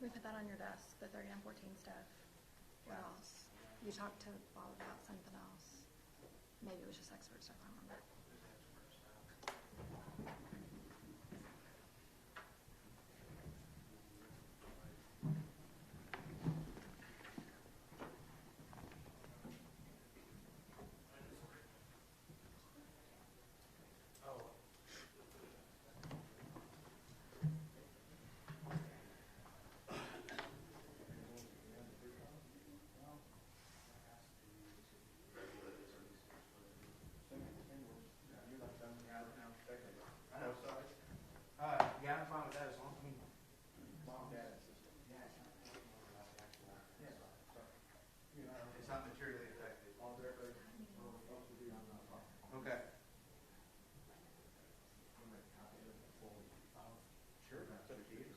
We put that on your desk, the 30 and 14 stuff. What else? You talked to Bob about something else. Maybe it was just expert stuff, I don't remember. Yeah, I'm fine with that as long as mom and dad insist. It's not materially affected. Okay. Sure, that's up to you.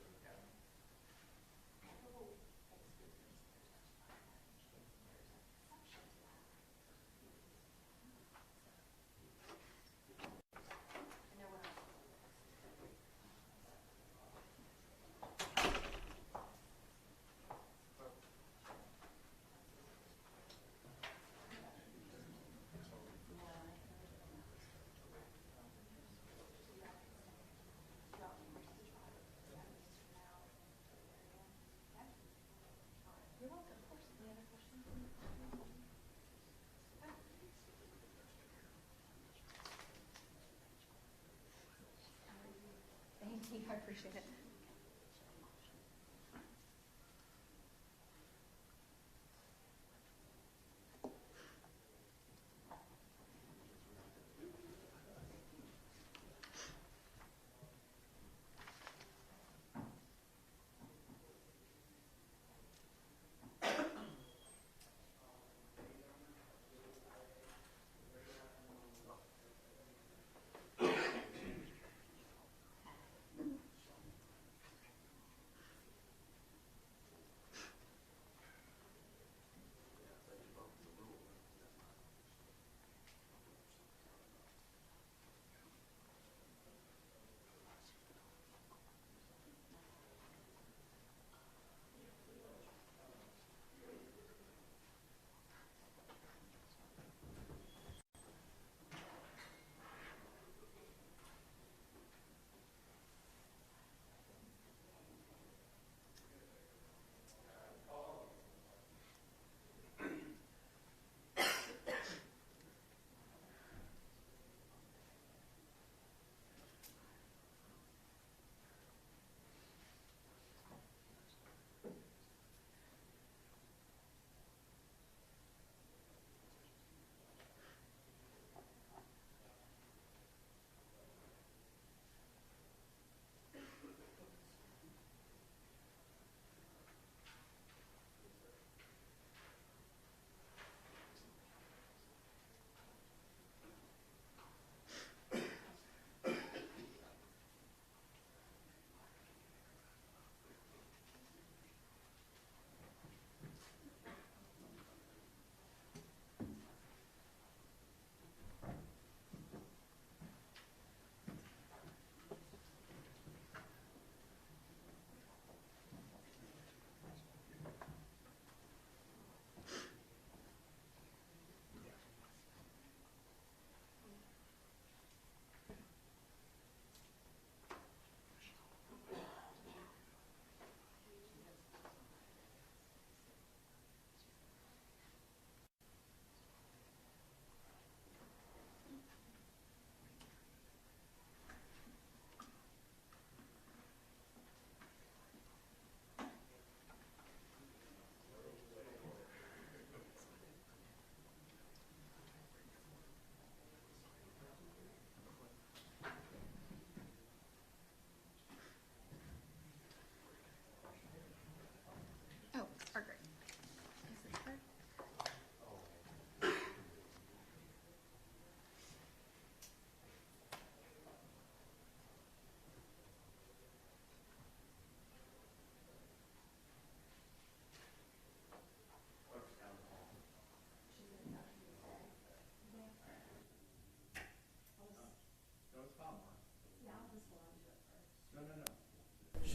Thank you, I appreciate it.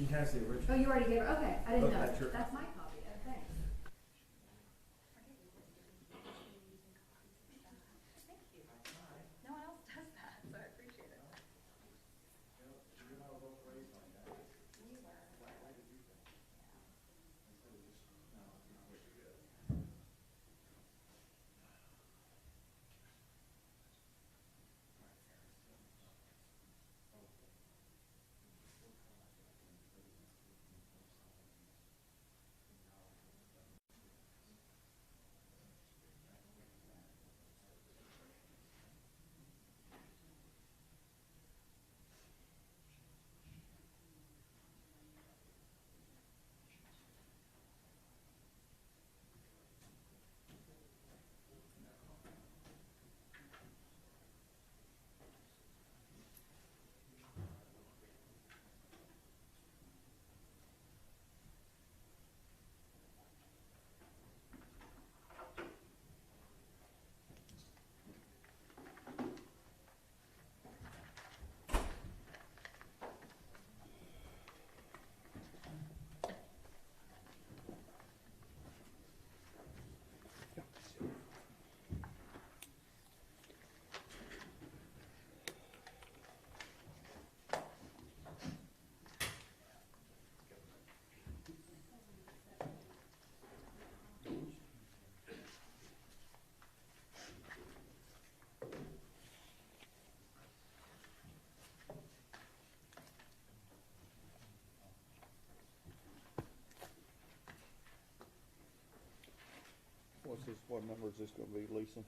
She has the Oh, original. you already gave her, okay, I didn't Oh, know. that's your- That's my copy, thanks. Thank you. No one else does that, so I appreciate it. We were. What's this, what number is this gonna be, Lisa?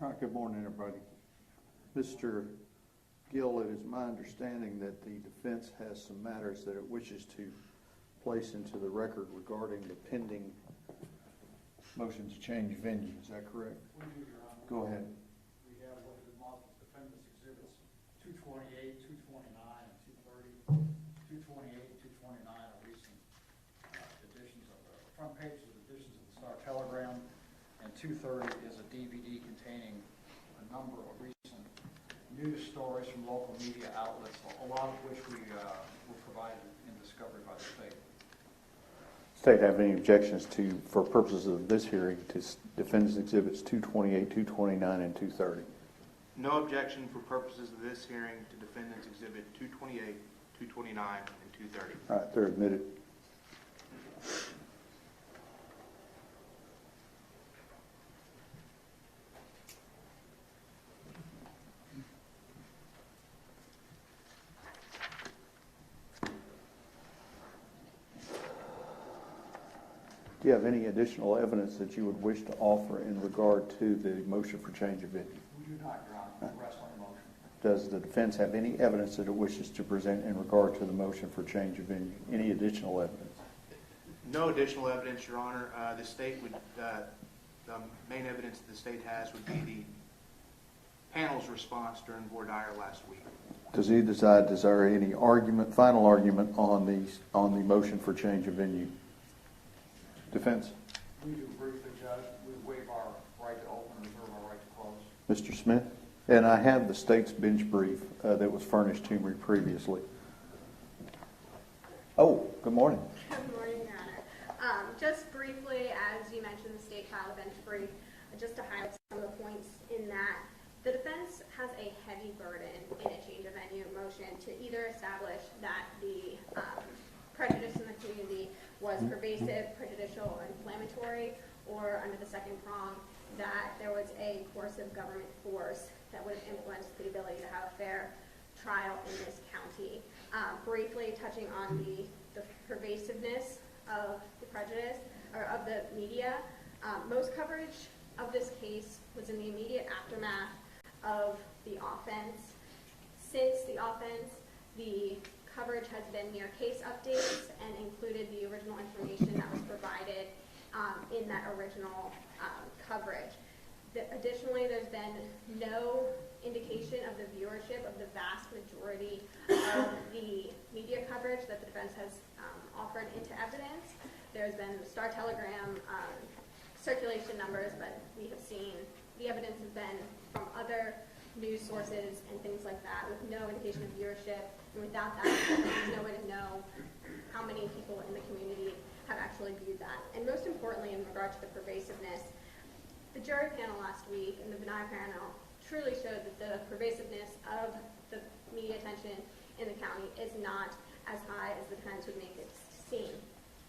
All right, good morning, everybody. Mr. Gill, it is my understanding that the defense has some matters that it wishes to place into the record regarding the pending motion to change venue. Is that correct? We do, Your Honor. Go ahead. We have what is marked as defendant's exhibits 228, 229, and 230. 228 and 229 are recent editions of the front pages of editions of the Star Telegram, and 230 is a DVD containing a number of recent news stories from local media outlets, a lot of which were provided in discovery by the state. State have any objections to, for purposes of this hearing, to Defendant's Exhibits 228, 229, and 230? No objection for purposes of this hearing to Defendant's Exhibit 228, 229, and 230. All right, they're admitted. Do you have any additional evidence that you would wish to offer in regard to the motion for change of venue? We do not, Your Honor. Rest on the motion. Does the defense have any evidence that it wishes to present in regard to the motion for change of venue? Any additional evidence? No additional evidence, Your Honor. The state would, the main evidence the state has would be the panel's response during voir dire last week. Does either side desire any argument, final argument on the motion for change of venue? Defense? We do briefly, Judge. We waive our right to open and reserve our right to close. Mr. Smith? And I have the state's bench brief that was furnished to me previously. Oh, good morning. Good morning, Your Honor. Just briefly, as you mentioned, the state filed a bench brief, just to highlight some of the points in that. The defense has a heavy burden in a change of venue motion to either establish that the prejudice in the community was pervasive, prejudicial, or inflammatory, or under the second prong, that there was a coercive government force that would have influenced the ability to have a fair trial in this county. Briefly touching on the pervasiveness of the prejudice, or of the media, most coverage of this case was in the immediate aftermath of the offense. Since the offense, the coverage has been mere case updates and included the original information that was provided in that original coverage. Additionally, there's been no indication of the viewership of the vast majority of the media coverage that the defense has offered into evidence. There's been Star Telegram circulation numbers, but we have seen the evidence has been from other news sources and things like that, with no indication of viewership. And without that, there's no way to know how many people in the community have actually viewed that. And most importantly, in regard to the pervasiveness, the jury panel last week and the Benign panel truly showed that the pervasiveness of the media attention in the county is not as high as the defense would make it seem.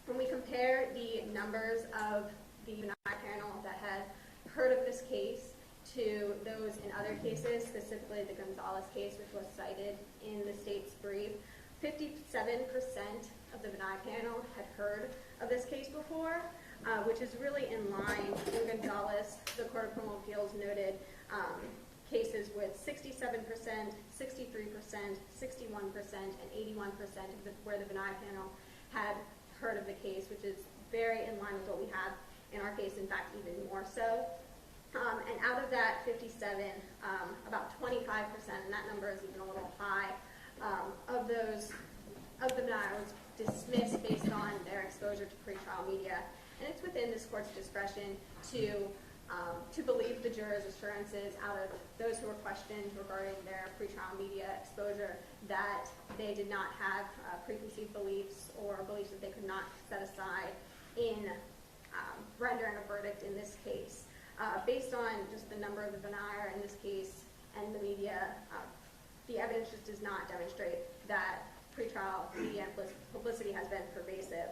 When we compare the numbers of the Benign panel that had heard of this case to those in other cases, specifically the Gonzalez case, which was cited in the state's brief, 57% of the Benign panel had heard of this case before, which is really in line. In Gonzalez, the Court of Criminal Appeals noted cases with 67%, 63%, 61%, and 81% where the Benign panel had heard of the case, which is very in line with what we have in our case, in fact, even more so. And out of that 57, about 25%, and that number is even a little high, of the Benign was dismissed based on their exposure to pretrial media. And it's within this court's discretion to believe the jurors' assurances out of those who were questioned regarding their pretrial media exposure, that they did not have preconceived beliefs or beliefs that they could not set aside in rendering a verdict in this case. Based on just the number of the veneer in this case and the media, the evidence just does not demonstrate that pretrial media publicity has been pervasive.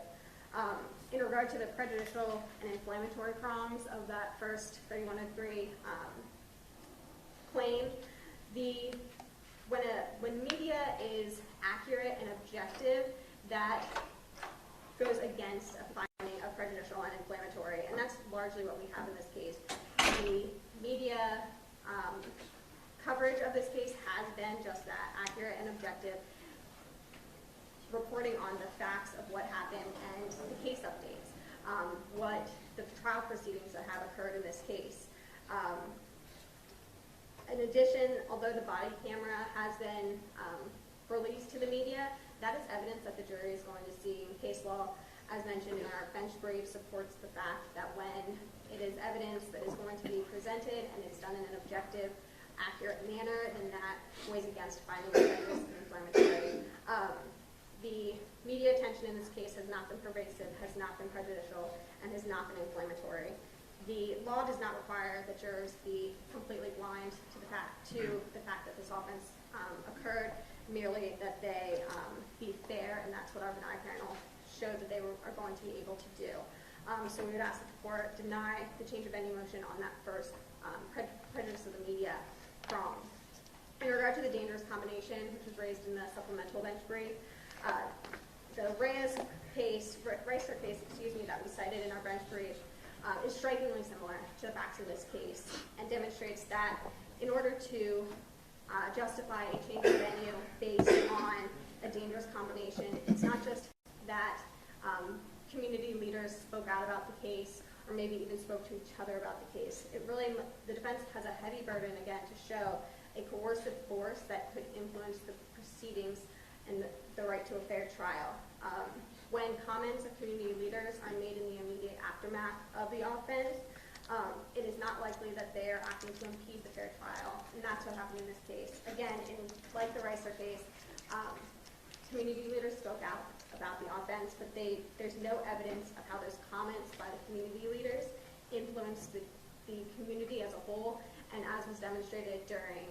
In regard to the prejudicial and inflammatory prongs of that first 3103 claim, when media is accurate and objective, that goes against a finding of prejudicial and inflammatory, and that's largely what we have in this case. The media coverage of this case has been just that, accurate and objective, reporting on the facts of what happened and the case updates, what the trial proceedings that have occurred in this case. In addition, although the body camera has been released to the media, that is evidence that the jury is going to see. Case law, as mentioned in our bench brief, supports the fact that when it is evidence that is going to be presented and it's done in an objective, accurate manner, then that weighs against finding prejudice and inflammatory. The media attention in this case has not been pervasive, has not been prejudicial, and has not been inflammatory. The law does not require that jurors be completely blind to the fact that this offense occurred, merely that they be fair, and that's what our benign panel showed that they are going to be able to do. So we would ask that the court deny the change of venue motion on that first prejudice of the media prong. In regard to the dangerous combination, which was raised in the supplemental bench brief, the Ricer case, that we cited in our bench brief is strikingly similar to the facts of this case and demonstrates that in order to justify a change of venue based on a dangerous combination, it's not just that community leaders spoke out about the case or maybe even spoke to each other about the case. The defense has a heavy burden, again, to show a coercive force that could influence the proceedings and the right to a fair trial. When comments of community leaders are made in the immediate aftermath of the offense, it is not likely that they are acting to impede the fair trial, and that's what happened in this case. Again, like the Ricer case, community leaders spoke out about the offense, but there's no evidence of how those comments by the community leaders influenced the community as a whole, and as was demonstrated during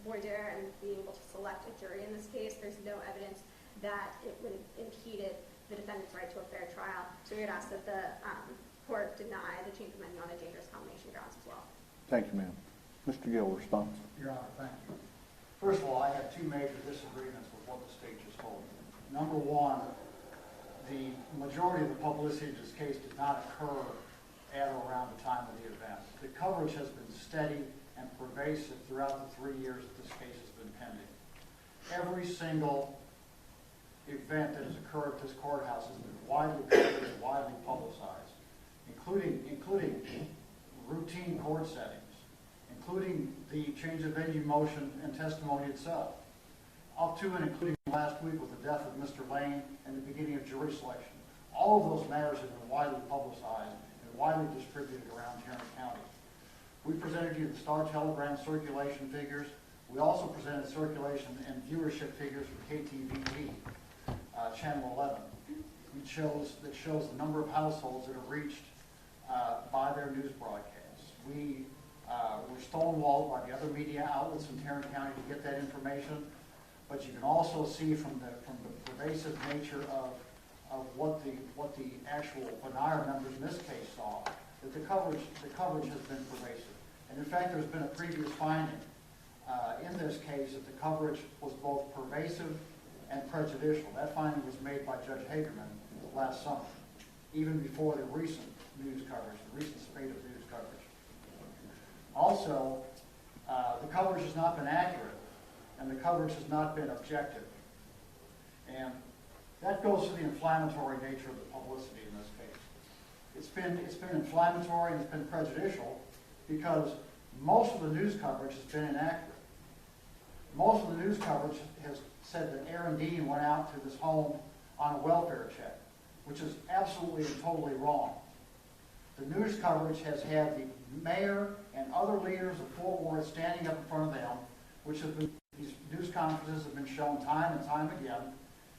voir dire and being able to select a jury in this case, there's no evidence that it would have impeded the defendant's right to a fair trial. So we would ask that the court deny the change of venue on a dangerous combination grounds as well. Thank you, ma'am. Mr. Gill, response. Your Honor, thank you. First of all, I have two major disagreements with what the state just told me. Number one, the majority of the publicity of this case did not occur at or around the time of the event. The coverage has been steady and pervasive throughout the 3 years that this case has been pending. Every single event that has occurred at this courthouse has been widely covered and widely publicized, including routine court settings, including the change of venue motion and testimony itself, up to and including last week with the death of Mr. Lane and the beginning of jury selection. All of those matters have been widely publicized and widely distributed around Tarrant County. We presented you the Star Telegram circulation figures. We also presented circulation and viewership figures for KTVE, Channel 11. It shows the number of households that are reached by their news broadcasts. We were stonewalled by the other media outlets in Tarrant County to get that information, but you can also see from the pervasive nature of what the actual Bonaire members in this case saw, that the coverage has been pervasive. And in fact, there's been a previous finding in this case that the coverage was both pervasive and prejudicial. That finding was made by Judge Hagerman last summer, even before the recent news coverage, the recent spate of news coverage. Also, the coverage has not been accurate, and the coverage has not been objective. And that goes to the inflammatory nature of the publicity in this case. It's been inflammatory and it's been prejudicial because most of the news coverage has been inaccurate. Most of the news coverage has said that Aaron Dean went out to this home on a welfare check, which is absolutely and totally wrong. The news coverage has had the mayor and other leaders of Fort Worth standing up in front of them, which have been, these news conferences have been shown time and time again,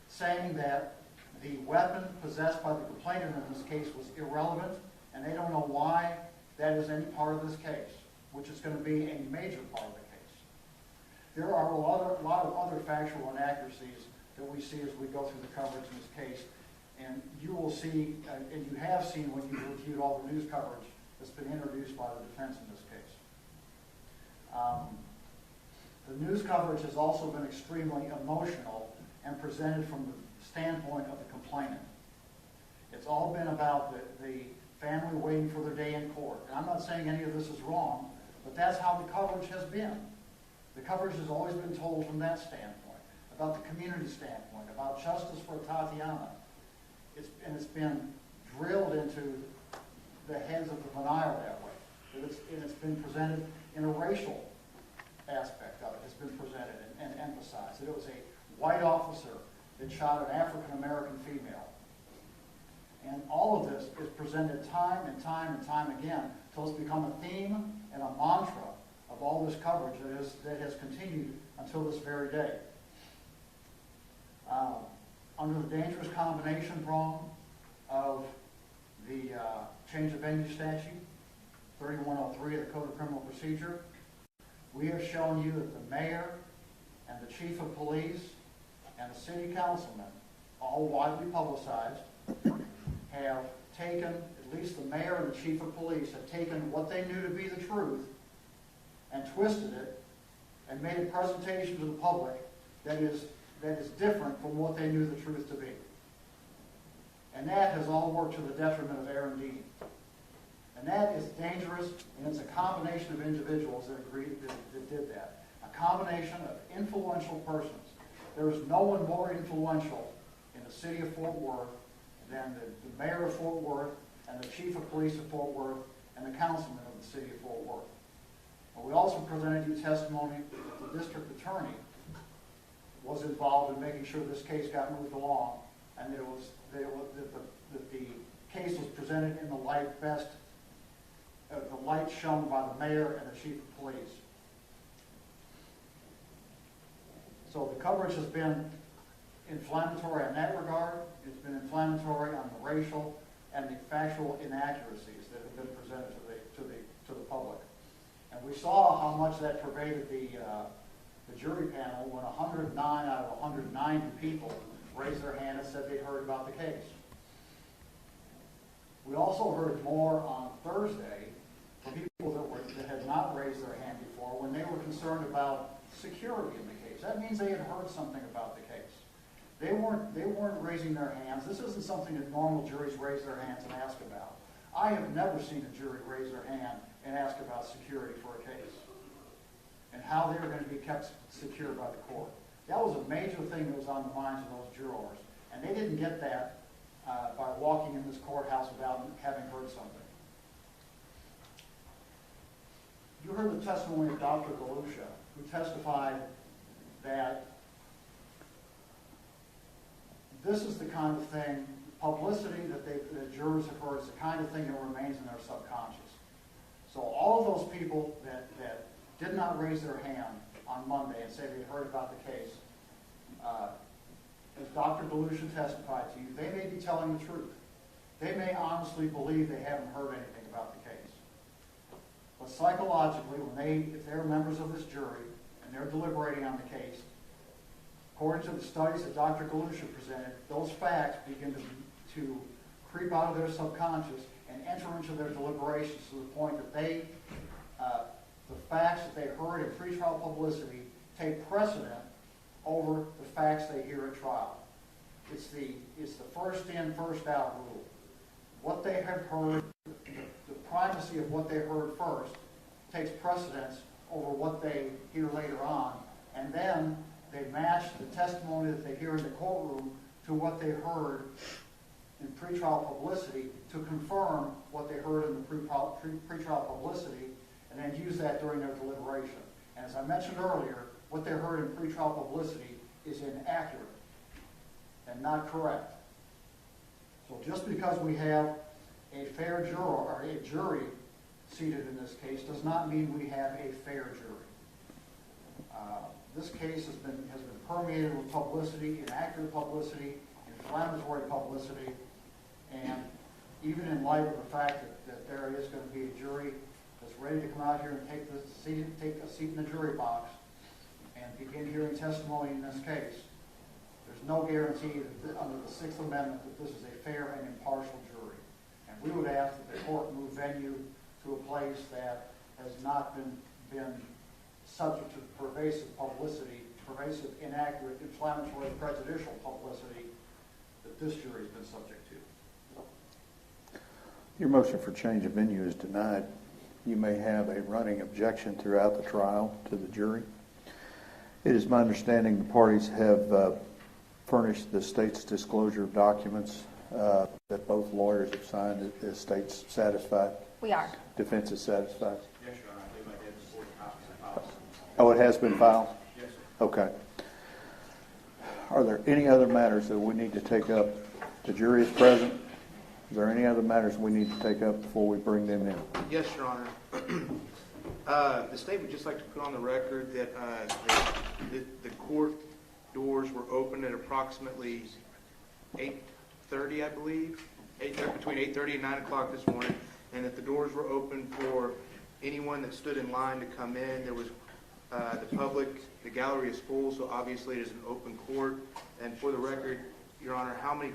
saying that the weapon possessed by the complainant in this case was irrelevant, and they don't know why that is any part of this case, which is going to be a major part of the case. There are a lot of other factual inaccuracies that we see as we go through the coverage in this case, and you will see, and you have seen when you've reviewed all the news coverage that's been introduced by the defense in this case. The news coverage has also been extremely emotional and presented from the standpoint of the complainant. It's all been about the family waiting for their day in court. And I'm not saying any of this is wrong, but that's how the coverage has been. The coverage has always been told from that standpoint, about the community standpoint, about justice for Atatiana. It's been drilled into the heads of the Bonaire that way. It's been presented in a racial aspect of it. It's been presented and emphasized that it was a white officer that shot an African-American female. And all of this is presented time and time and time again until it's become a theme and a mantra of all this coverage that has continued until this very day. Under the dangerous combination prong of the change of venue statute, 3103 of the Code of Criminal Procedure, we have shown you that the mayor and the chief of police and the city councilman, all widely publicized, have taken, at least the mayor and the chief of police, have taken what they knew to be the truth and twisted it and made a presentation to the public that is different from what they knew the truth to be. And that has all worked to the detriment of Aaron Dean. And that is dangerous, and it's a combination of individuals that did that. A combination of influential persons. There is no one more influential in the city of Fort Worth than the mayor of Fort Worth and the chief of police of Fort Worth and the councilman of the city of Fort Worth. And we also presented you testimony that the district attorney was involved in making sure this case got moved along, and that the case was presented in the light shown by the mayor and the chief of police. So the coverage has been inflammatory in that regard. It's been inflammatory on the racial and the factual inaccuracies that have been presented to the public. And we saw how much that pervaded the jury panel when 109 out of 190 people raised their hand and said they'd heard about the case. We also heard more on Thursday from people that had not raised their hand before when they were concerned about security in the case. That means they had heard something about the case. They weren't raising their hands. This isn't something that normal juries raise their hands and ask about. I have never seen a jury raise their hand and ask about security for a case and how they were going to be kept secure by the court. That was a major thing that was on the minds of those jurors, and they didn't get that by walking in this courthouse without having heard something. You heard the testimony of Dr. Galusha, who testified that this is the kind of thing, publicity that jurors have heard is the kind of thing that remains in their subconscious. So all of those people that did not raise their hand on Monday and say they heard about the case, as Dr. Galusha testified to you, they may be telling the truth. They may honestly believe they haven't heard anything about the case. But psychologically, if they're members of this jury and they're deliberating on the case, according to the studies that Dr. Galusha presented, those facts begin to creep out of their subconscious and enter into their deliberations to the point that the facts that they heard in pretrial publicity take precedent over the facts they hear at trial. It's the first in, first out rule. What they have heard, the primacy of what they heard first takes precedence over what they hear later on, and then they match the testimony that they hear in the courtroom to what they heard in pretrial publicity to confirm what they heard in the pretrial publicity, and then use that during their deliberation. And as I mentioned earlier, what they heard in pretrial publicity is inaccurate and not correct. So just because we have a fair juror or a jury seated in this case does not mean we have a fair jury. This case has been permeated with publicity, inaccurate publicity, inflammatory publicity, and even in light of the fact that there is going to be a jury that's ready to come out here and take a seat in the jury box and begin hearing testimony in this case, there's no guarantee that under the Sixth Amendment that this is a fair and impartial jury. And we would ask that the court move venue to a place that has not been subject to pervasive publicity, pervasive, inaccurate, inflammatory, prejudicial publicity that this jury has been subject to. Your motion for change of venue is denied. You may have a running objection throughout the trial to the jury. It is my understanding the parties have furnished the state's disclosure of documents that both lawyers have signed. Is state's satisfied? We are. Defense is satisfied? Yes, Your Honor. I believe I did before the copies of files. Oh, it has been filed? Yes, sir. Okay. Are there any other matters that we need to take up? The jury is present. Is there any other matters we need to take up before we bring them in? Yes, Your Honor. The state would just like to put on the record that the court doors were open at approximately 8:30, I believe, between 8:30 and 9 o'clock this morning, and that the doors were open for anyone that stood in line to come in. There was the public, the gallery is full, so obviously it is an open court. And for the record, Your Honor, how many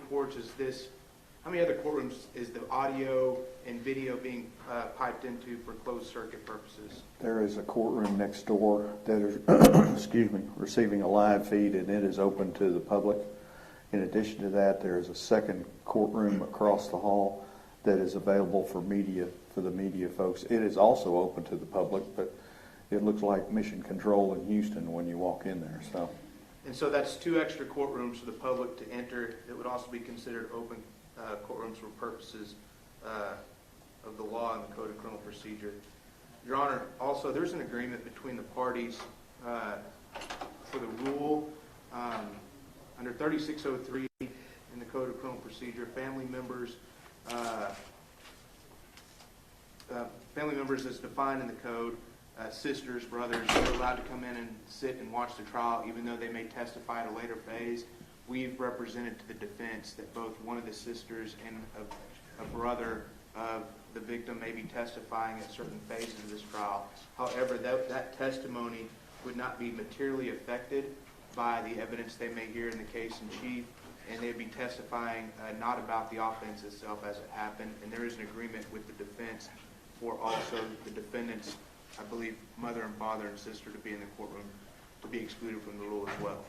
other courtrooms is the audio and video being piped into for closed circuit purposes? There is a courtroom next door that is, excuse me, receiving a live feed, and it is open to the public. In addition to that, there is a second courtroom across the hall that is available for the media folks. It is also open to the public, but it looks like Mission Control in Houston when you walk in there. And so that's 2 extra courtrooms for the public to enter that would also be considered open courtrooms for purposes of the law and the Code of Criminal Procedure. Your Honor, also there's an agreement between the parties for the rule under 3603 in the Code of Criminal Procedure. Family members as defined in the code, sisters, brothers, are allowed to come in and sit and watch the trial even though they may testify at a later phase. We've represented to the defense that both one of the sisters and a brother of the victim may be testifying at certain phases of this trial. However, that testimony would not be materially affected by the evidence they may hear in the case in chief, and they'd be testifying not about the offense itself as it happened. And there is an agreement with the defense for also the defendant's, I believe, mother and father and sister to be in the courtroom to be excluded from the rule as well.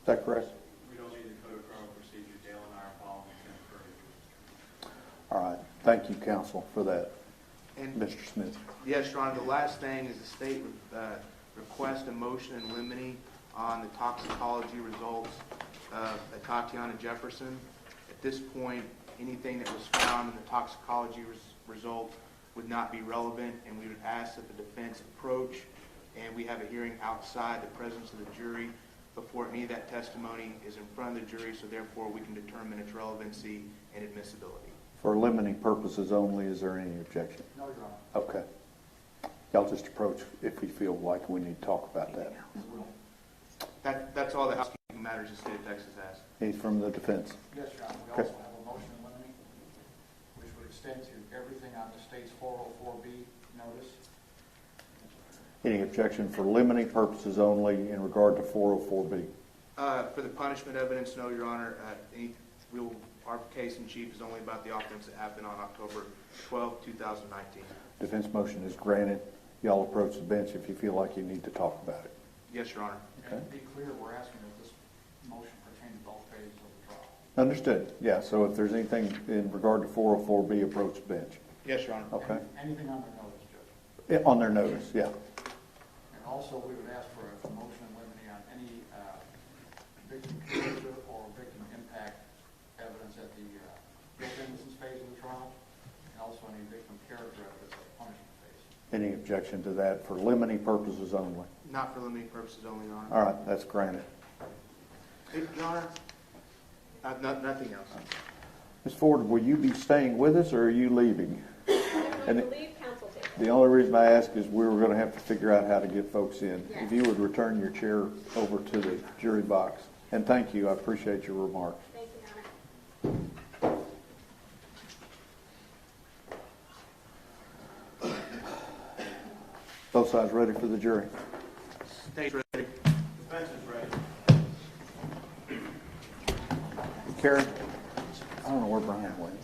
Is that correct? We don't need the Code of Criminal Procedure. Dale and I are following the All right. Thank you, counsel, for that. And Mr. Smith. yes, Your Honor, the last thing is the state request a motion in limine on the toxicology results of Atatiana Jefferson. At this point, anything that was found in the toxicology results would not be relevant, and we would ask that the defense approach and we have a hearing outside the presence of the jury before any of that testimony is in front of the jury, so therefore we can determine its relevancy and admissibility. For limiting purposes only, is there any objection? No, Your Honor. Okay. Y'all just approach if we feel like we need to talk about that. That's all the housekeeping matters the state of Texas has. Any from the defense? Yes, Your Honor. We Okay. also have a motion in limine, which would extend to everything on the state's 404B notice. Any objection for limiting purposes only in regard to 404B? For the punishment evidence, no, Your Honor. Our case in chief is only about the offense that happened on October 12, 2019. Defense motion is granted. Y'all approach the bench if you feel like you need to talk about it. Yes, Your Honor. And to be clear, we're asking that this motion pertain to both phases of the trial. Understood. Yeah, so if there's anything in regard to 404B, approach the bench. Yes, Your Honor. Okay. Anything on their notice, Judge. Yeah, on their notice, yeah. And also, we would ask for a motion in limine on any victim character or victim impact evidence at the guilt innocence phase of the trial, and also any victim character evidence at the punishment phase. Any objection to that for limiting purposes only? Not for limiting purposes only, Your Honor. All right, that's granted. Hey, Your Honor, nothing else. Ms. Ford, will you be staying with us or are you leaving? I'm going to leave council table. The only reason I ask is we were going to have to figure out how to get folks in. If you would return your chair over to the jury box. And thank you, I appreciate your remarks. Thank you, Your Honor. Both sides ready for the jury? State's ready. Defense is ready. Karen? I don't know where Brian went.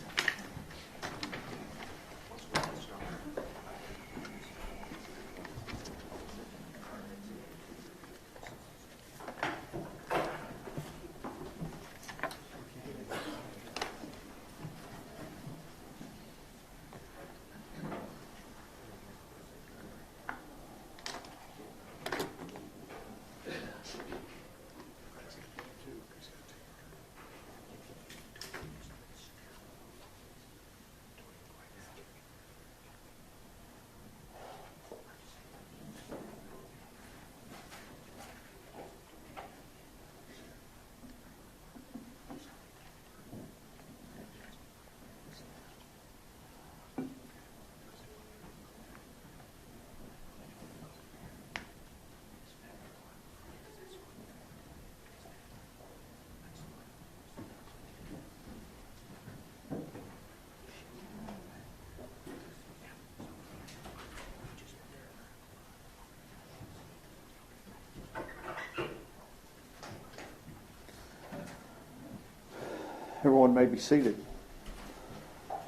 Everyone may be seated.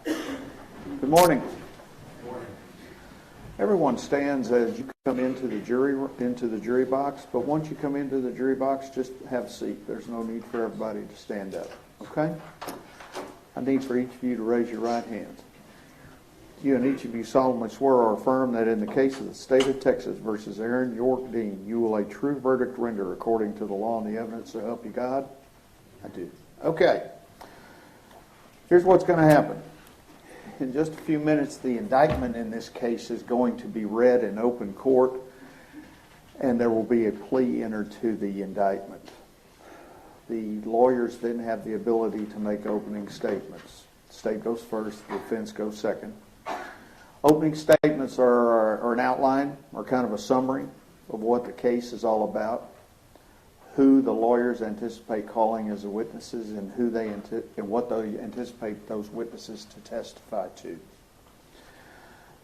Good morning. Everyone stands as you come into the jury box, but once you come into the jury box, just have a seat. There's no need for everybody to stand up, okay? I need for each of you to raise your right hand. You and each of you solemnly swear or affirm that in the case of the state of Texas versus Aaron York Dean, you will a true verdict render according to the law and the evidence, so help you God? I do. Okay. Here's what's going to happen. In just a few minutes, the indictment in this case is going to be read in open court, and there will be a plea entered to the indictment. The lawyers then have the ability to make opening statements. The state goes first, the defense goes second. Opening statements are an outline or kind of a summary of what the case is all about, who the lawyers anticipate calling as the witnesses, and what they anticipate those witnesses to testify to.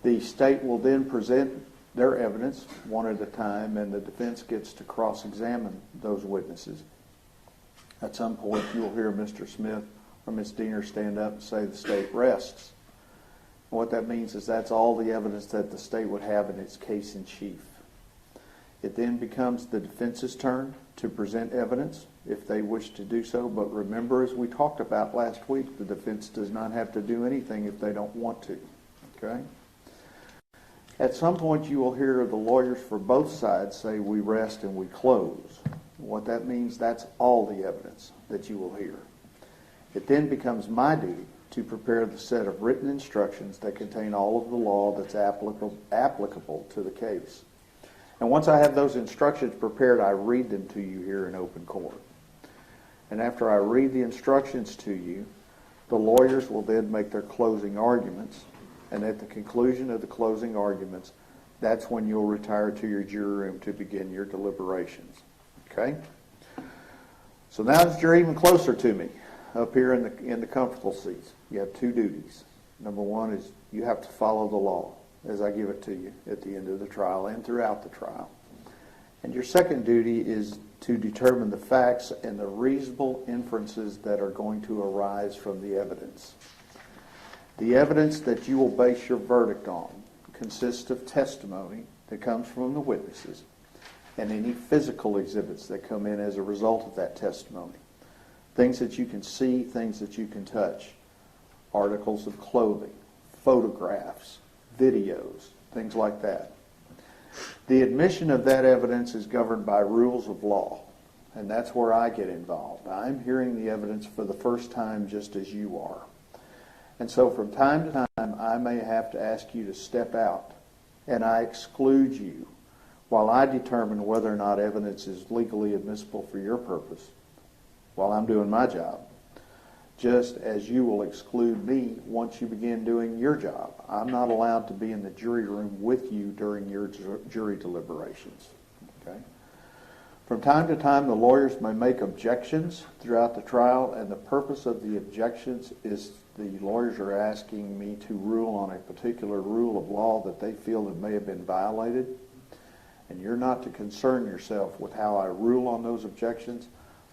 The state will then present their evidence one at a time, and the defense gets to cross-examine those witnesses. At some point, you will hear Mr. Smith or Ms. Diener stand up and say the state rests. And what that means is that's all the evidence that the state would have in its case in chief. It then becomes the defense's turn to present evidence if they wish to do so. But remember, as we talked about last week, the defense does not have to do anything if they don't want to. Okay? At some point, you will hear the lawyers for both sides say, we rest and we close. What that means, that's all the evidence that you will hear. It then becomes my duty to prepare the set of written instructions that contain all of the law that's applicable to the case. And once I have those instructions prepared, I read them to you here in open court. And after I read the instructions to you, the lawyers will then make their closing arguments. And at the conclusion of the closing arguments, that's when you'll retire to your jury room to begin your deliberations. Okay? So now that you're even closer to me, up here in the comfortable seats, you have two duties. Number one is you have to follow the law as I give it to you at the end of the trial and throughout the trial. And your second duty is to determine the facts and the reasonable inferences that are going to arise from the evidence. The evidence that you will base your verdict on consists of testimony that comes from the witnesses and any physical exhibits that come in as a result of that testimony. Things that you can see, things that you can touch, articles of clothing, photographs, videos, things like that. The admission of that evidence is governed by rules of law, and that's where I get involved. I'm hearing the evidence for the first time just as you are. And so from time to time, I may have to ask you to step out, and I exclude you while I determine whether or not evidence is legally admissible for your purpose while I'm doing my job, just as you will exclude me once you begin doing your job. I'm not allowed to be in the jury room with you during your jury deliberations. Okay? From time to time, the lawyers may make objections throughout the trial, and the purpose of the objections is the lawyers are asking me to rule on a particular rule of law that they feel that may have been violated. And you're not to concern yourself with how I rule on those objections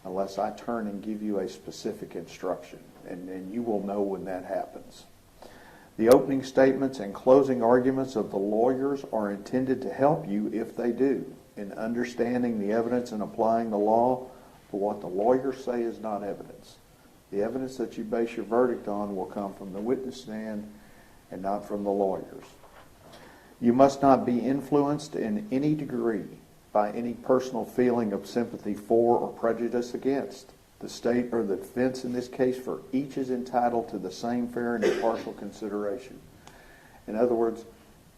unless I turn and give you a specific instruction, and you will know when that happens. The opening statements and closing arguments of the lawyers are intended to help you, if they do, in understanding the evidence and applying the law, but what the lawyers say is not evidence. The evidence that you base your verdict on will come from the witness stand and not from the lawyers. You must not be influenced in any degree by any personal feeling of sympathy for or prejudice against. The state or the defense in this case, for each is entitled to the same fair and impartial consideration. In other words,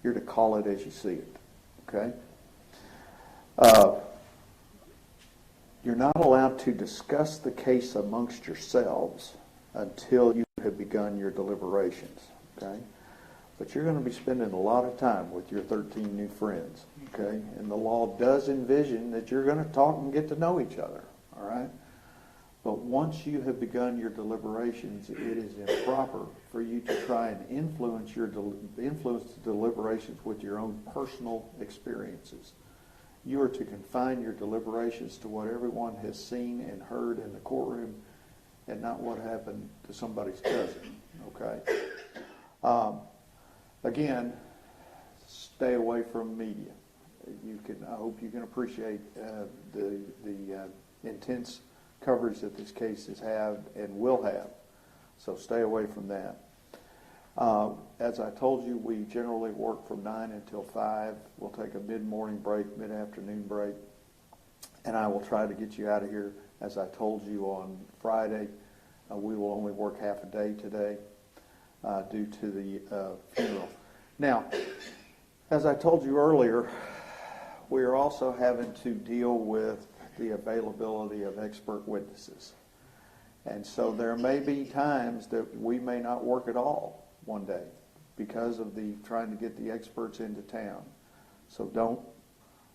you're to call it as you see it. Okay? You're not allowed to discuss the case amongst yourselves until you have begun your deliberations. Okay? But you're going to be spending a lot of time with your 13 new friends. Okay? And the law does envision that you're going to talk and get to know each other. All right? But once you have begun your deliberations, it is improper for you to try and influence the deliberations with your own personal experiences. You are to confine your deliberations to what everyone has seen and heard in the courtroom and not what happened to somebody's cousin, okay? Again, stay away from media. I hope you can appreciate the intense coverage that this case has had and will have. So stay away from that. As I told you, we generally work from 9 until 5. We'll take a mid-morning break, mid-afternoon break, and I will try to get you out of here. As I told you on Friday, we will only work half a day today due to the funeral. Now, as I told you earlier, we are also having to deal with the availability of expert witnesses. And so there may be times that we may not work at all one day because of the trying to get the experts into town. So don't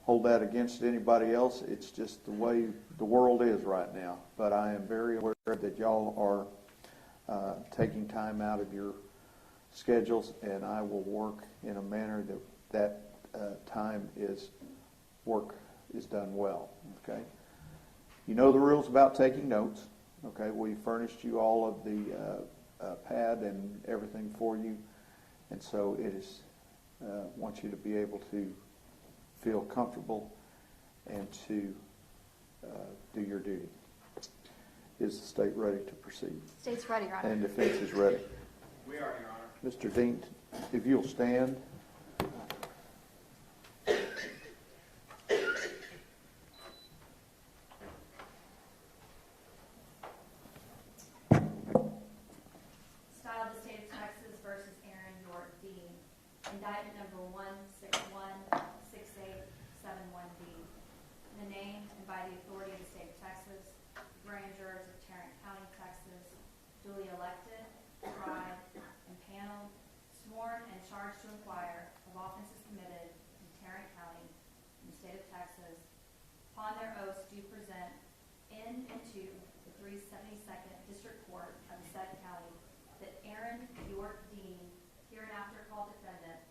hold that against anybody else. It's just the way the world is right now. But I am very aware that y'all are taking time out of your schedules, and I will work in a manner that time is done well. Okay. You know the rules about taking notes. Okay. We furnished you all of the pad and everything for you, and so it is. Want you to be able to feel comfortable and to do your duty. Is the state ready to proceed? State's ready, Your Honor. And defense is ready. We are, Your Honor. Mr. Dean, if you'll stand. Style of the State of Texas versus Aaron York Dean. Indictment number 1616871B. In the name and by the authority of the State of Texas, grand jurors of Tarrant County, Texas, duly elected, tried, and paneled, sworn and charged to inquire of offenses committed in Tarrant County in the State of Texas, upon their oaths do present in and to the 372nd District Court of the said county that Aaron York Dean, hereinafter called defendant,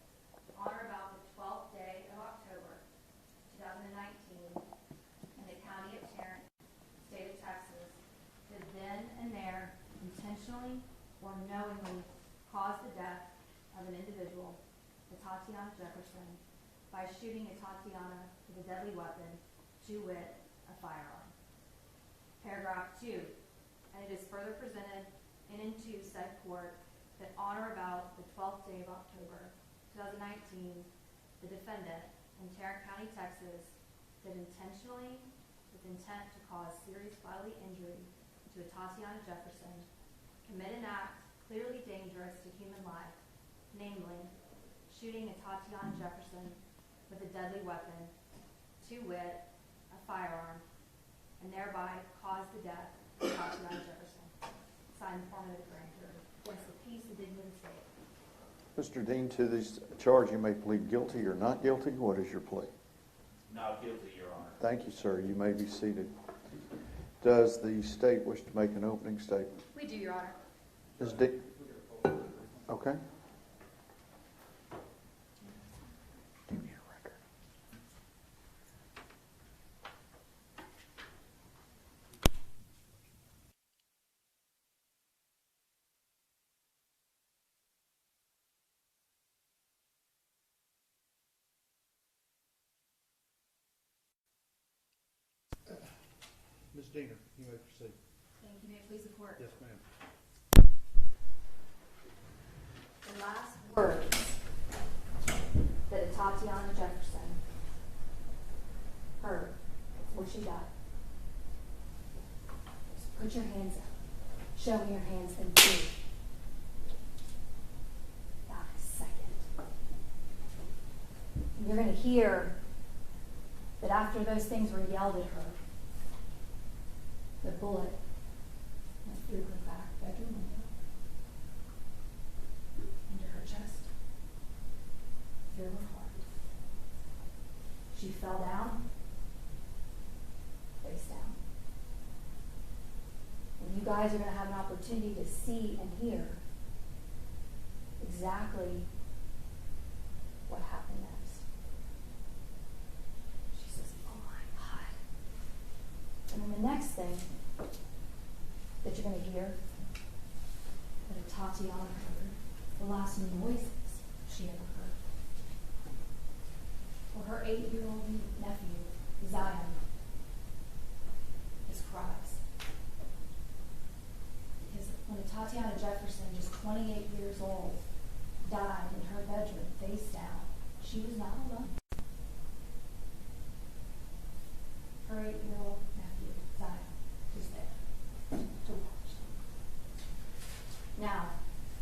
on or about the 12th day of October 2019 in the county of Tarrant, State of Texas, did then and there intentionally or knowingly cause the death of an individual, Atatiana Jefferson, by shooting Atatiana with a deadly weapon, to wit, a firearm. Paragraph 2, and it is further presented in and to said court that on or about the 12th day of October 2019, the defendant in Tarrant County, Texas, did intentionally, with intent to cause serious bodily injury to Atatiana Jefferson, commit an act clearly dangerous to human life, namely, shooting Atatiana Jefferson with a deadly weapon, to wit, a firearm, and thereby cause the death of Atatiana Jefferson. Signed, form of the grand jury. Against the peace and dignity of the state. Mr. Dean, to this charge, you may plead guilty or not guilty. What is your plea? Not guilty, Your Honor. Thank you, sir. You may be seated. Does the state wish to make an opening statement? We do, Your Honor. Ms. Dean? Okay. Give me your record. Ms. Diener, you may proceed. Thank you. May it please the court. Yes, ma'am. The last words that Atatiana Jefferson heard before she died was, "Put your hands up. Show me your hands and do." Not a second. And you're going to hear that after those things were yelled at her, the bullet went through her back bedroom window, into her chest, through her heart. She fell down, face down. And you guys are going to have an opportunity to see and hear exactly what happened next. She says, "Oh my God." And then the next thing that you're going to hear hear that Atatiana heard the last noises she ever heard were her 8-year-old nephew, Zion, his cries. Because when Atatiana Jefferson, just 28 years old, died in her bedroom face down, she was not alone. Her 8-year-old nephew, Zion, was there to watch. Now,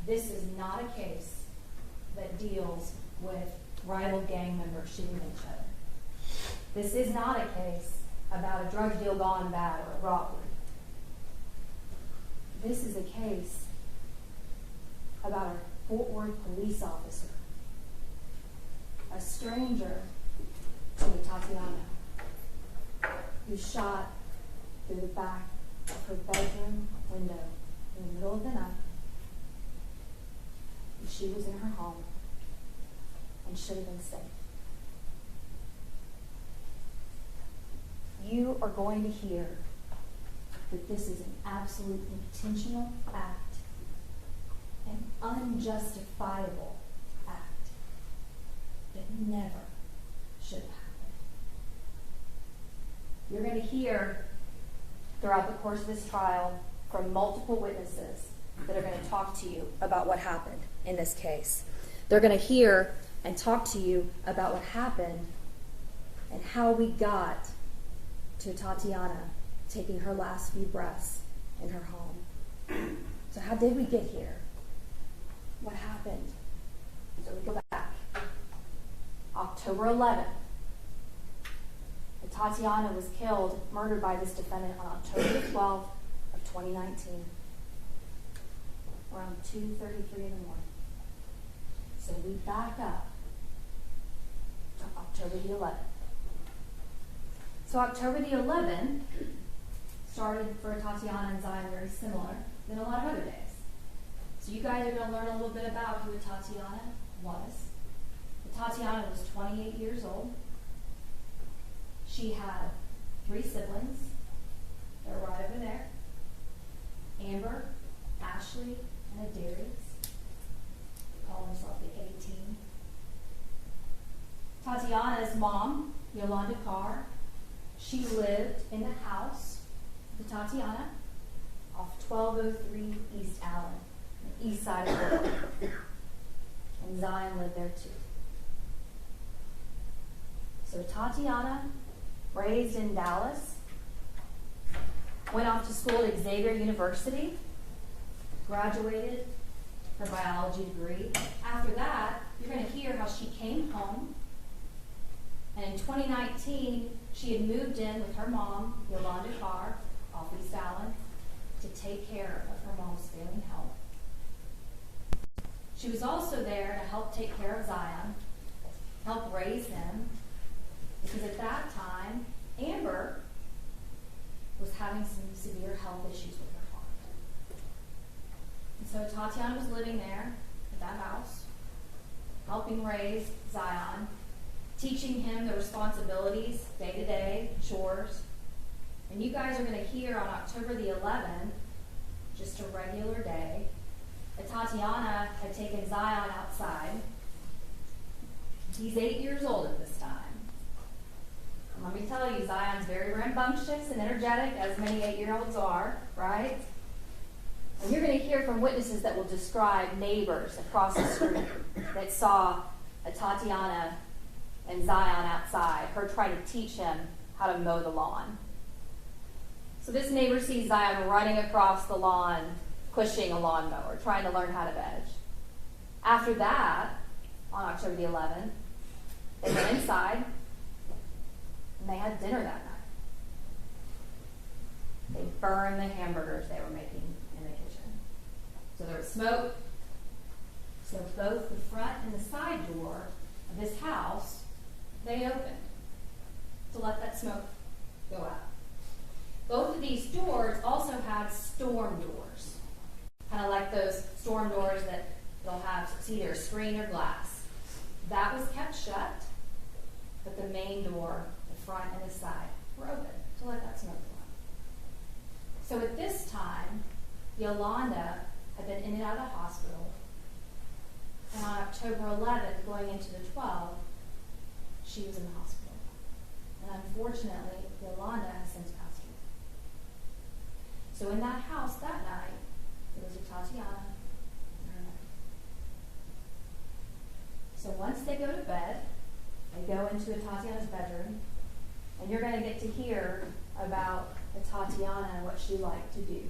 this is not a case that deals with rival gang members shooting each other. This is not a case about a drug deal gone bad or a robbery. This is a case about a Fort Worth police officer, a stranger to Atatiana, who shot through the back of her bedroom window in the middle of the night. She was in her home and should have been safe. You are going to hear that this is an absolute intentional act, an unjustifiable act that never should have happened. You're going to hear throughout the course of this trial from multiple witnesses that are going to talk to you about what happened in this case. They're going to hear and talk to you about what happened and how we got to Tatiana taking her last few breaths in her home. So how did we get here? What happened? So we go back. October 11th. Tatiana was killed, murdered by this defendant on October 12th of 2019, around 2:33 in the morning. So we back up to October the 11th. So October the 11th started for Atatiana and Zion very similar than a lot of other days. So you guys are going to learn a little bit about who Atatiana was. Atatiana was 28 years old. She had 3 siblings. They're right over there. Amber, Ashley, and Adarius. Call himself the A-Team. Tatiana's mom, Yolanda Carr, she lived in the house with Tatiana off 1203 East Allen, the east side of the world. And Zion lived there too. So Tatiana, raised in Dallas, went off to school at Xavier University, graduated her biology degree. After that, you're going to hear how she came home, and in 2019, she had moved in with her mom, Yolanda Carr, off East Allen, to take care of her mom's failing health. She was also there to help take care of Zion, help raise him, because at that time, Amber was having some severe health issues with her heart. And so Tatiana was living there at that house, helping raise Zion, teaching him the responsibilities, day-to-day, chores. And you guys are going to hear on October the 11th, just a regular day, that Tatiana had taken Zion outside. He's 8 years old at this time. And let me tell you, Zion's very rambunctious and energetic, as many 8-year-olds are, right? And you're going to hear from witnesses that will describe neighbors across the street that saw Tatiana and Zion outside, her trying to teach him how to mow the lawn. So this neighbor sees Zion running across the lawn, pushing a lawnmower, trying to learn how to veg. After that, on October the 11th, they went inside and they had dinner that night. They burned the hamburgers they were making in the kitchen. So there was smoke. So both the front and the side door of this house, they opened to let that smoke go out. Both of these doors also had storm doors, kind of like those storm doors that they'll have, it's either a screen or glass. That was kept shut, but the main door, the front and the side, were open to let that smoke go out. So at this time, Yolanda had been in and out of the hospital, and on October 11th, going into the 12th, she was in the hospital. And unfortunately, Yolanda has since passed away. So in that house that night, there was Atatiana and her mother. So once they go to bed, they go into Atatiana's bedroom, and you're going to get to hear about Atatiana and what she liked to do.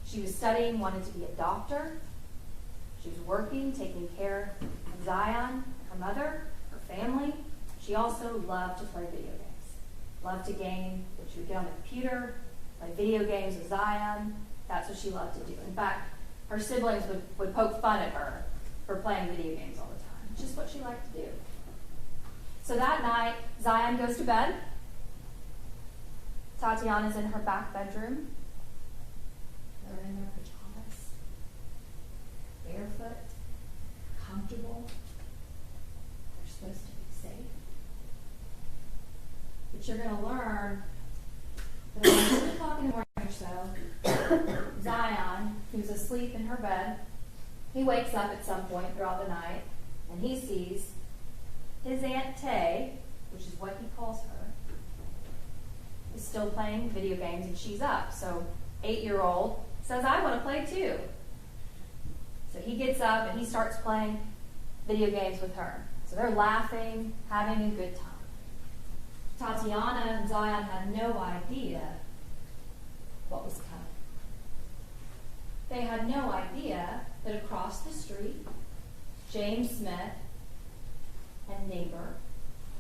She was studying, wanted to be a doctor. She was working, taking care of Zion, her mother, her family. She also loved to play video games. Loved to game, but she would get on the computer, play video games with Zion. That's what she loved to do. In fact, her siblings would poke fun at her for playing video games all the time. It's just what she liked to do. So that night, Zion goes to bed. Tatiana's in her back bedroom. They're in their pajamas, barefoot, comfortable. They're supposed to be safe. But you're going to learn that around 2 o'clock in the morning or so, Zion, who's asleep in her bed, he wakes up at some point throughout the night, and he sees his Aunt Tay, which is what he calls her, is still playing video games, and she's up. So 8-year-old says, I want to play too. So he gets up and he starts playing video games with her. So they're laughing, having a good time. Tatiana and Zion had no idea what was coming. They had no idea that across the street, James Smith, a neighbor,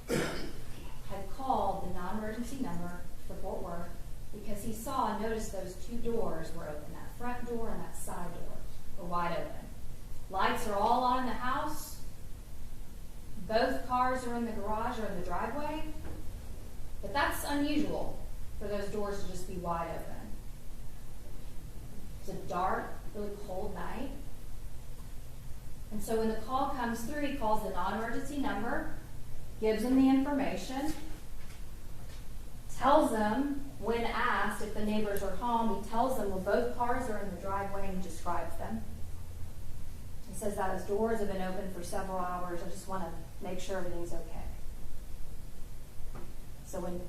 had called the non-emergency number for Fort Worth because he saw and noticed those 2 doors were open. That front door and that side door were wide open. Lights are all on in the house. Both cars are in the garage or in the driveway. But that's unusual for those doors to just be wide open. It's a dark, really cold night. And so when the call comes through, he calls the non-emergency number, gives them the information, tells them, when asked if the neighbors are home, he tells them, well, both cars are in the driveway, and he describes them. He says that his doors have been open for several hours. I just want to make sure everything's okay. So when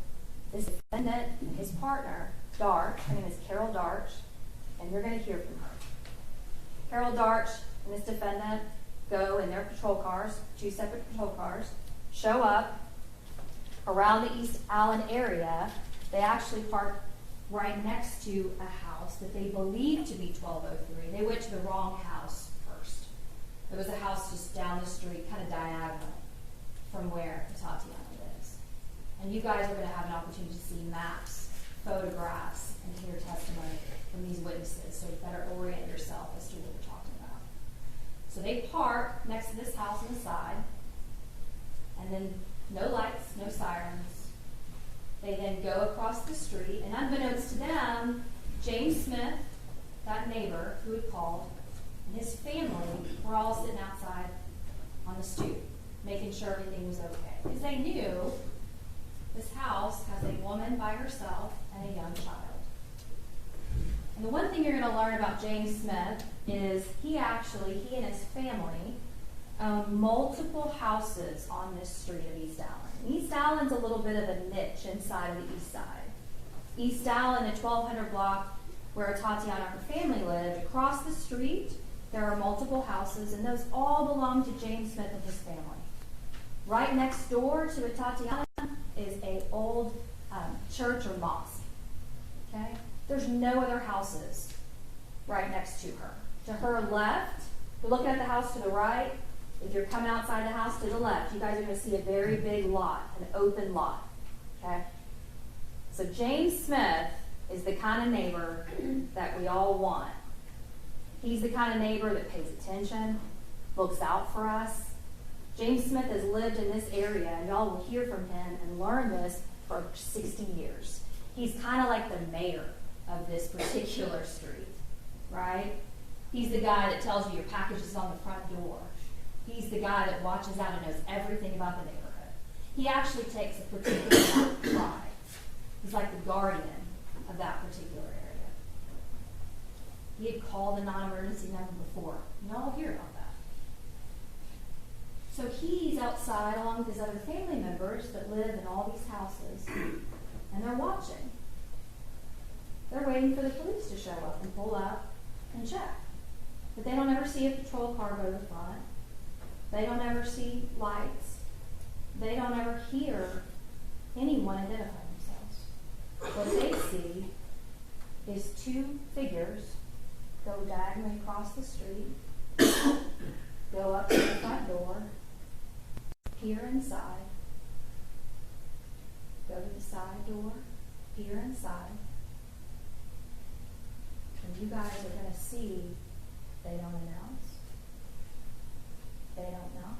this defendant and his partner, Darch, her name is Carol Darch, and you're going to hear from her. Carol Darch and this defendant go in their patrol cars, 2 separate patrol cars, show up around the East Allen area. They actually park right next to a house that they believed to be 1203. They went to the wrong house first. There was a house just down the street, kind of diagonal from where Atatiana lives. And you guys are going to have an opportunity to see maps, photographs, and hear testimony from these witnesses, so you better orient yourself as to what we're talking about. So they park next to this house on the side, and then no lights, no sirens. They then go across the street, and unbeknownst to them, James Smith, that neighbor who had called, and his family were all sitting outside on the stoop, making sure everything was okay. Because they knew this house has a woman by herself and a young child. And the one thing you're going to learn about James Smith is he and his family own multiple houses on this street of East Allen. East Allen's a little bit of a niche inside of the east side. East Allen, the 1200 block where Atatiana and her family lived, across the street there are multiple houses, and those all belong to James Smith and his family. Right next door to Atatiana is an old church or mosque. Okay? There's no other houses right next to her. To her left, if you're looking at the house to the right, if you're coming outside the house to the left, you guys are going to see a very big lot, an open lot. Okay? So James Smith is the kind of neighbor that we all want. He's the kind of neighbor that pays attention, looks out for us. James Smith has lived in this area, and y'all will hear from him and learn this for 16 years. He's kind of like the mayor of this particular street, right? He's the guy that tells you your package is on the front door. He's the guy that watches out and knows everything about the neighborhood. He actually takes a particular amount of pride. He's like the guardian of that particular area. He had called a non-emergency number before. Y'all hear about that. So he's outside along with his other family members that live in all these houses, and they're watching. They're waiting for the police to show up and pull up and check. But they don't ever see a patrol car go to the front. They don't ever see lights. They don't ever hear anyone identify themselves. What they see is two figures go diagonally across the street, go up to the front door, peer inside, go to the side door, peer inside, and you guys are going to see they don't announce, they don't knock,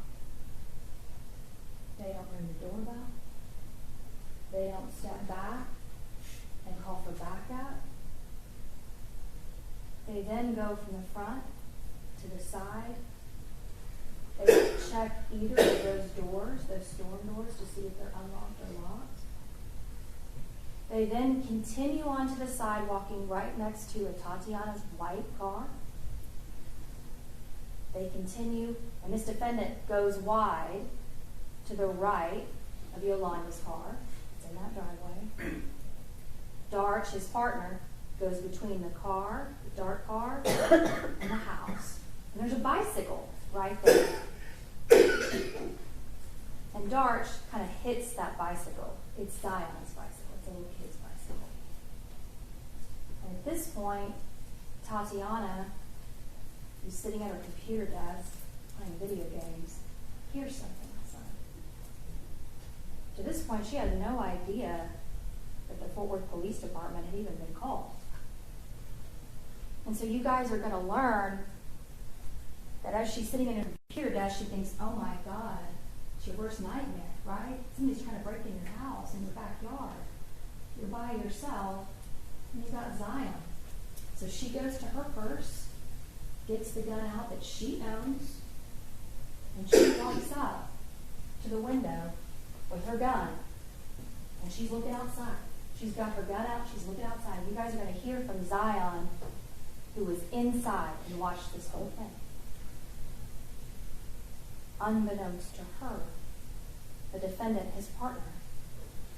they don't ring the doorbell, they don't step back and call for backup. They then go from the front to the side. They check either of those doors, those storm doors, to see if they're unlocked or locked. They then continue onto the side, walking right next to Atatiana's white car. They continue, and this defendant goes wide to the right of Yolanda's car. It's in that driveway. Darch, his partner, goes between the car, the dark car, and the house. And there's a bicycle right there. And Darch kind of hits that bicycle. It's Zion's bicycle. It's a little kid's bicycle. And at this point, Tatiana, who's sitting at her computer desk playing video games, hears something outside. To this point, she had no idea that the Fort Worth Police Department had even been called. And so you guys are going to learn that as she's sitting in her computer desk, she thinks, oh my God, it's your worst nightmare, right? Somebody's trying to break in your house, in your backyard. You're by yourself, and you've got Zion. So she goes to her purse, gets the gun out that she owns, and she walks up to the window with her gun, and she's looking outside. She's got her gun out, she's looking outside. You guys are going to hear from Zion, who was inside and watched this whole thing. Unbeknownst to her, the defendant, his partner,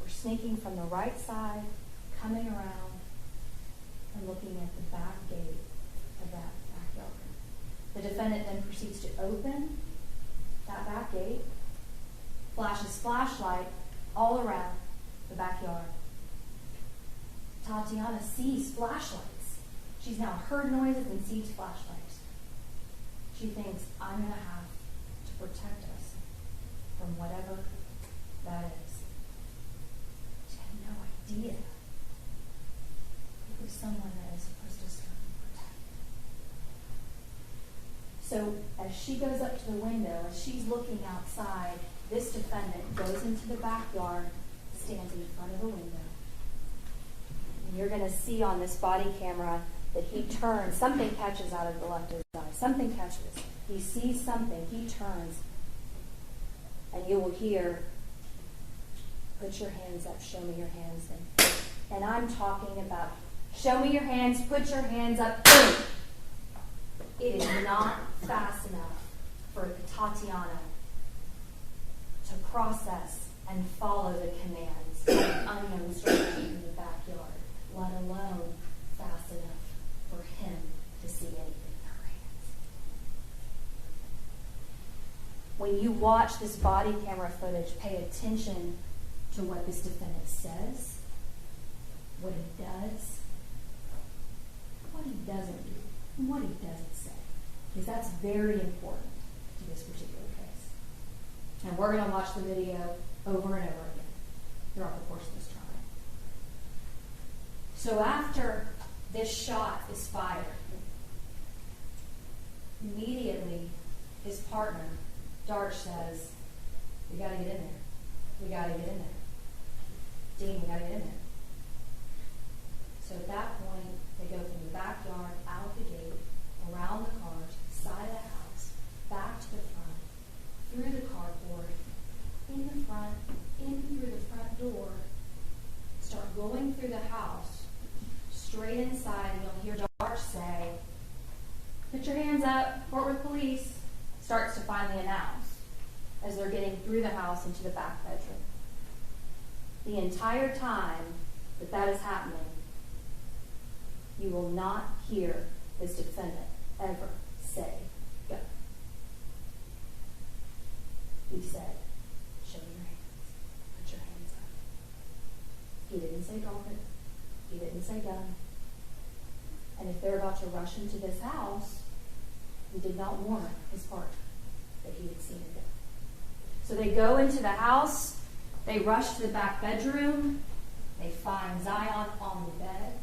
were sneaking from the right side, coming around, and looking at the back gate of that backyard. The defendant then proceeds to open that back gate, flashes flashlight all around the backyard. Tatiana sees flashlights. She's now heard noises and sees flashlights. She thinks, I'm going to have to protect us from whatever that is. She had no idea it was someone that is supposed to serve and protect. So as she goes up to the window, as she's looking outside, this defendant goes into the backyard, stands in front of the window. And you're going to see on this body camera that he turns. Something catches out of the left of his eye. Something catches. He sees something. He turns. And you will hear, put your hands up, show me your hands. And I'm talking about, show me your hands, put your hands up. Boom. It is not fast enough for Tatiana to process and follow the commands of an unknown stranger in the backyard, let alone fast enough for him to see anything in her hands. When you watch this body camera footage, pay attention to what this defendant says, what he does, what he doesn't do, and what he doesn't say. Because that's very important to this particular case. And we're going to watch the video over and over again throughout the course of this trial. So after this shot is fired, immediately his partner, Darch, says, we got to get in there. We got to get in there. Dean, we got to get in there. So at that point, they go from the backyard, out the gate, around the cars, side of the house, back to the front, through the carport, in the front, in through the front door, start going through the house, straight inside, and you'll hear Darch say, your hands up, Fort Worth Police, starts to finally announce as they're getting through the house into the back bedroom. The entire time that that is happening, you will not hear this defendant ever say, go. He said, show your hands. Put your hands up. He didn't say drop it. He didn't say gun. And if they're about to rush into this house, he did not warn his partner that he had seen a gun. So they go into the house. They rush to the back bedroom. They find Zion on the bed.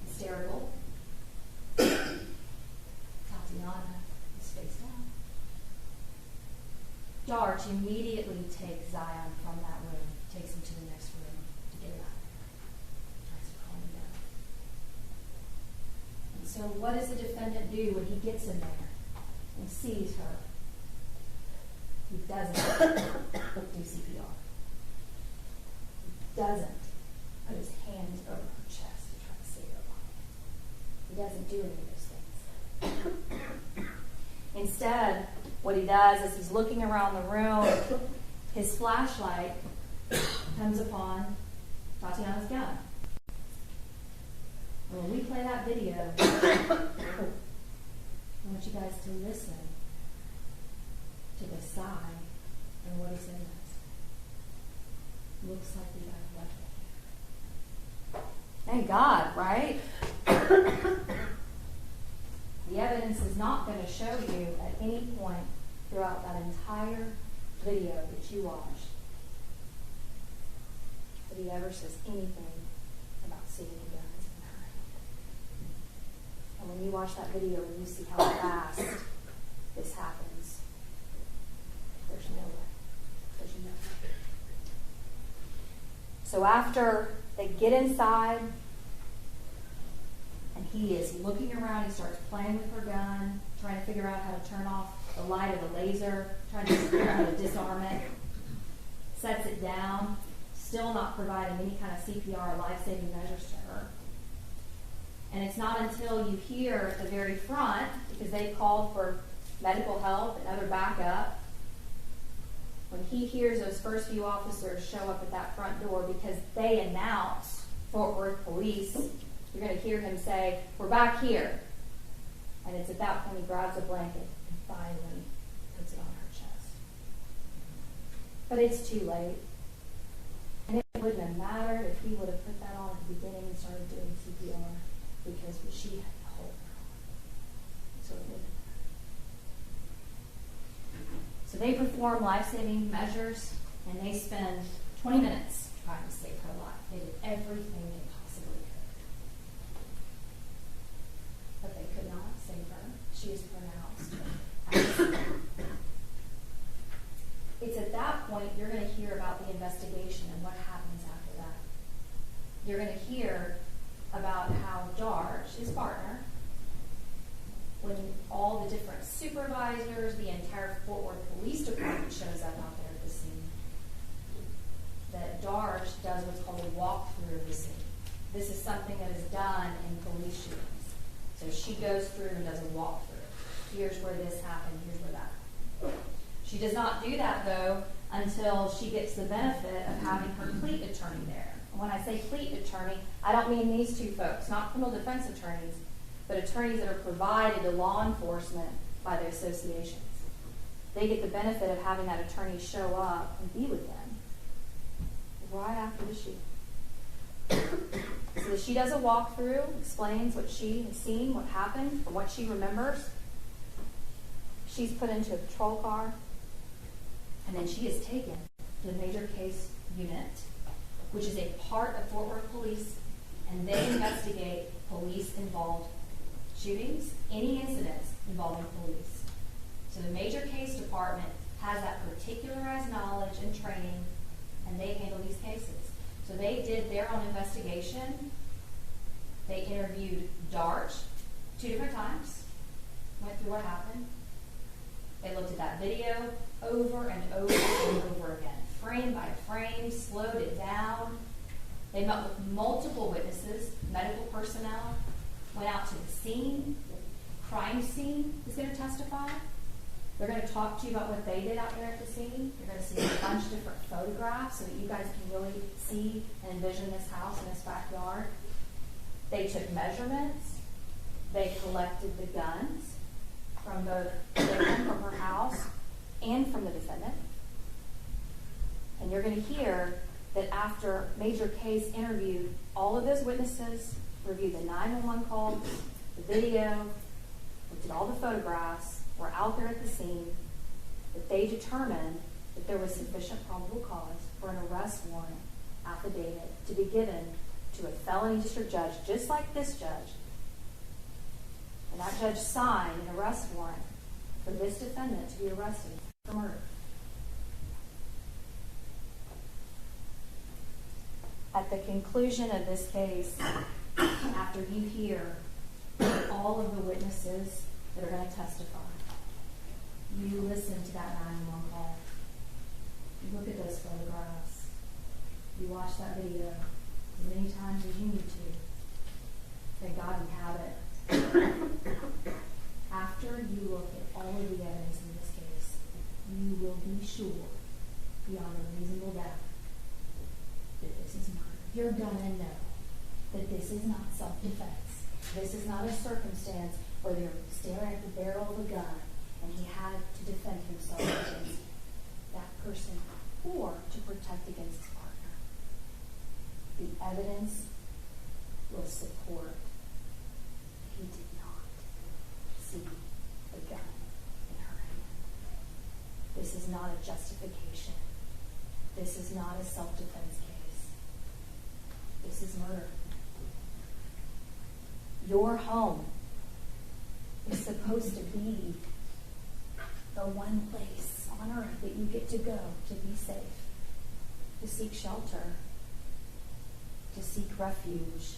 Hysterical. Tatiana is face down. Dart immediately takes Zion from that room, takes him to the next room to get him out. Tries to calm him down. And so what does the defendant do when he gets in there and sees her? He doesn't do CPR. He doesn't put his hands over her chest to try to save her life. He doesn't do any of those things. Instead, what he does is he's looking around the room. His flashlight comes upon Tatiana's gun. And when we play that video, I want you guys to listen to the sigh and what he says. Looks like we got a weapon. Thank God, right? The evidence is not going to show you at any point throughout that entire video that you watched that he ever says anything about seeing the guns in her hand. And when you watch that video and you see how fast this happens, there's no way. There's no way. So after they get inside, and he is looking around, he starts playing with her gun, trying to figure out how to turn off the light of the laser, trying to figure out how to disarm it, sets it down, still not providing any kind of CPR or life-saving measures to her. And it's not until you hear at the very front, because they called for medical help and other backup, when he hears those first few officers show up at that front door because they announce Fort Worth Police, you're going to hear him say, we're back here. And it's at that point he grabs a blanket and finally puts it on her chest. But it's too late. And it wouldn't have mattered if he would have put that on at the beginning and started doing CPR, because she had to hold her on. So it wouldn't matter. So they perform life-saving measures, and they spend 20 minutes trying to save her life. They did everything they possibly could. But they could not save her. She is pronounced. It's at that point you're going to hear about the investigation and what happens after that. You're going to hear about how Dart, his partner, when all the different supervisors, the entire Fort Worth Police Department shows up out there at the scene, that Darsh does what's called a walkthrough of the scene. This is something that is done in police shootings. So she goes through and does a walkthrough. Here's where this happened, here's where that happened. She does not do that, though, until she gets the benefit of having her plea attorney there. And when I say plea attorney, I don't mean these two folks, not criminal defense attorneys, but attorneys that are provided to law enforcement by the associations. They get the benefit of having that attorney show up and be with them right after the shooting. So she does a walkthrough, explains what she has seen, what happened, from what she remembers. She's put into a patrol car, and then she is taken to the major case unit, which is a part of Fort Worth Police, and they investigate police-involved shootings, any incidents involving police. So the major case department has that particularized knowledge and training, and they handle these cases. So they did their own investigation. They interviewed Dart 2 different times, went through what happened. They looked at that video over and over and over again, frame by frame, slowed it down. They met with multiple witnesses, medical personnel, went out to the scene, crime scene is going to testify. They're going to talk to you about what they did out there at the scene. You're going to see a bunch of different photographs so that you guys can really see and envision this house and this backyard. They took measurements. They collected the guns from both the victim from her house and from the defendant. And you're going to hear that after Major Case interviewed all of those witnesses, reviewed the 911 calls, the video, looked at all the photographs, were out there at the scene, that they determined that there was sufficient probable cause for an arrest warrant affidavit to be given to a felony district judge, just like this judge. And that judge signed an arrest warrant for this defendant to be arrested for murder. At the conclusion of this case, after you hear all of the witnesses that are going to testify, you listen to that 911 call. You look at those photographs. You watch that video as many times as you need to. Thank God we have it. After you look at all of the evidence in this case, you will be sure, beyond a reasonable doubt, that this is murder. You're gonna know that this is not self-defense. This is not a circumstance where they're staring at the barrel of a gun and he had to defend himself against that person or to protect against his partner. The evidence will support he did not see the gun in her hand. This is not a justification. This is not a self-defense case. This is murder. Your home is supposed to be the one place on earth that you get to go to be safe, to seek shelter, to seek refuge.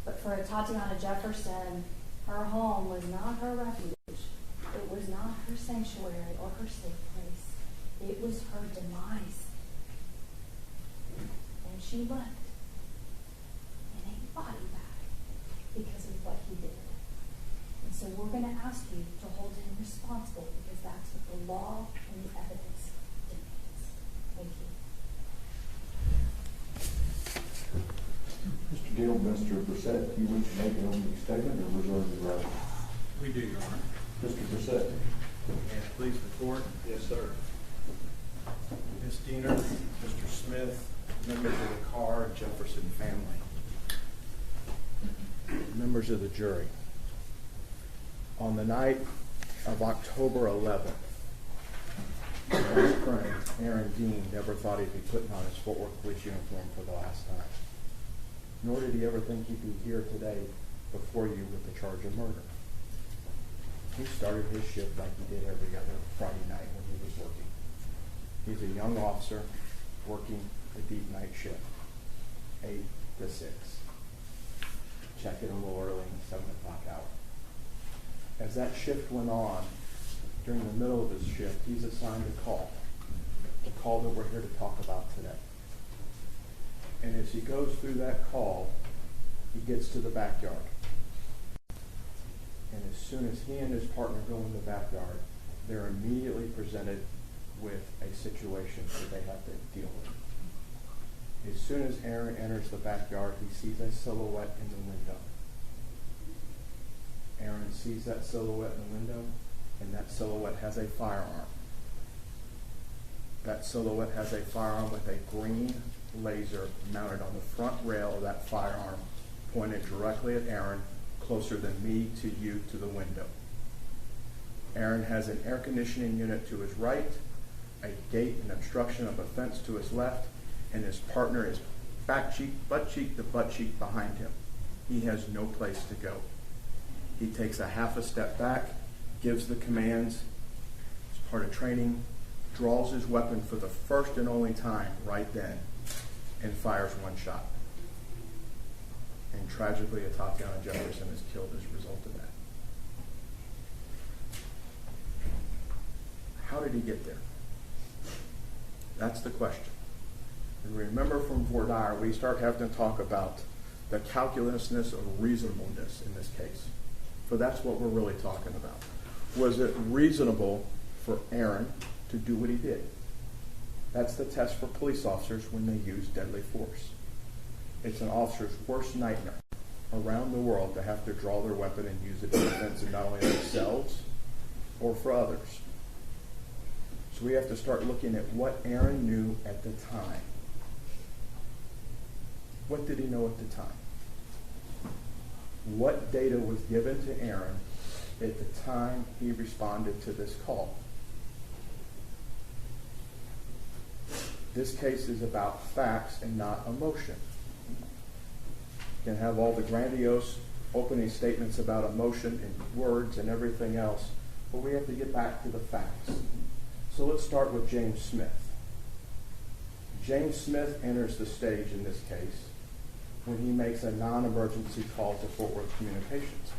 But for Atatiana Jefferson, her home was not her refuge. It was not her sanctuary or her safe place. It was her demise. And she left in a body bag because of what he did. And so we're going to ask you to hold him responsible because that's what the law and the evidence demands. Thank you. Mr. Gill, Mr. Brissett, do you wish to make an opening statement or reserve the right? We do, Your Honor. Mr. Brissett. And please report. Yes, sir. Ms. Diener, Mr. Smith, members of the Carr and Jefferson family, members of the jury. On the night of October 11th, last spring, Aaron Dean never thought he'd be putting on his Fort Worth police uniform for the last time. Nor did he ever think he'd be here today before you with the charge of murder. He started his shift like he did every other Friday night when he was working. He's a young officer working the deep night shift, 8 to 6. Check it a little early in the 7 o'clock hour. As that shift went on, during the middle of his shift, he's assigned a call that we're here to talk about today. And as he goes through that call, he gets to the backyard. And as soon as he and his partner go in the backyard, they're immediately presented with a situation that they have to deal with. As soon as Aaron enters the backyard, he sees a silhouette in the window. Aaron sees that silhouette in the window, and that silhouette has a firearm. That silhouette has a firearm with a green laser mounted on the front rail of that firearm, pointed directly at Aaron, closer than me to you to the window. Aaron has an air conditioning unit to his right, a gate and obstruction of a fence to his left, and his partner is butt cheek to butt cheek behind him. He has no place to go. He takes a half a step back, gives the commands, as part of training, draws his weapon for the first and only time right then, and fires one shot. And tragically, Atatiana Jefferson is killed as a result of that. How did he get there? That's the question. And remember from voir dire, we start having to talk about the calculousness of reasonableness in this case. For that's what we're really talking about. Was it reasonable for Aaron to do what he did? That's the test for police officers when they use deadly force. It's an officer's worst nightmare around the world to have to draw their weapon and use it in defense of not only themselves or for others. So we have to start looking at what Aaron knew at the time. What did he know at the time? What data was given to Aaron at the time he responded to this call? This case is about facts and not emotion. You can have all the grandiose opening statements about emotion and words and everything else, but we have to get back to the facts. So let's start with James Smith. James Smith enters the stage in this case when he makes a non-emergency call to Fort Worth Communications.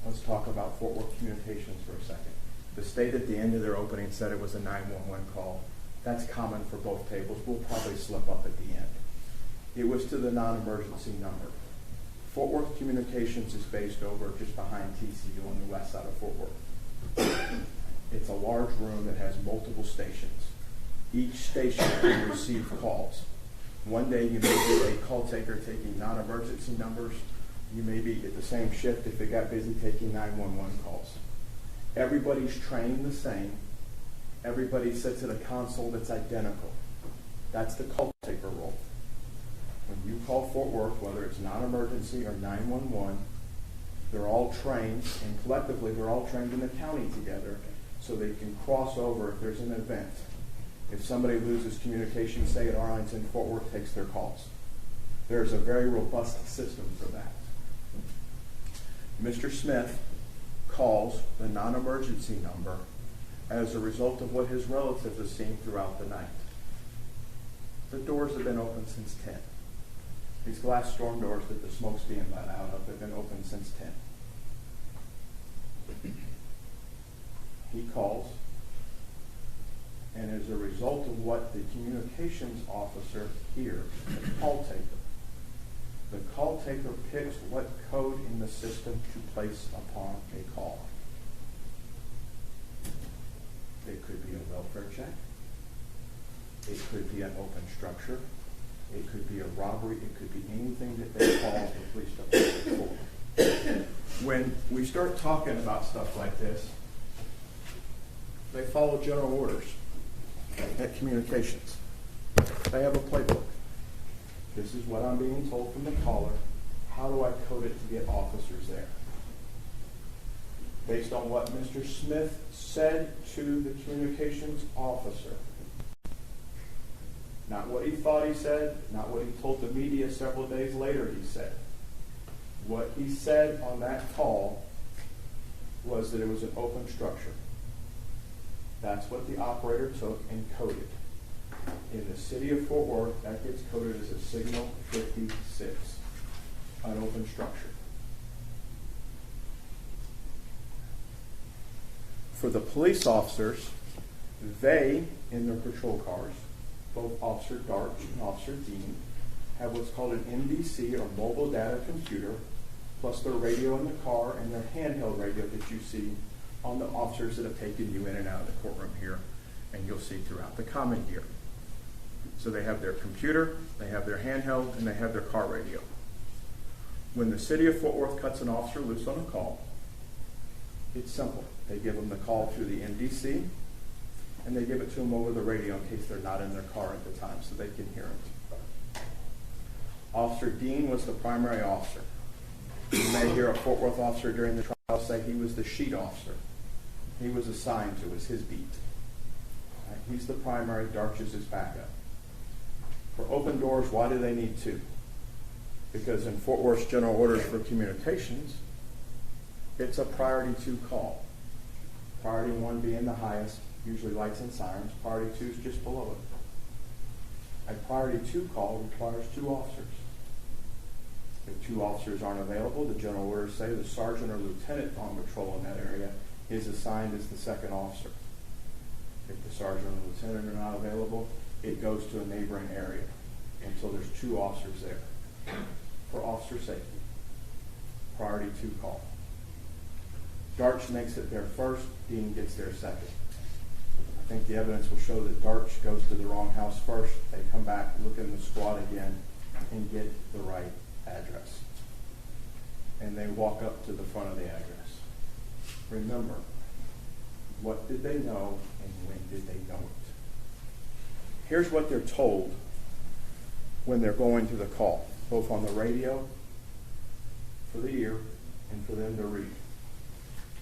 Let's talk about Fort Worth Communications for a second. The state at the end of their opening said it was a 911 call. That's common for both tables. We'll probably slip up at the end. It was to the non-emergency number. Fort Worth Communications is based over just behind TCU on the west side of Fort Worth. It's a large room that has multiple stations. Each station can receive calls. One day you may be a call taker taking non-emergency numbers. You may be at the same shift if it got busy taking 911 calls. Everybody's trained the same. Everybody sits at a console that's identical. That's the call taker role. When you call Fort Worth, whether it's non-emergency or 911, they're all trained, and collectively they're all trained in the county together so they can cross over if there's an event. If somebody loses communication, say at Arlington, Fort Worth takes their calls. There's a very robust system for that. Mr. Smith calls the non-emergency number as a result of what his relatives have seen throughout the night. The doors have been open since 10. These glass storm doors that the smoke's being let out of have been open since 10. He calls, and as a result of what the communications officer hears, the call taker picks what code in the system to place upon a call. It could be a welfare check. It could be an open structure. It could be a robbery. It could be anything that they call the police department for. When we start talking about stuff like this, they follow general orders at communications. They have a playbook. This is what I'm being told from the caller. How do I code it to get officers there? Based on what Mr. Smith said to the communications officer. Not what he thought he said, not what he told the media several days later he said. What he said on that call was that it was an open structure. That's what the operator took and coded. In the city of Fort Worth, that gets coded as a signal 56, an open structure. For the police officers, they, in their patrol cars, both Officer Dart and Officer Dean, have what's called an MDC, or mobile data computer, plus their radio in the car and their handheld radio that you see on the officers that have taken you in and out of the courtroom here, and you'll see throughout the comment here. So they have their computer, they have their handheld, and they have their car radio. When the city of Fort Worth cuts an officer loose on a call, it's simple. They give them the call through the MDC, and they give it to them over the radio in case they're not in their car at the time so they can hear it. Officer Dean was the primary officer. You may hear a Fort Worth officer during the trial say he was the sheet officer. He was assigned to, it was his beat. He's the primary, Darch is his backup. For open doors, why do they need two? Because in Fort Worth's general orders for communications, it's a priority 2 call. Priority 1 being the highest, usually lights and sirens. Priority 2 is just below it. A priority 2 call requires 2 officers. If 2 officers aren't available, the general orders say the sergeant or lieutenant on patrol in that area is assigned as the second officer. If the sergeant or lieutenant are not available, it goes to a neighboring area until there's 2 officers there for officer safety. priority 2 call. Darch makes it there first, Dean gets there second. I think the evidence will show that Darch goes to the wrong house first. They come back, look in the squad again, and get the right address. And they walk up to the front of the address. Remember, what did they know and when did they know it? Here's what they're told when they're going to the call, both on the radio, for the ear, and for them to read.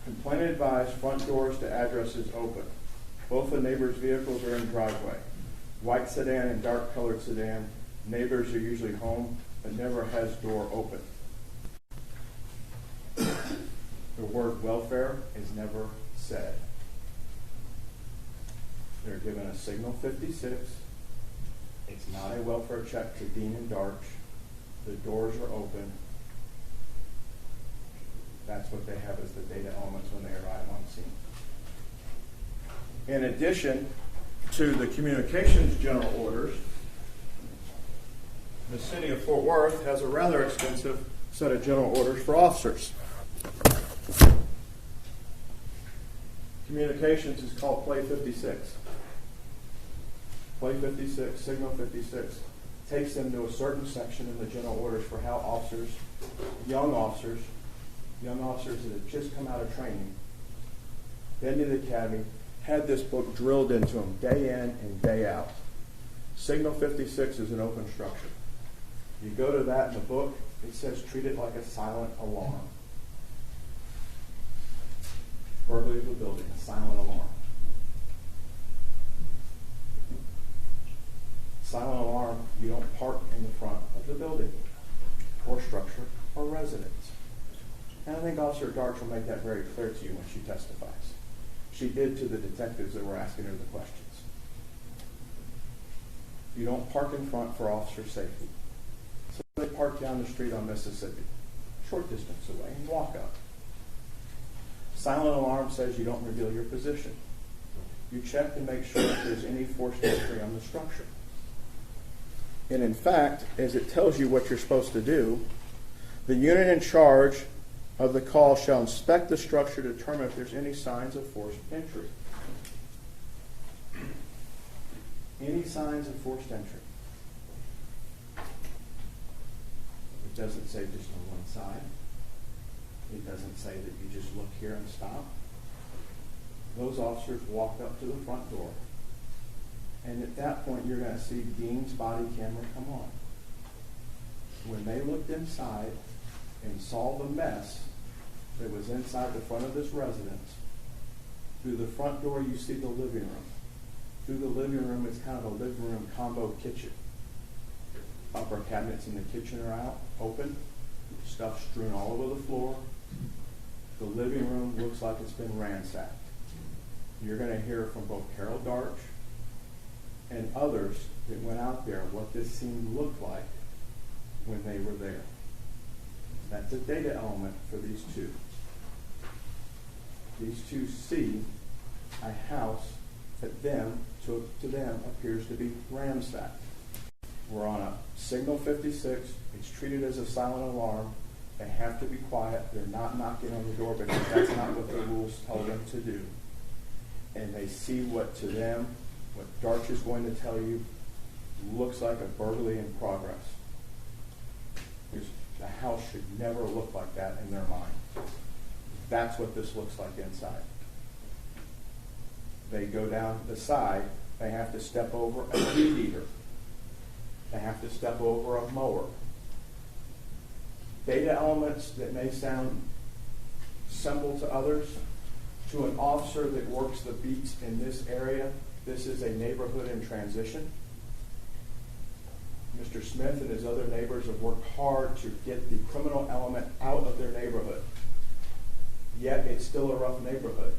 Complainant advised, front doors to addresses open. Both the neighbors' vehicles are in driveway. White sedan and dark colored sedan. Neighbors are usually home, but never has door open. The word welfare is never said. They're given a signal 56. It's not a welfare check to Dean and Darch. The doors are open. That's what they have as the data elements when they arrive on scene. In addition to the communications general orders, the city of Fort Worth has a rather extensive set of general orders for officers. Communications is called Play 56. Play 56, Signal 56, takes them to a certain section in the general orders for how officers that have just come out of training, been to the academy, had this book drilled into them day in and day out. Signal 56 is an open structure. You go to that in the book, it says treat it like a silent alarm. Burglary of the building, a silent alarm. Silent alarm, you don't park in the front of the building or structure or residence. And I think Officer Darch will make that very clear to you when she testifies. She did to the detectives that were asking her the questions. You don't park in front for officer safety. So they park down the street on Mississippi, short distance away, and walk up. Silent alarm says you don't reveal your position. You check to make sure if there's any forced entry on the structure. And in fact, as it tells you what you're supposed to do, the unit in charge of the call shall inspect the structure to determine if there's any signs of forced entry. Any signs of forced entry. It doesn't say just on one side. It doesn't say that you just look here and stop. Those officers walked up to the front door. And at that point, you're going to see Dean's body camera come on. When they looked inside and saw the mess that was inside the front of this residence, through the front door, you see the living room. Through the living room, it's kind of a living room combo kitchen. Upper cabinets in the kitchen are out, open. Stuff strewn all over the floor. The living room looks like it's been ransacked. You're going to hear from both Carol Darch and others that went out there what this scene looked like when they were there. That's a data element for these two. These two see a house that to them appears to be ransacked. We're on a signal 56. It's treated as a silent alarm. They have to be quiet. They're not knocking on the door because that's not what the rules tell them to do. And they see what to them, what Darch is going to tell you, looks like a burglary in progress. Because the house should never look like that in their mind. That's what this looks like inside. They go down the side. They have to step over a weed eater. They have to step over a mower. Data elements that may sound simple to others, to an officer that works the beats in this area, this is a neighborhood in transition. Mr. Smith and his other neighbors have worked hard to get the criminal element out of their neighborhood. Yet it's still a rough neighborhood.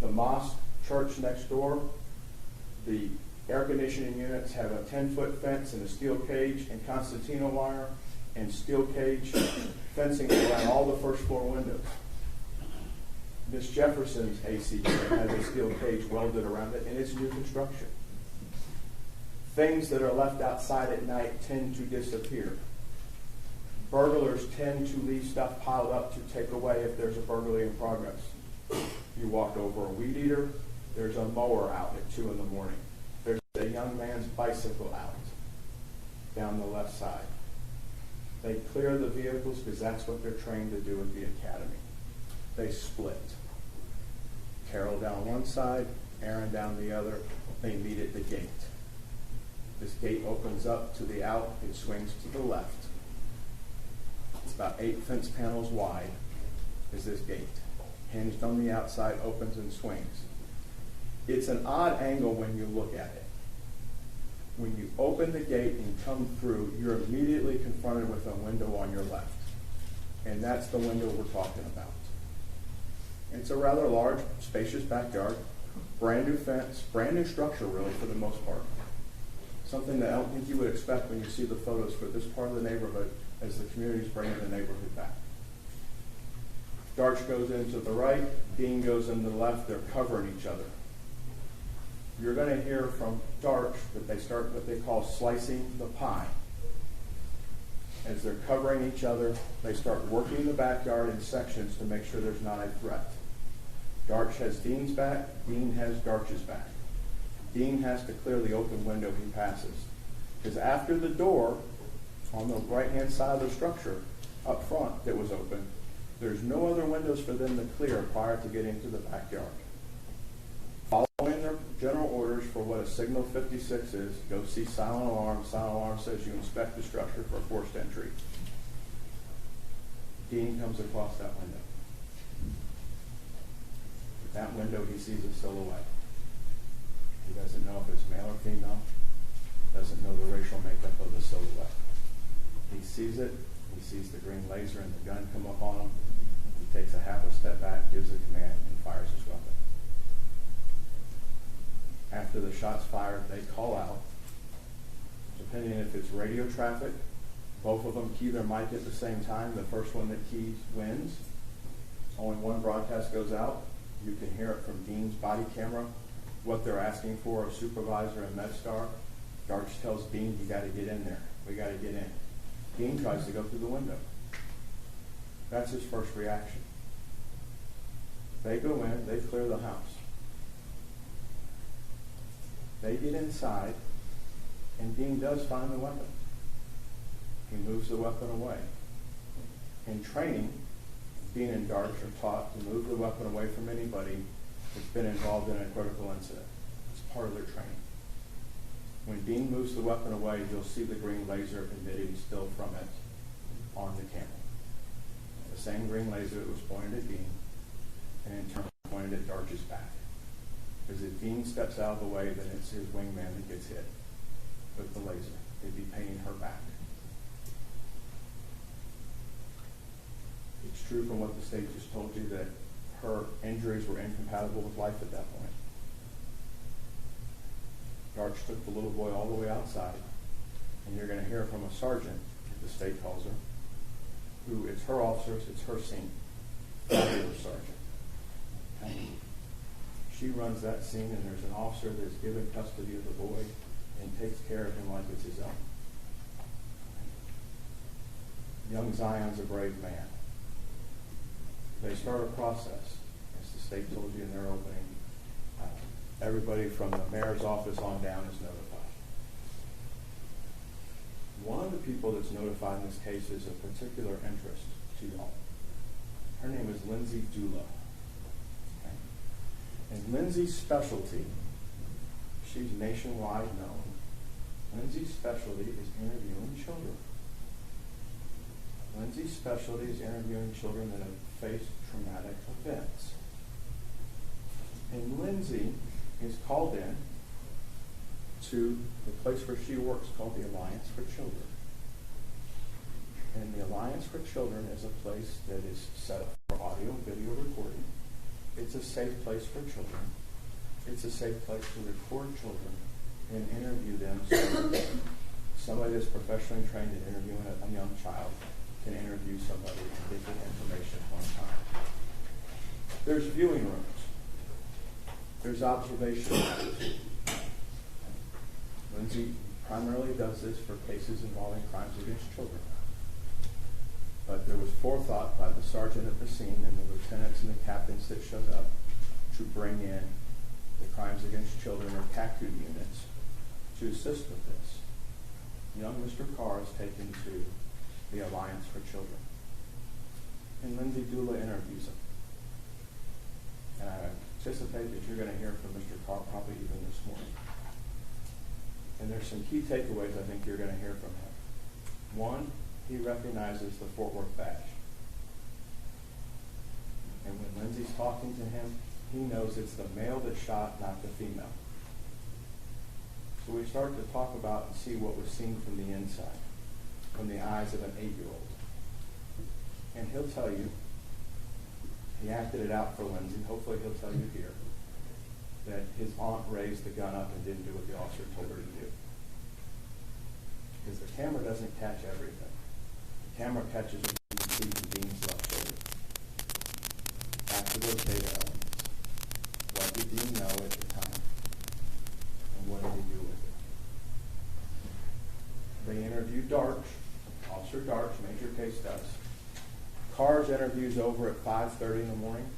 The mosque, church next door, the air conditioning units have a 10-foot fence and a steel cage and concertina wire and steel cage fencing around all the first floor windows. Miss Jefferson's AC unit has a steel cage welded around it, and it's new construction. Things that are left outside at night tend to disappear. Burglars tend to leave stuff piled up to take away if there's a burglary in progress. You walk over a weed eater, there's a mower out at 2 in the morning. There's a young man's bicycle out down the left side. They clear the vehicles because that's what they're trained to do at the academy. They split. Carol down one side, Aaron down the other. They meet at the gate. This gate opens up to the out. It swings to the left. It's about 8 fence panels wide is this gate. Hinged on the outside, opens and swings. It's an odd angle when you look at it. When you open the gate and come through, you're immediately confronted with a window on your left. And that's the window we're talking about. It's a rather large, spacious backyard, brand new fence, brand new structure really for the most part. Something that I don't think you would expect when you see the photos for this part of the neighborhood as the community's bringing the neighborhood back. Darch goes into the right, Dean goes into the left, they're covering each other. You're going to hear from Darch that they start what they call slicing the pie. As they're covering each other, they start working the backyard in sections to make sure there's not a threat. Darch has Dean's back, Dean has Darch's back. Dean has to clear the open window he passes. Because after the door on the right-hand side of the structure up front that was open, there's no other windows for them to clear prior to getting to the backyard. Following their general orders for what a signal 56 is, go see silent alarm. Silent alarm says you inspect the structure for forced entry. Dean comes across that window. At that window, he sees a silhouette. He doesn't know if it's male or female. Doesn't know the racial makeup of the silhouette. He sees it. He sees the green laser and the gun come up on him. He takes a half a step back, gives a command, and fires his weapon. After the shot's fired, they call out. Depending if it's radio traffic, both of them key their mic at the same time. The first one that keys wins. Only one broadcast goes out. You can hear it from Dean's body camera, what they're asking for, a supervisor and MedStar. Darch tells Dean, you got to get in there. We got to get in. Dean tries to go through the window. That's his first reaction. They go in, they clear the house. They get inside, and Dean does find the weapon. He moves the weapon away. In training, Dean and Darch are taught to move the weapon away from anybody that's been involved in a critical incident. It's part of their training. When Dean moves the weapon away, you'll see the green laser emitting still from it on the camera. The same green laser that was pointed at Dean, and in turn pointed at Darch's back. Because if Dean steps out of the way, then it's his wingman that gets hit with the laser. It'd be painting her back. It's true from what the state just told you that her injuries were incompatible with life at that point. Darch took the little boy all the way outside, and you're going to hear from a sergeant, the state calls her, who it's her officers, it's her scene. Fabulous sergeant. Okay. She runs that scene, and there's an officer that's given custody of the boy and takes care of him like it's his own. Young Zion's a brave man. They start a process, as the state told you in their opening. Everybody from the mayor's office on down is notified. One of the people that's notified in this case is of particular interest to y'all. Her name is Lindsay Dula. Okay. And Lindsay's specialty, she's nationwide known. Lindsay's specialty is interviewing children. Lindsay's specialty is interviewing children that have faced traumatic events. And Lindsay is called in to the place where she works called the Alliance for Children. And the Alliance for Children is a place that is set up for audio and video recording. It's a safe place for children. It's a safe place to record children and interview them so that somebody that's professionally trained in interviewing a young child can interview somebody and get the information at one time. There's viewing rooms. There's observation matters. Lindsay primarily does this for cases involving crimes against children. But there was forethought by the sergeant at the scene and the lieutenants and the captains that showed up to bring in the crimes against children or CACU units to assist with this. Young Mr. Carr is taken to the Alliance for Children. And Lindsay Dula interviews him. And I anticipate that you're going to hear from Mr. Carr probably even this morning. And there's some key takeaways I think you're going to hear from him. One, he recognizes the Fort Worth badge. And when Lindsay's talking to him, he knows it's the male that shot, not the female. So we start to talk about and see what was seen from the inside, from the eyes of an 8-year-old. And he'll tell you, he acted it out for Lindsay, hopefully he'll tell you here, that his aunt raised the gun up and didn't do what the officer told her to do. Because the camera doesn't catch everything. The camera catches what you can see from Dean's left shoulder. Back to those data elements. What did Dean know at the time? And what did he do with it? They interviewed Darch, Officer Darch, major case does. Carr's interview's over at 5:30 in the morning.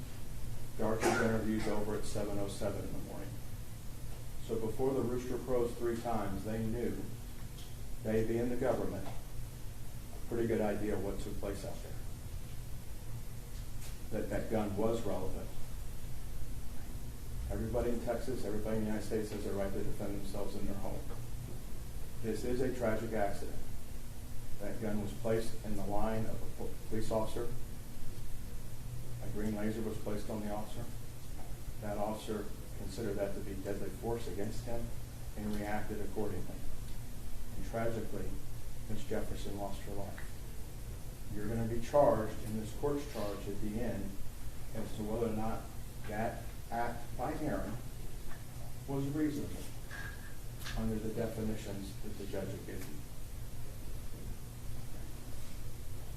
Darch's interview's over at 7:07 in the morning. So before the rooster crows 3 times, they knew, they being the government, a pretty good idea of what took place out there. That gun was relevant. Everybody in Texas, everybody in the United States has a right to defend themselves in their home. This is a tragic accident. That gun was placed in the line of a police officer. A green laser was placed on the officer. That officer considered that to be deadly force against him and reacted accordingly. And tragically, Ms. Jefferson lost her life. You're going to be charged in this court's charge at the end as to whether or not that act by Aaron was reasonable under the definitions that the judge will give you.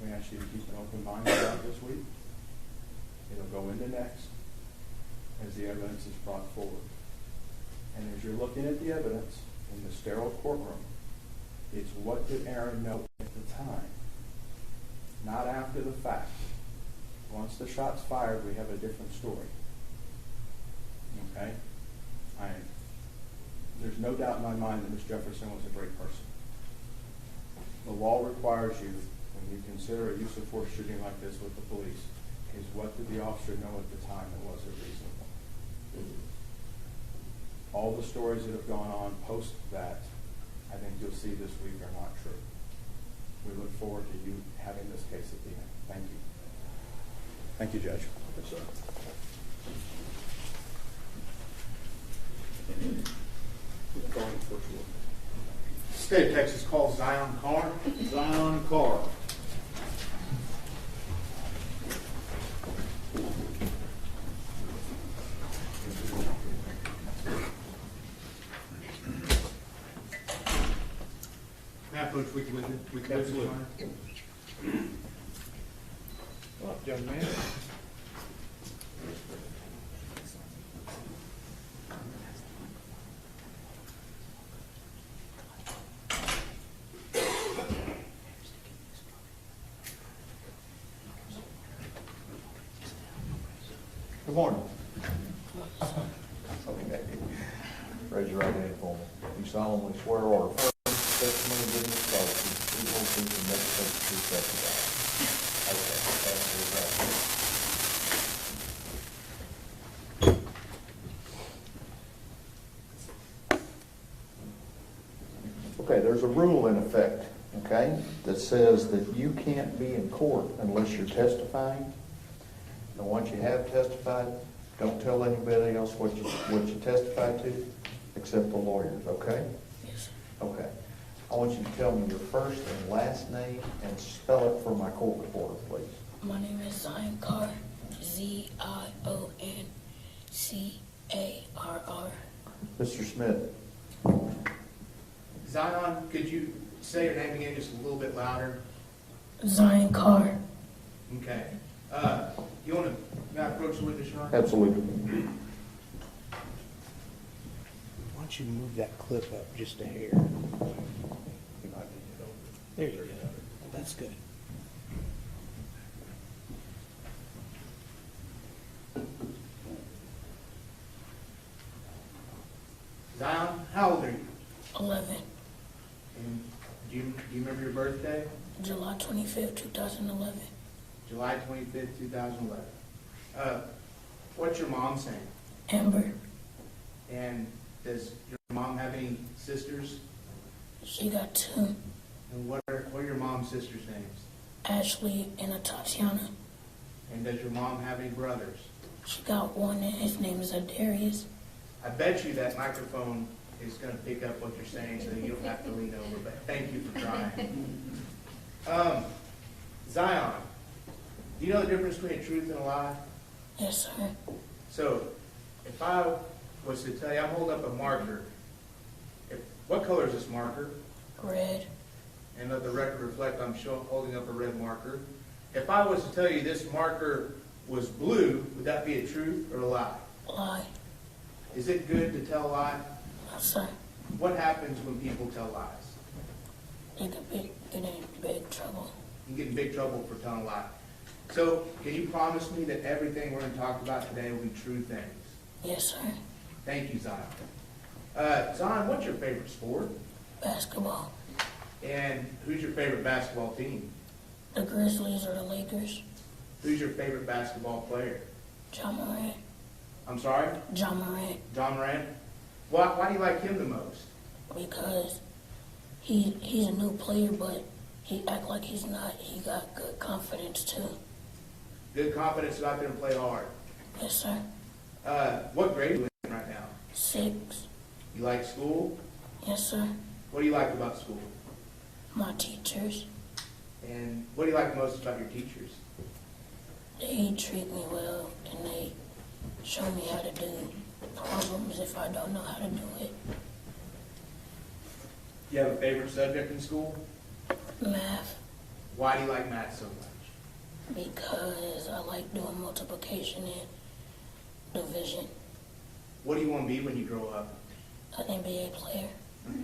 We ask you to keep an open mind throughout this week. It'll go into next as the evidence is brought forward. And as you're looking at the evidence in the sterile courtroom, it's what did Aaron know at the time, not after the fact. Once the shot's fired, we have a different story. Okay? There's no doubt in my mind that Ms. Jefferson was a great person. The law requires you, when you consider a use of force shooting like this with the police, is what did the officer know at the time and was it reasonable? All the stories that have gone on post that, I think you'll see this week are not true. We look forward to you having this case at the end. Thank you. Thank you, Judge. Yes, sir. State of Texas calls Zion Carr. Zion Carr. Now, Coach, we can Absolutely. Come up, young man. Good morning. Okay. Raise your right hand for me. You solemnly swear or affirm testimony given this cause to the whole truth and nothing but the truth, so help you God. Okay. That's your right. Okay, there's a rule in effect, okay, that says that you can't be in court unless you're testifying. And once you have testified, don't tell anybody else what you testified to, except the lawyers, okay? Yes. Okay. I want you to tell me your first and last name and spell it for my court reporter, please. My name is Zion Carr, Z-I-O-N-C-A-R-R. Mr. Smith. Zion, could you say your name again just a little bit louder? Zion Carr. Okay. You want to approach the witness, Sean? Absolutely. Why don't you move that clip up just a hair? There you go. That's good. How old are you? 11, And do you remember your birthday? July 25th, 2011. July 25th, 2011. What's your mom's name? Amber, And does your mom have any sisters? she got 2, And what are your mom's sisters' names? Ashley and Atatiana. And does your mom have any brothers? She got 1, and his name is Adarius. I bet you that microphone is going to pick up what you're saying, so you don't have to lean over, but thank you for trying. Zion, do you know the difference between a truth and a lie? Yes, sir. So, if I was to tell you, I'm holding up a marker. What color is this marker? Red, And let the record reflect I'm holding up a red marker. If I was to tell you this marker was blue, would that be a truth or a lie? lie. Is it good to tell a lie? Yes, sir. What happens when people tell lies? They could get in big trouble. You get in big trouble for telling a lie. So, can you promise me that everything we're going to talk about today will be true things? Yes, sir. Thank you, Zion. Zion, what's your favorite sport? Basketball. And who's your favorite basketball team? The Grizzlies or the Lakers. Who's your favorite basketball player? John Morant. I'm sorry? John Morant. John Morant? Why do you like him the most? Because he's a new player, but he act like he's not. He got good confidence too. Good confidence to go out there and play hard. Yes, sir. What grade are you in right now? 6. You like school? Yes, sir. What do you like about school? My teachers, And what do you like most about your teachers? they treat me well and they show me how to do problems if I don't know how to do it. Do you have a favorite subject in school? Math, Why do you like math so much? because I like doing multiplication and division. What do you want to be when you grow up? An NBA player, Do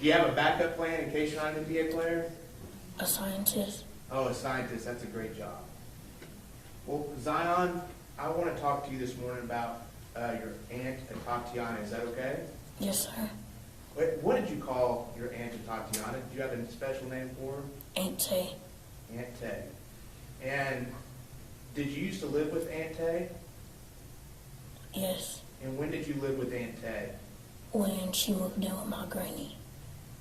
you have a backup plan in case you're not an NBA player? a scientist. Oh, a scientist. That's a great job. Well, Zion, I want to talk to you this morning about your aunt, Atatiana. Is that okay? Yes, sir. What did you call your aunt, Atatiana? Did you have a special name for her? Aunt Tay. Aunt Tay. And did you used to live with Aunt Tay? Yes. And when did you live with Aunt Tay? When she moved in with my granny.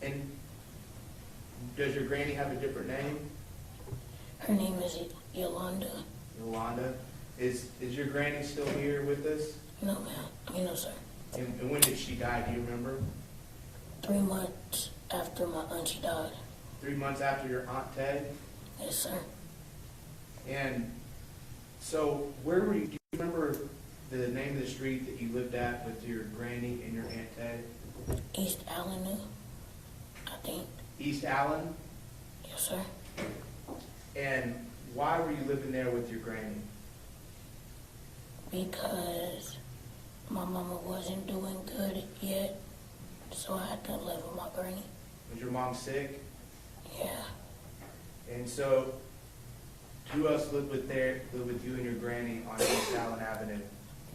And does your granny have a different name? Her name is Yolanda. Yolanda. Is your granny still here with us? No, ma'am. No, sir. And when did she die? Do you remember? 3 months after my auntie died. 3 months after your Aunt Tay? Yes, sir. And so where were you? Do you remember the name of the street that you lived at with your granny and your Aunt Tay? East Avenue, I think. East Allen? Yes, sir. And why were you living there with your granny? Because my mama wasn't doing good yet, so I had to live with my granny. Was your mom sick? Yeah. And so who else lived with you and your granny on East Allen Avenue?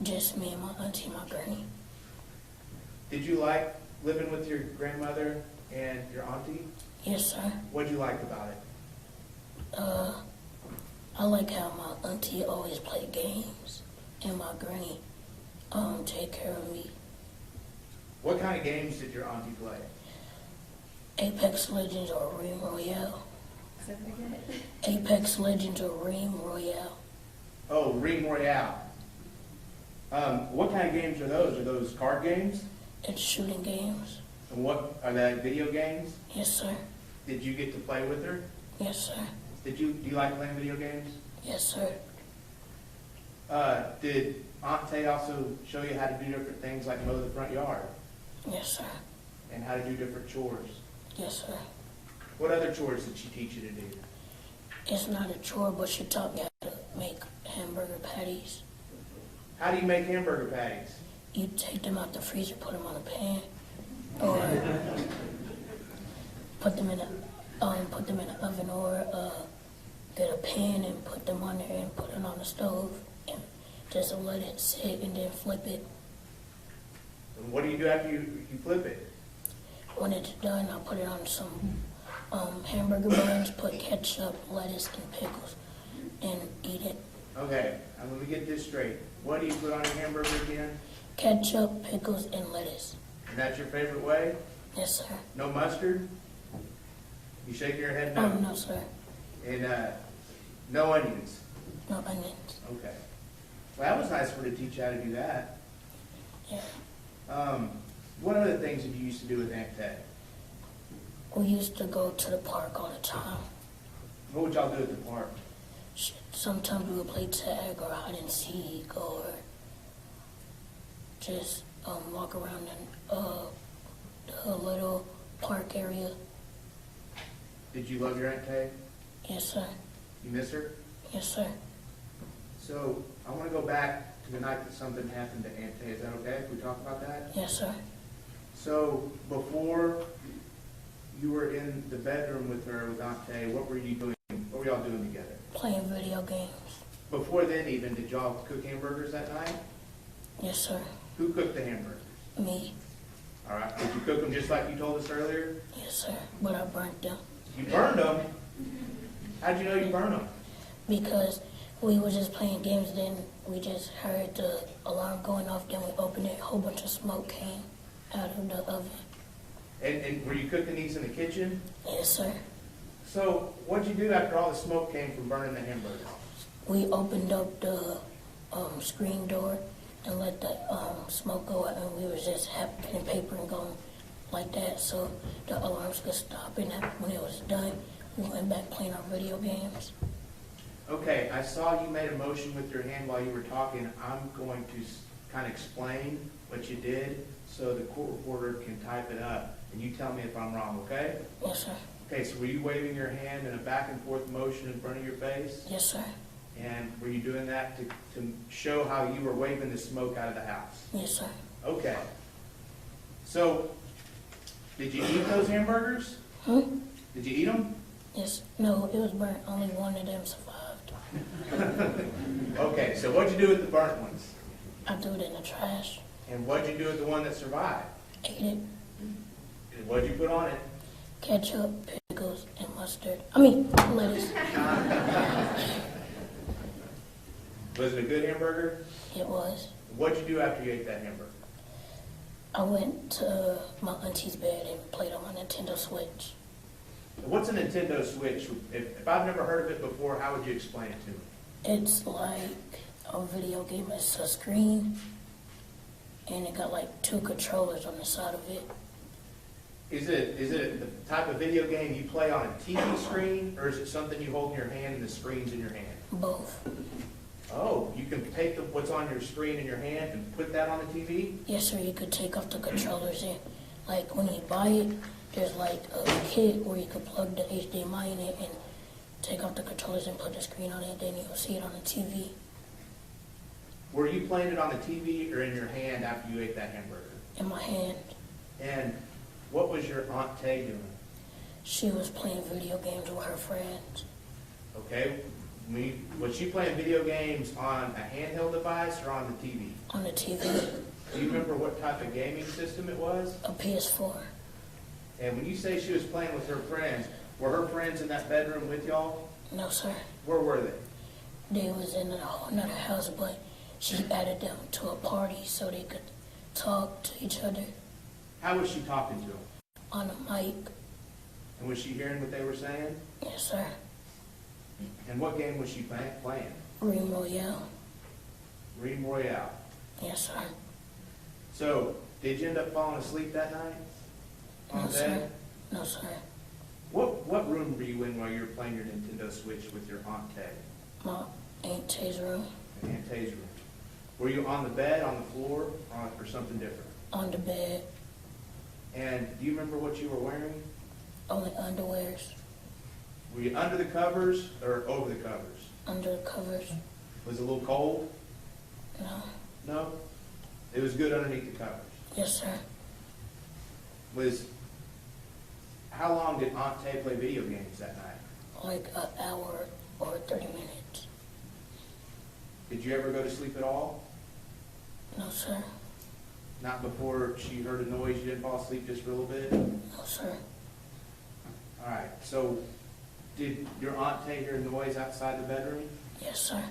Just me and my auntie and my granny. Did you like living with your grandmother and your auntie? Yes, sir. What did you like about it? I like how my auntie always played games and my granny take care of me. What kind of games did your auntie play? Apex Legends or Ream Royale. Apex Legends or Ream Royale. Oh, Ring Royale. What kind of games are those? Are those card games? It's shooting games. And what are they, video games? Yes, sir. Did you get to play with her? Yes, sir. Do you like playing video games? Yes, sir. Did Aunt Tay also show you how to do different things like mow the front yard Yes, sir. and how to do different chores? Yes, sir. What other chores did she teach you to do? It's not a chore, but she taught me how to make hamburger patties. How do you make hamburger patties? You take them out the freezer, put them on a pan, or put them in an oven, or get a pan and put them on there and put it on the stove and just let it sit and then flip it. And what do you do after you flip it? When it's done, I put it on some hamburger buns, put ketchup, lettuce, and pickles, and eat it. Okay, let me get this straight. What do you put on your hamburger again? Ketchup, pickles, and lettuce. And that's your favorite way? Yes, sir. No mustard? You shake your head no? No, sir. And no onions? No onions. Okay. Well, that was nice for her to teach you how to do that. Yeah. What other things did you used to do with Aunt Ted? We used to go to the park all the time. What would y'all do at the park? Sometimes we would play tag or hide and seek or just walk around in the little park area. Did you love your Aunt Tay? Yes, sir. You miss her? Yes, sir. So I want to go back to the night that something happened to Aunt Tay. Is that okay if we talk about that? Yes, sir. So before you were in the bedroom with her, with Aunt Tay, what were you doing? What were y'all doing together? Playing video games. Before then even, did y'all cook hamburgers that night? Yes, sir. Who cooked the hamburgers? Me. All right. Did you cook them just like you told us earlier? Yes, sir. But I burnt them. You burned them? How'd you know you burned them? Because we were just playing games, then we just heard the alarm going off, then we opened it, a whole bunch of smoke came out of the oven. And were you cooking these in the kitchen? Yes, sir. So what'd you do after all the smoke came from burning the hamburger? We opened up the screen door and let the smoke go out, and we were just pen and paper and going like that so the alarms could stop. And when it was done, we went back playing our video games. Okay, I saw you made a motion with your hand while you were talking. I'm going to kind of explain what you did so the court reporter can type it up. And you tell me if I'm wrong, okay? Yes, sir. Okay, so were you waving your hand in a back and forth motion in front of your face? Yes, sir. And were you doing that to show how you were waving the smoke out of the house? Yes, sir. Okay. So, did you eat those hamburgers? Hmm? Did you eat them? Yes. No, it was burnt. Only one of them survived. Okay, so what'd you do with the burnt ones? I threw it in the trash. And what'd you do with the one that survived? Ate it. And what'd you put on it? Ketchup, pickles, and mustard. I mean, lettuce. Was it a good hamburger? It was. What'd you do after you ate that hamburger? I went to my auntie's bed and played on my Nintendo Switch. What's a Nintendo Switch? If I've never heard of it before, how would you explain it to me? It's like a video game. It's a screen, and it got like 2 controllers on the side of it. Is it the type of video game you play on a TV screen, or is it something you hold in your hand and the screen's in your hand? Both. Oh, you can take what's on your screen in your hand and put that on the TV? Yes, sir. You could take off the controllers and, like, when you buy it, there's like a kit where you could plug the HDMI in it and take off the controllers and put the screen on it. Then you'll see it on the TV. Were you playing it on the TV or in your hand after you ate that hamburger? In my hand. And what was your Aunt Tay doing? She was playing video games with her friends. Okay. Was she playing video games on a handheld device or on the TV? On the TV. Do you remember what type of gaming system it was? A PS4. And when you say she was playing with her friends, were her friends in that bedroom with y'all? No, sir. Where were they? They was in another house, but she added them to a party so they could talk to each other. How was she talking to them? On a mic. And was she hearing what they were saying? Yes, sir. And what game was she playing? Dream Royale. Dream Royale. Yes, sir. So, did you end up falling asleep that night? No, sir. No, sir. What room were you in while you were playing your Nintendo Switch with your Aunt Tay? My Aunt Tay's room. Aunt Tay's room. Were you on the bed, on the floor, or something different? On the bed. And do you remember what you were wearing? Only underwears. Were you under the covers or over the covers? Under the covers. Was it a little cold? No. No? It was good underneath the covers. Yes, sir. How long did Aunt Tay play video games that night? Like an hour or 30 minutes. Did you ever go to sleep at all? No, sir. Not before she heard a noise, you didn't fall asleep just for a little bit? No, sir. All right, so did your aunt Tay hear a noise outside the bedroom? Yes, sir.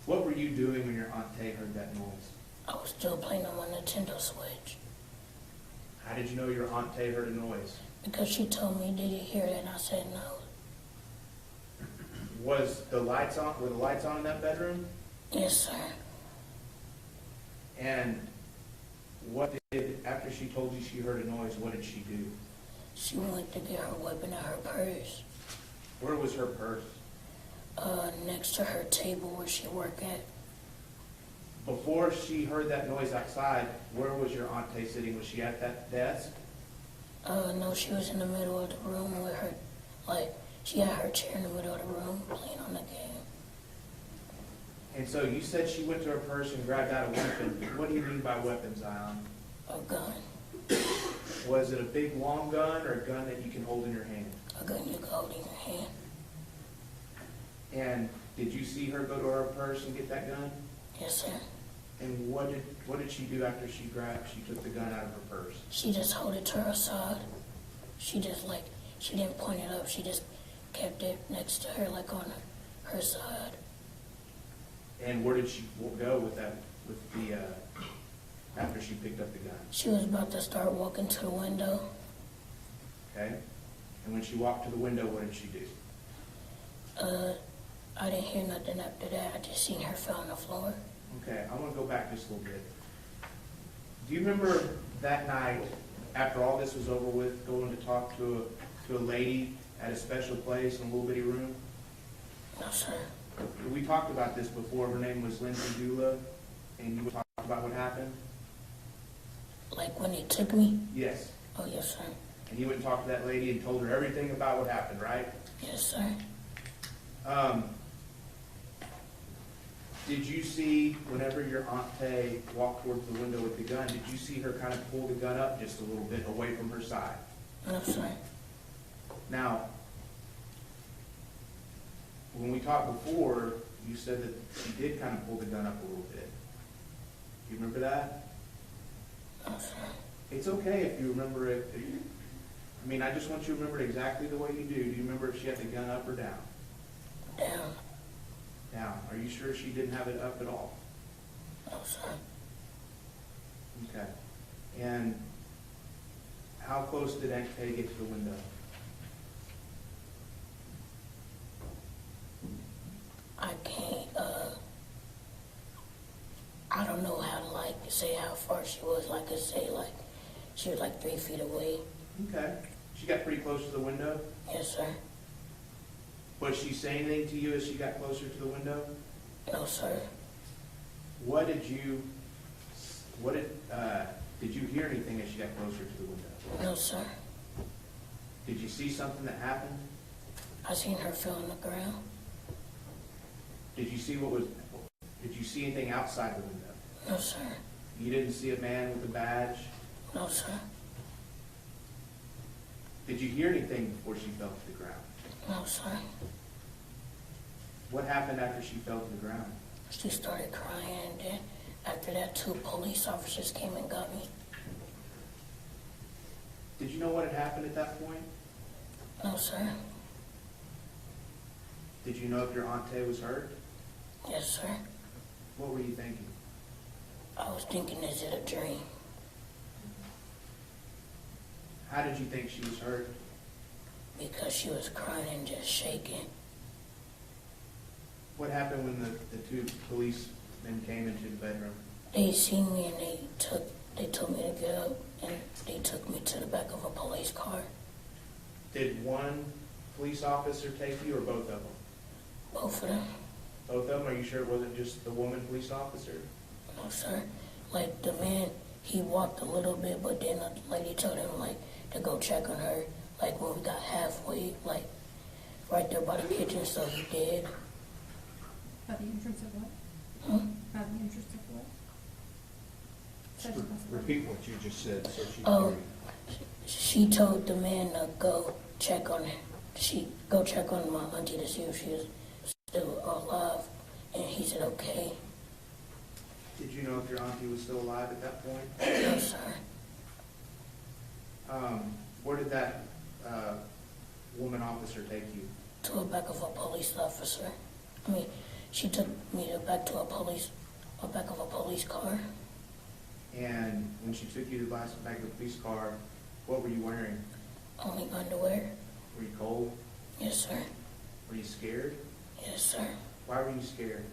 What were you doing when your aunt Tay heard that noise? I was still playing on my Nintendo Switch How did you know your aunt Tay heard a noise? because she told me, "Did you hear that?" And I said no. Was the lights on? Were the lights on in that bedroom? Yes, sir. And what did, after she told you she heard a noise, what did she do? She went to get her weapon out of her purse, Where was her purse? next to her table where she worked at. Before she heard that noise outside, where was your aunt Tay sitting? Was she at that desk? No, she was in the middle of the room with her, like, she had her chair in the middle of the room playing on the game. And so you said she went to her purse and grabbed out a weapon. What do you mean by weapon, Zion? A gun. Was it a big long gun or a gun that you can hold in your hand? A gun you can hold in your hand. And did you see her go to her purse and get that gun? Yes, sir. And what did she do after she took the gun out of her purse? She just held it to her side. She just, like, she didn't point it up. She just kept it next to her, like, on her side. And where did she go with after she picked up the gun? She was about to start walking to the window. Okay? And when she walked to the window, what did she do? I didn't hear nothing after that. I just seen her fell on the floor. Okay, I want to go back just a little bit. Do you remember that night, after all this was over with, going to talk to a lady at a special place in a little bitty room? No, sir. We talked about this before. Her name was Lindsay Dula, and you talked about what happened? Like when they took me? Yes. Oh, yes, sir. And you went and talked to that lady and told her everything about what happened, right? Yes, sir. Did you see, whenever your Aunt Tay walked towards the window with the gun, did you see her kind of pull the gun up just a little bit away from her side? No, sir. Now, when we talked before, you said that she did kind of pull the gun up a little bit. Do you remember that? No, sir. It's okay if you remember it. I mean, I just want you to remember it exactly the way you do. Do you remember if she had the gun up or down? Down. Down. Are you sure she didn't have it up at all? No, sir. Okay. And how close did Aunt Tay get to the window? I can't, I don't know how to, like, say how far she was. Like, I could say, like, she was, like, 3 feet away. Okay. She got pretty close to the window? Yes, sir. Was she saying anything to you as she got closer to the window? No, sir. Did you hear anything as she got closer to the window? No, sir. Did you see something that happened? I seen her fell on the ground. Did you see anything outside the window? No, sir. You didn't see a man with a badge? No, sir. Did you hear anything before she fell to the ground? No, sir. What happened after she fell to the ground? She started crying, and then after that, 2 police officers came and got me. Did you know what had happened at that point? No, sir. Did you know if your Aunt Tay was hurt? Yes, sir. What were you thinking? I was thinking, is it a dream? How did you think she was hurt? Because she was crying and just shaking. What happened when the 2 policemen came into the bedroom? They seen me and they told me to get up, and they took me to the back of a police car. Did one police officer take you or both of them? Both of them. Both of them? Are you sure it wasn't just the woman police officer? No, sir. Like, the man, he walked a little bit, but then the lady told him, like, to go check on her, like, when we got halfway, like, right there by the kitchen, so he did. By the entrance of what? Hmm? By the entrance of what? Repeat what you just said so she can Oh, hear you. she told the man to go check on my auntie to see if she was still alive, and he said, okay. Did you know if your auntie was still alive at that point? No, sir. Where did that woman officer take you? To the back of a police officer. She took me back to back of a police car. And when she took you to the back of the police car, what were you wearing? Only underwear. Were you cold? Yes, sir. Were you scared? Yes, sir. Why were you scared?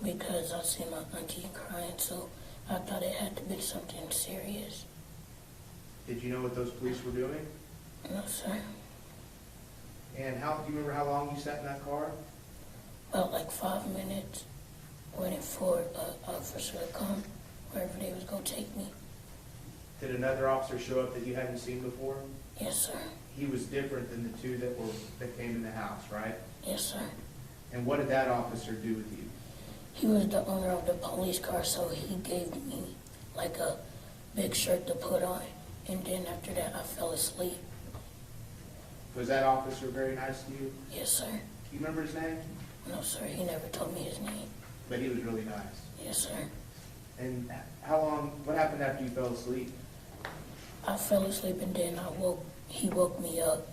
Because I see my auntie crying, so I thought it had to be something serious. Did you know what those police were doing? No, sir. And do you remember how long you sat in that car? About like 5 minutes, waiting for an officer to come, wherever they was going to take me. Did another officer show up that you hadn't seen before? Yes, sir. He was different than the two that came in the house, right? Yes, sir. And what did that officer do with you? He was the owner of the police car, so he gave me like a big shirt to put on. And then after that, I fell asleep. Was that officer very nice to you? Yes, sir. You remember his name? No, sir. He never told me his name. But he was really nice. Yes, sir. And what happened after you fell asleep? I fell asleep and then he woke me up,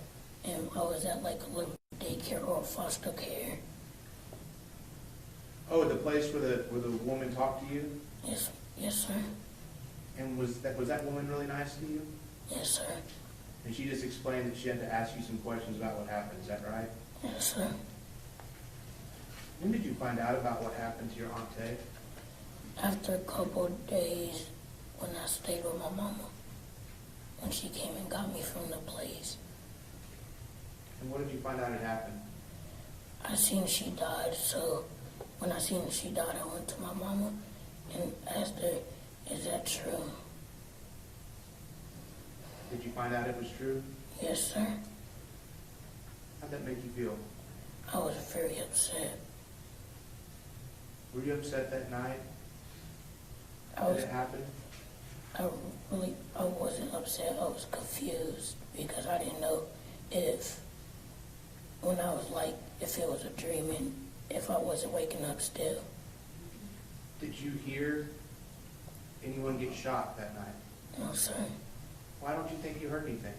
and I was at like a little daycare or foster care. Oh, the place where the woman talked to you? Yes, sir. And was that woman really nice to you? Yes, sir. And she just explained that she had to ask you some questions about what happened, is that right? Yes, sir. When did you find out about what happened to your auntie? After a couple of days, when I stayed with my mama, when she came and got me from the place. And what did you find out had happened? I seen she died, so when I seen she died, I went to my mama and asked her, "Is that true?" Did you find out it was true? Yes, sir. How'd that make you feel? I was very upset. Were you upset that night? I Did it happen? I wasn't upset. I was confused because I didn't know if it was a dream and if I wasn't waking up still. Did you hear anyone get shot that night? No, sir. Why don't you think you heard anything?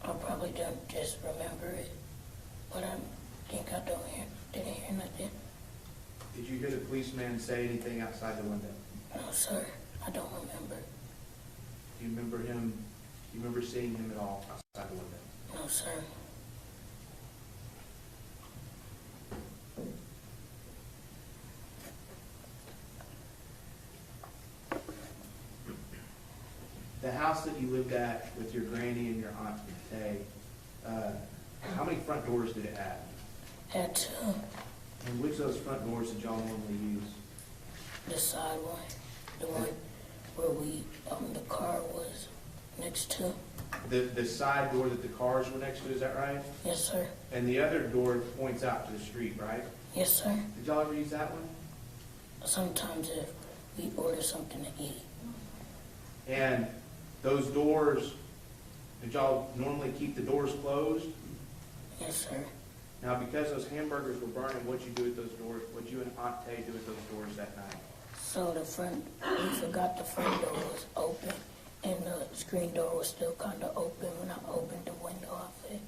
I probably don't just remember it, but I think didn't hear nothing. Did you hear the policeman say anything outside the window? No, sir. I don't remember. Do you remember seeing him at all outside the window? No, sir. The house that you lived at with your granny and your aunt today, how many front doors did it have? Had two. And which of those front doors did y'all normally use? The side one. The one where the car was next to. The side door that the cars were next to, is that right? Yes, sir. And the other door points out to the street, right? Yes, sir. Did y'all ever use that one? Sometimes if we order something to eat. And those doors, did y'all normally keep the doors closed? Yes, sir. Now, because those hamburgers were burning, what'd you do with those doors? What'd you and Aunt Tay do with those doors that night? So we forgot the front door was open, and the screen door was still kind of open when I opened the window off it.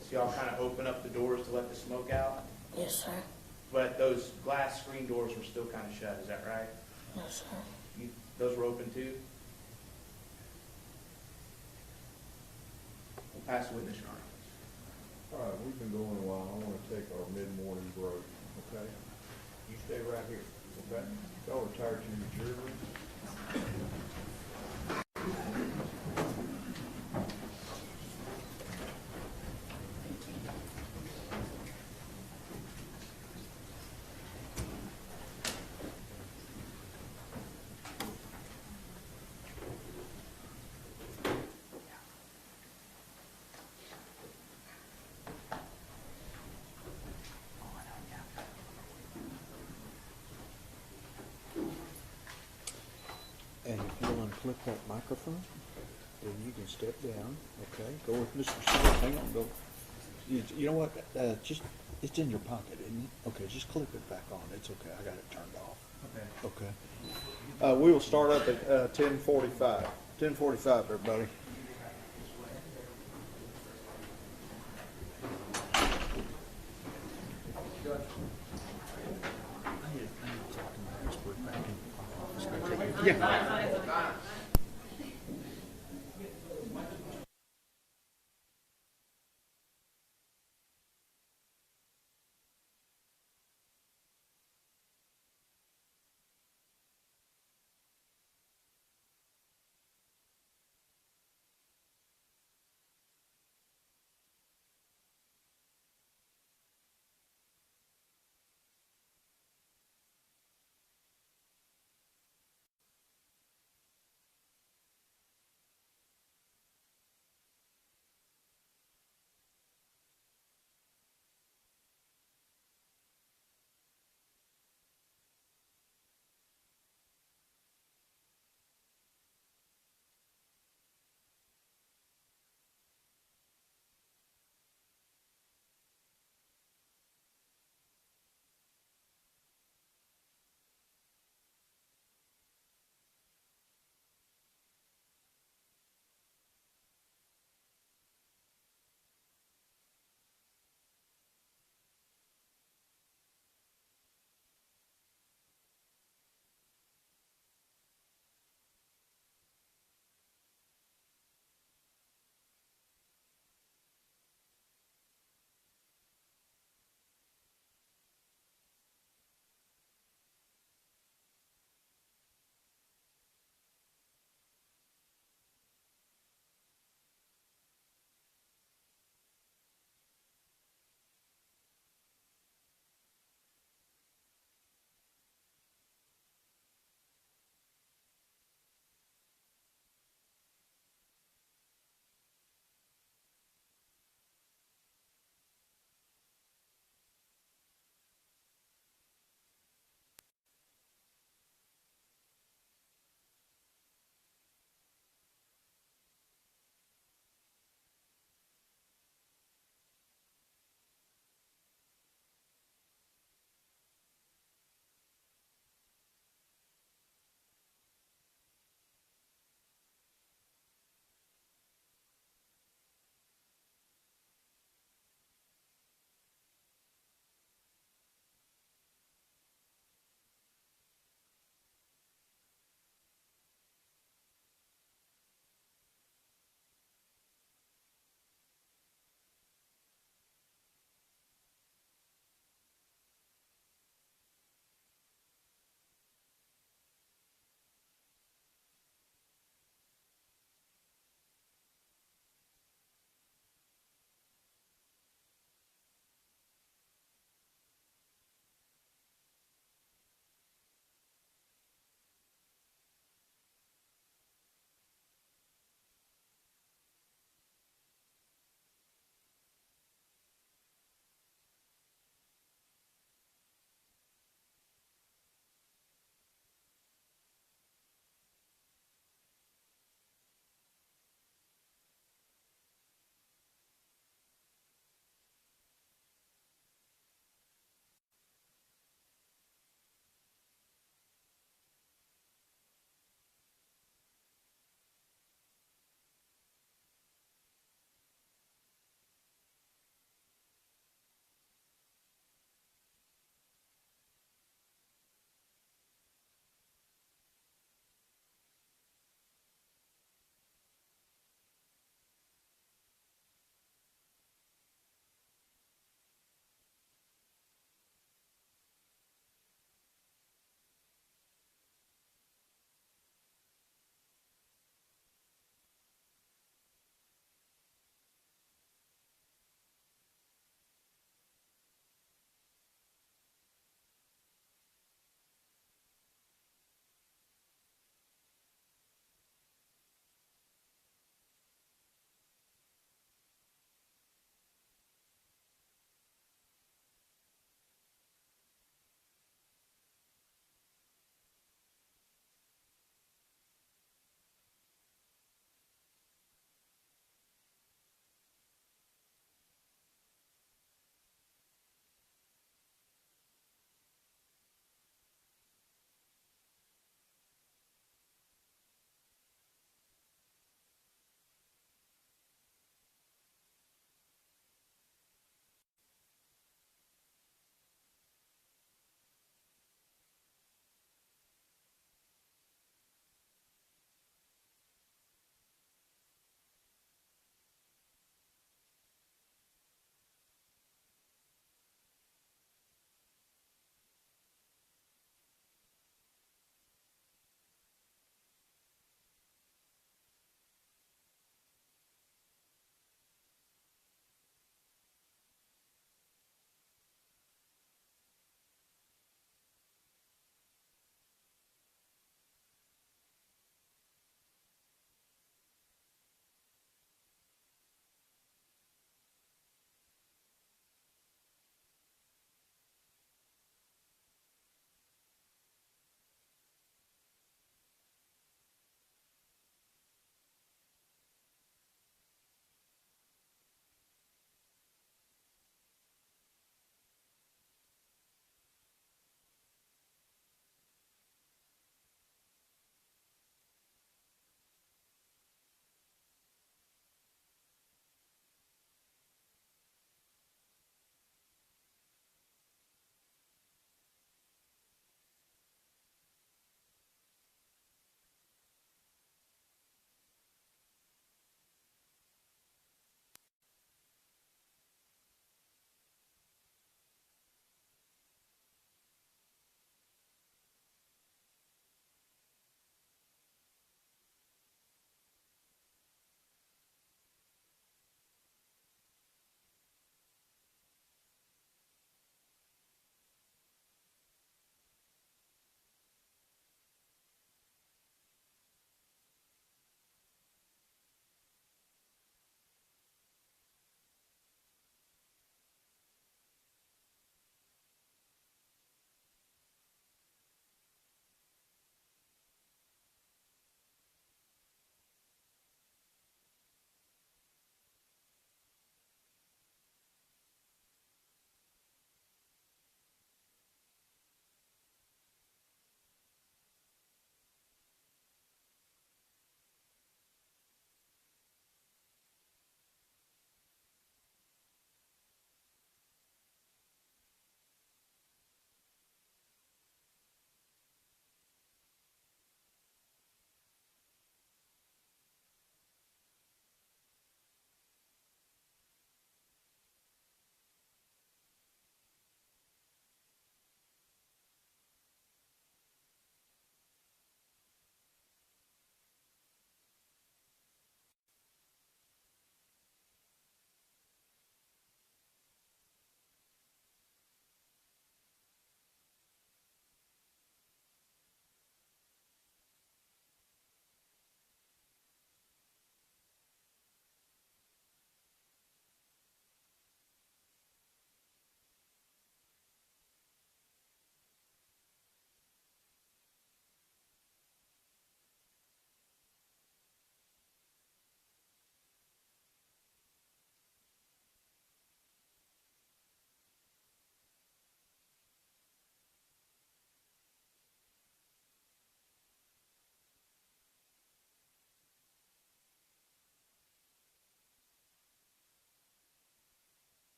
So y'all kind of open up the doors to let the smoke out? Yes, sir. But those glass screen doors were still kind of shut, is that right? Yes, sir. Those were open too? We'll pass the witness, Your Honor. All right, we've been going a while. I want to take our mid-morning break, okay? You stay right here, okay? Y'all retired to your jury. And if you'll unclip that microphone, then you can step down, okay? Go with Mr. Stewart. Hang on, go. You know what? It's in your pocket, isn't it? Okay, just clip it back on. It's okay. I got it turned off. Okay. We will start up at 10:45. 10:45, everybody. Yeah.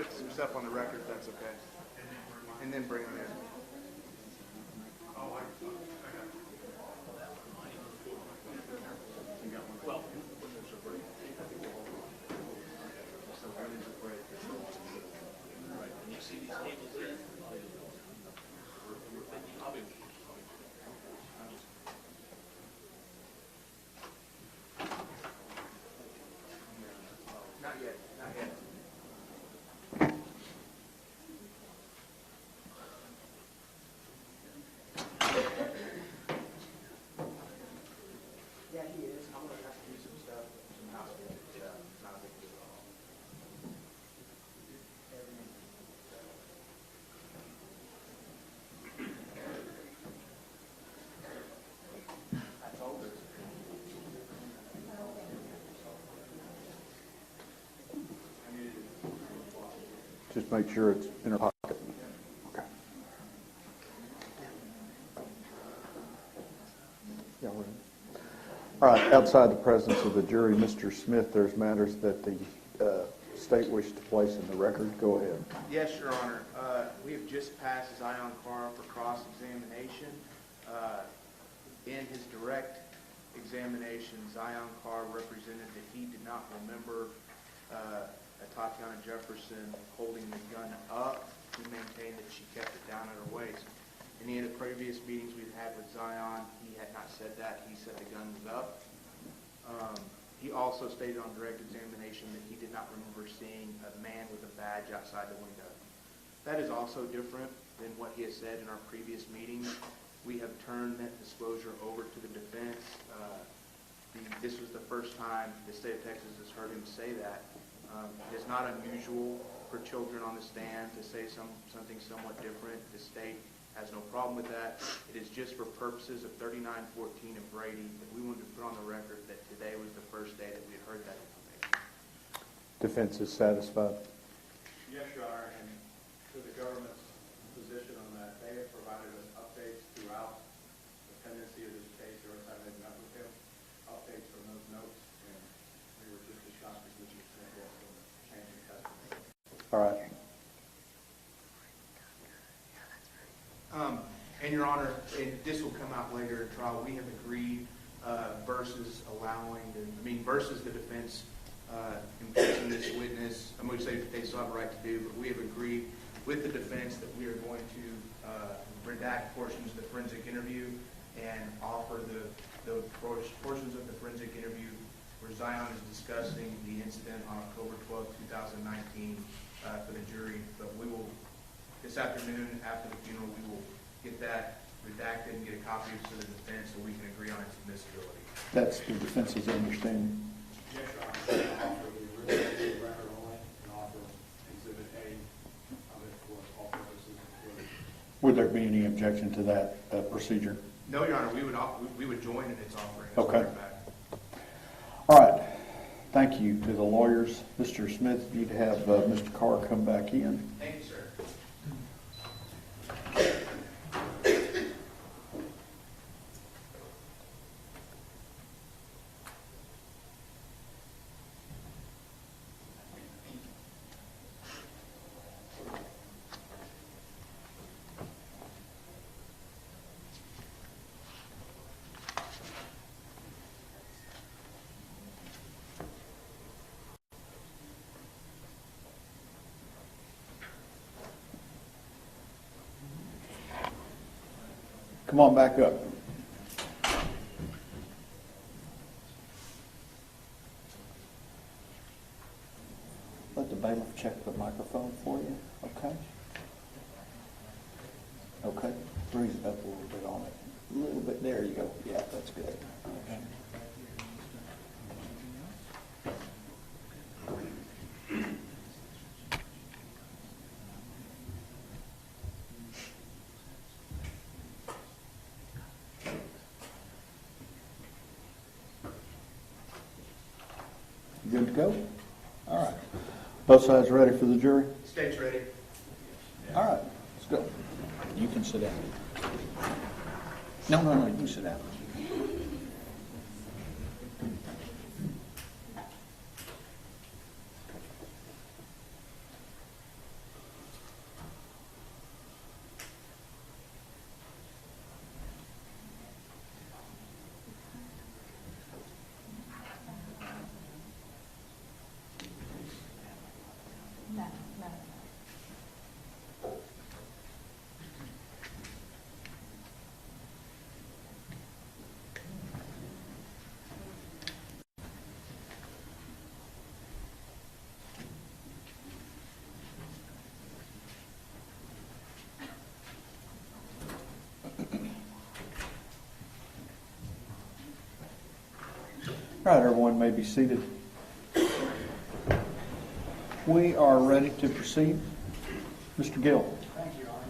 put some stuff on the record, if that's okay. And then bring them in. Not yet, not yet. Yeah, he is. I'm gonna have to do some stuff, some housekeeping. Yeah, not a big deal at all. I told her. Just make sure it's in her pocket. Okay. Yeah, we're in. All right, outside the presence of the jury, Mr. Smith, there's matters that the state wishes to place in the record. Go ahead. Yes, Your Honor. We have just passed Zion Carr for cross-examination. In his direct examination, Zion Carr represented that he did not remember Atatiana Jefferson holding the gun up. He maintained that she kept it down at her waist. In any of the previous meetings we've had with Zion, he had not said that. He said the gun was up. He also stated on direct examination that he did not remember seeing a man with a badge outside the window. That is also different than what he has said in our previous meetings. We have turned that disclosure over to the defense. This was the first time the state of Texas has heard him say that. It is not unusual for children on the stand to say something somewhat different. The state has no problem with that. It is just for purposes of 3914 and Brady that we wanted to put on the record that today was the first day that we had heard that information. Defense is satisfied. Yes, Your Honor, and to the government's position on that, they have provided us updates throughout the pendency of this case every time they've met with him, updates from those notes, and we were just as shocked as Mr. Smith was from the change in testimony. All right. And Your Honor, this will come out later in trial. We have agreed versus the defense impeaching this witness. I'm going to say that they still have a right to do, but we have agreed with the defense that we are going to redact portions of the forensic interview and offer the portions of the forensic interview where Zion is discussing the incident on October 12, 2019 for the jury. But we will, this afternoon after the funeral, we will get that redacted and get a copy to the defense so we can agree on its admissibility. That's the defense's understanding. Yes, Your Honor, offer the original record only and offer Exhibit A of it for all purposes. Would there be any objection to that procedure? No, Your Honor, we would join in its offering. Okay. All right. Thank you to the lawyers. Mr. Smith, you'd have Mr. Carr come back in. Thank you, sir. Come on back up. Let the bailiff check the microphone for you, okay? Okay, breathe it up a little bit on it. A little bit, there you go. Yeah, that's good. Okay. Good to go? All right. Both sides ready for the jury? State's ready. All right, let's go. You can sit down. No, you can sit down. All right, everyone may be seated. We are ready to proceed. Mr. Gill. Thank you, Arnie.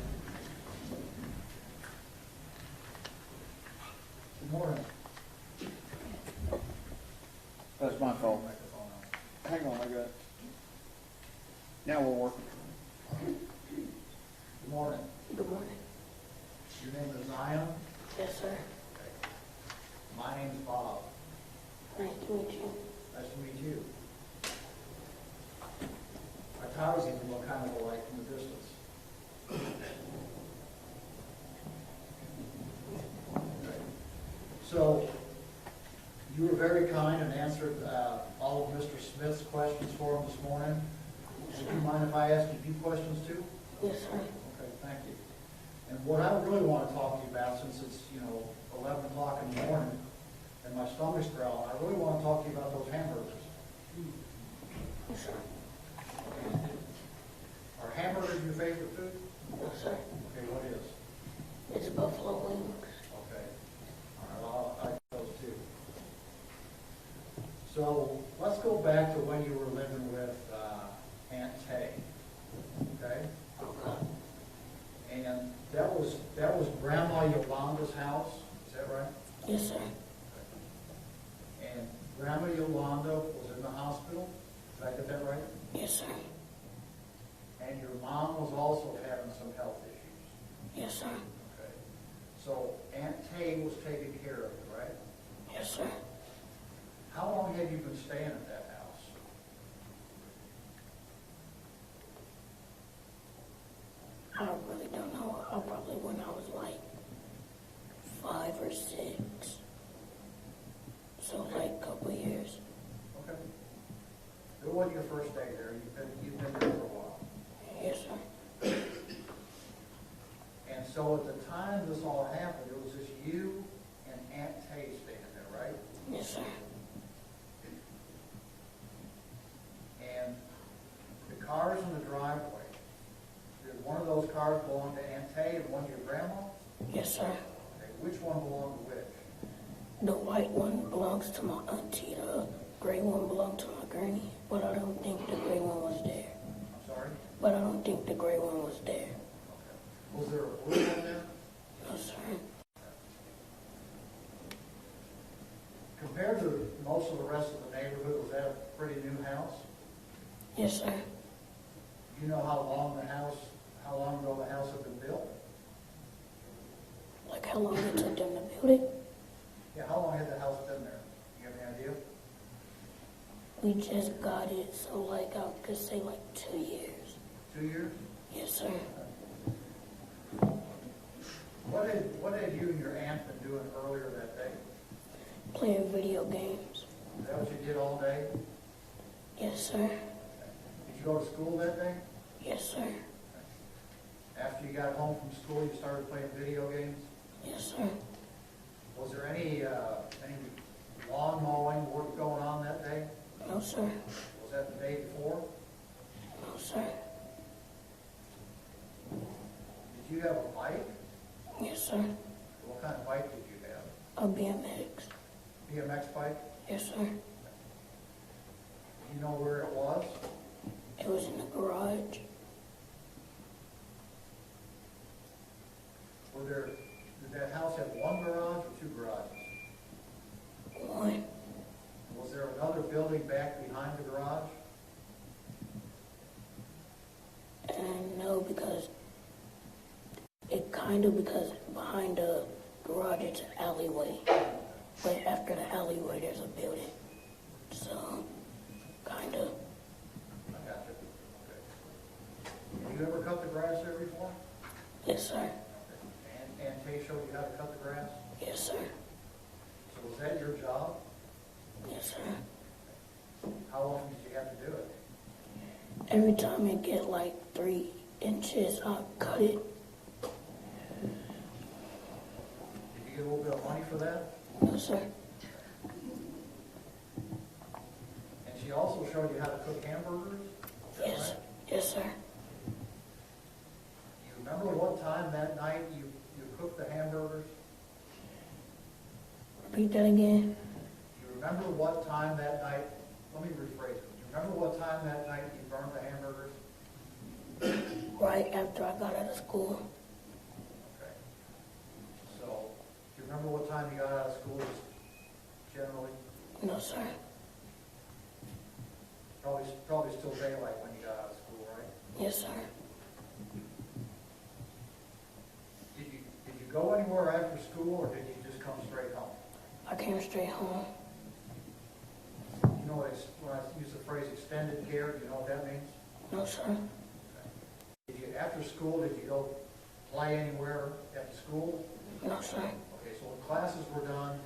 Good morning. That's my fault. Hang on, I got it. Now we're working. Good morning. Good morning. Your name is Zion? Yes, sir. My name's Bob. Nice to meet you. Nice to meet you. Our towers even look kind of alike from a distance. So, you were very kind and answered all of Mr. Smith's questions for him this morning. Would you mind if I ask you a few questions too? Yes, sir. Okay, thank you. And what I really want to talk to you about, since it's, 11 o'clock in the morning, and my stomach's growling, I really want to talk to you about those hamburgers. Yes, sir. Are hamburgers your favorite food? Yes, sir. Okay, what is? It's buffalo wings. Okay. All right, I'll like those too. So, let's go back to when you were living with Aunt Tay. Okay? Okay. And that was Grandma Yolanda's house, is that right? Yes, sir. And Grandma Yolanda was in the hospital, did I get that right? Yes, sir. And your mom was also having some health issues. Yes, sir. Okay. So Aunt Tay was taking care of you, right? Yes, sir. How long have you been staying at that house? I really don't know. Probably when I was like 5 or 6. So like a couple years. Okay. It wasn't your first day there. You've been there for a while. Yes, sir. And so at the time this all happened, it was just you and Aunt Tay staying there, right? Yes, sir. And the cars in the driveway, did one of those cars belong to Aunt Tay and one to your grandma? Yes, sir. Okay, which one belonged to which? The white one belongs to my auntie. The gray one belonged to my granny. But I don't think the gray one was there. I'm sorry? But I don't think the gray one was there. Okay. Was there a blue one there? No, sir. Compared to most of the rest of the neighborhood, was that a pretty new house? Yes, sir. You know how long ago the house had been built? Like how long it took them to build it? Yeah, how long had the house been there? You have any idea? We just got it, so like I could say like 2 years. 2 years? Yes, sir. What had you and your aunt been doing earlier that day? Playing video games. Is that what you did all day? Yes, sir. Did you go to school that day? Yes, sir. After you got home from school, you started playing video games? Yes, sir. Was there any lawn mowing work going on that day? No, sir. Was that the day before? No, sir. Did you have a bike? Yes, sir. What kind of bike did you have? A BMX. BMX bike? Yes, sir. Do you know where it was? It was in the garage. Did that house have one garage or 2 garages? One. Was there another building back behind the garage? And no, because behind the garage it's an alleyway. But after the alleyway there's a building. So, kind of. I got you. Okay. Have you ever cut the grass there before? Yes, sir. And Aunt Tay showed you how to cut the grass? Yes, sir. So was that your job? Yes, sir. How often did you have to do it? Every time it get like 3 inches, I'll cut it. Did you get a little bit of money for that? No, sir. And she also showed you how to cook hamburgers? Is that Yes. right? Yes, sir. You remember what time that night you cooked the hamburgers? Repeat that again. You remember what time that night, let me rephrase it. Do you remember what time that night you burned the hamburgers? Right after I got out of school. Okay. So, do you remember what time you got out of school, just generally? No, sir. Probably still daylight when you got out of school, right? Yes, sir. Did you go anywhere after school, or did you just come straight home? I came straight home. You know, when I use the phrase extended care, do you know what that means? No, sir. Did you, after school, did you go play anywhere after school? No, sir. Okay, so when classes were done,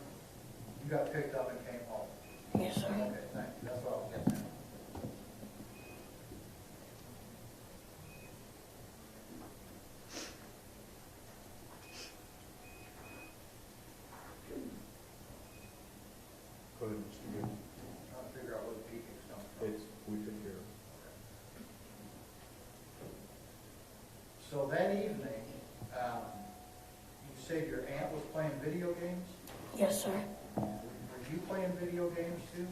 you got picked up and came home? Yes, sir. Okay, thank you, that's what I was getting at. Go ahead, Mr. Gill. Trying to figure out where the peaking's coming from. We took care of it. So that evening, you said your aunt was playing video games? Yes, sir. Were you playing video games too?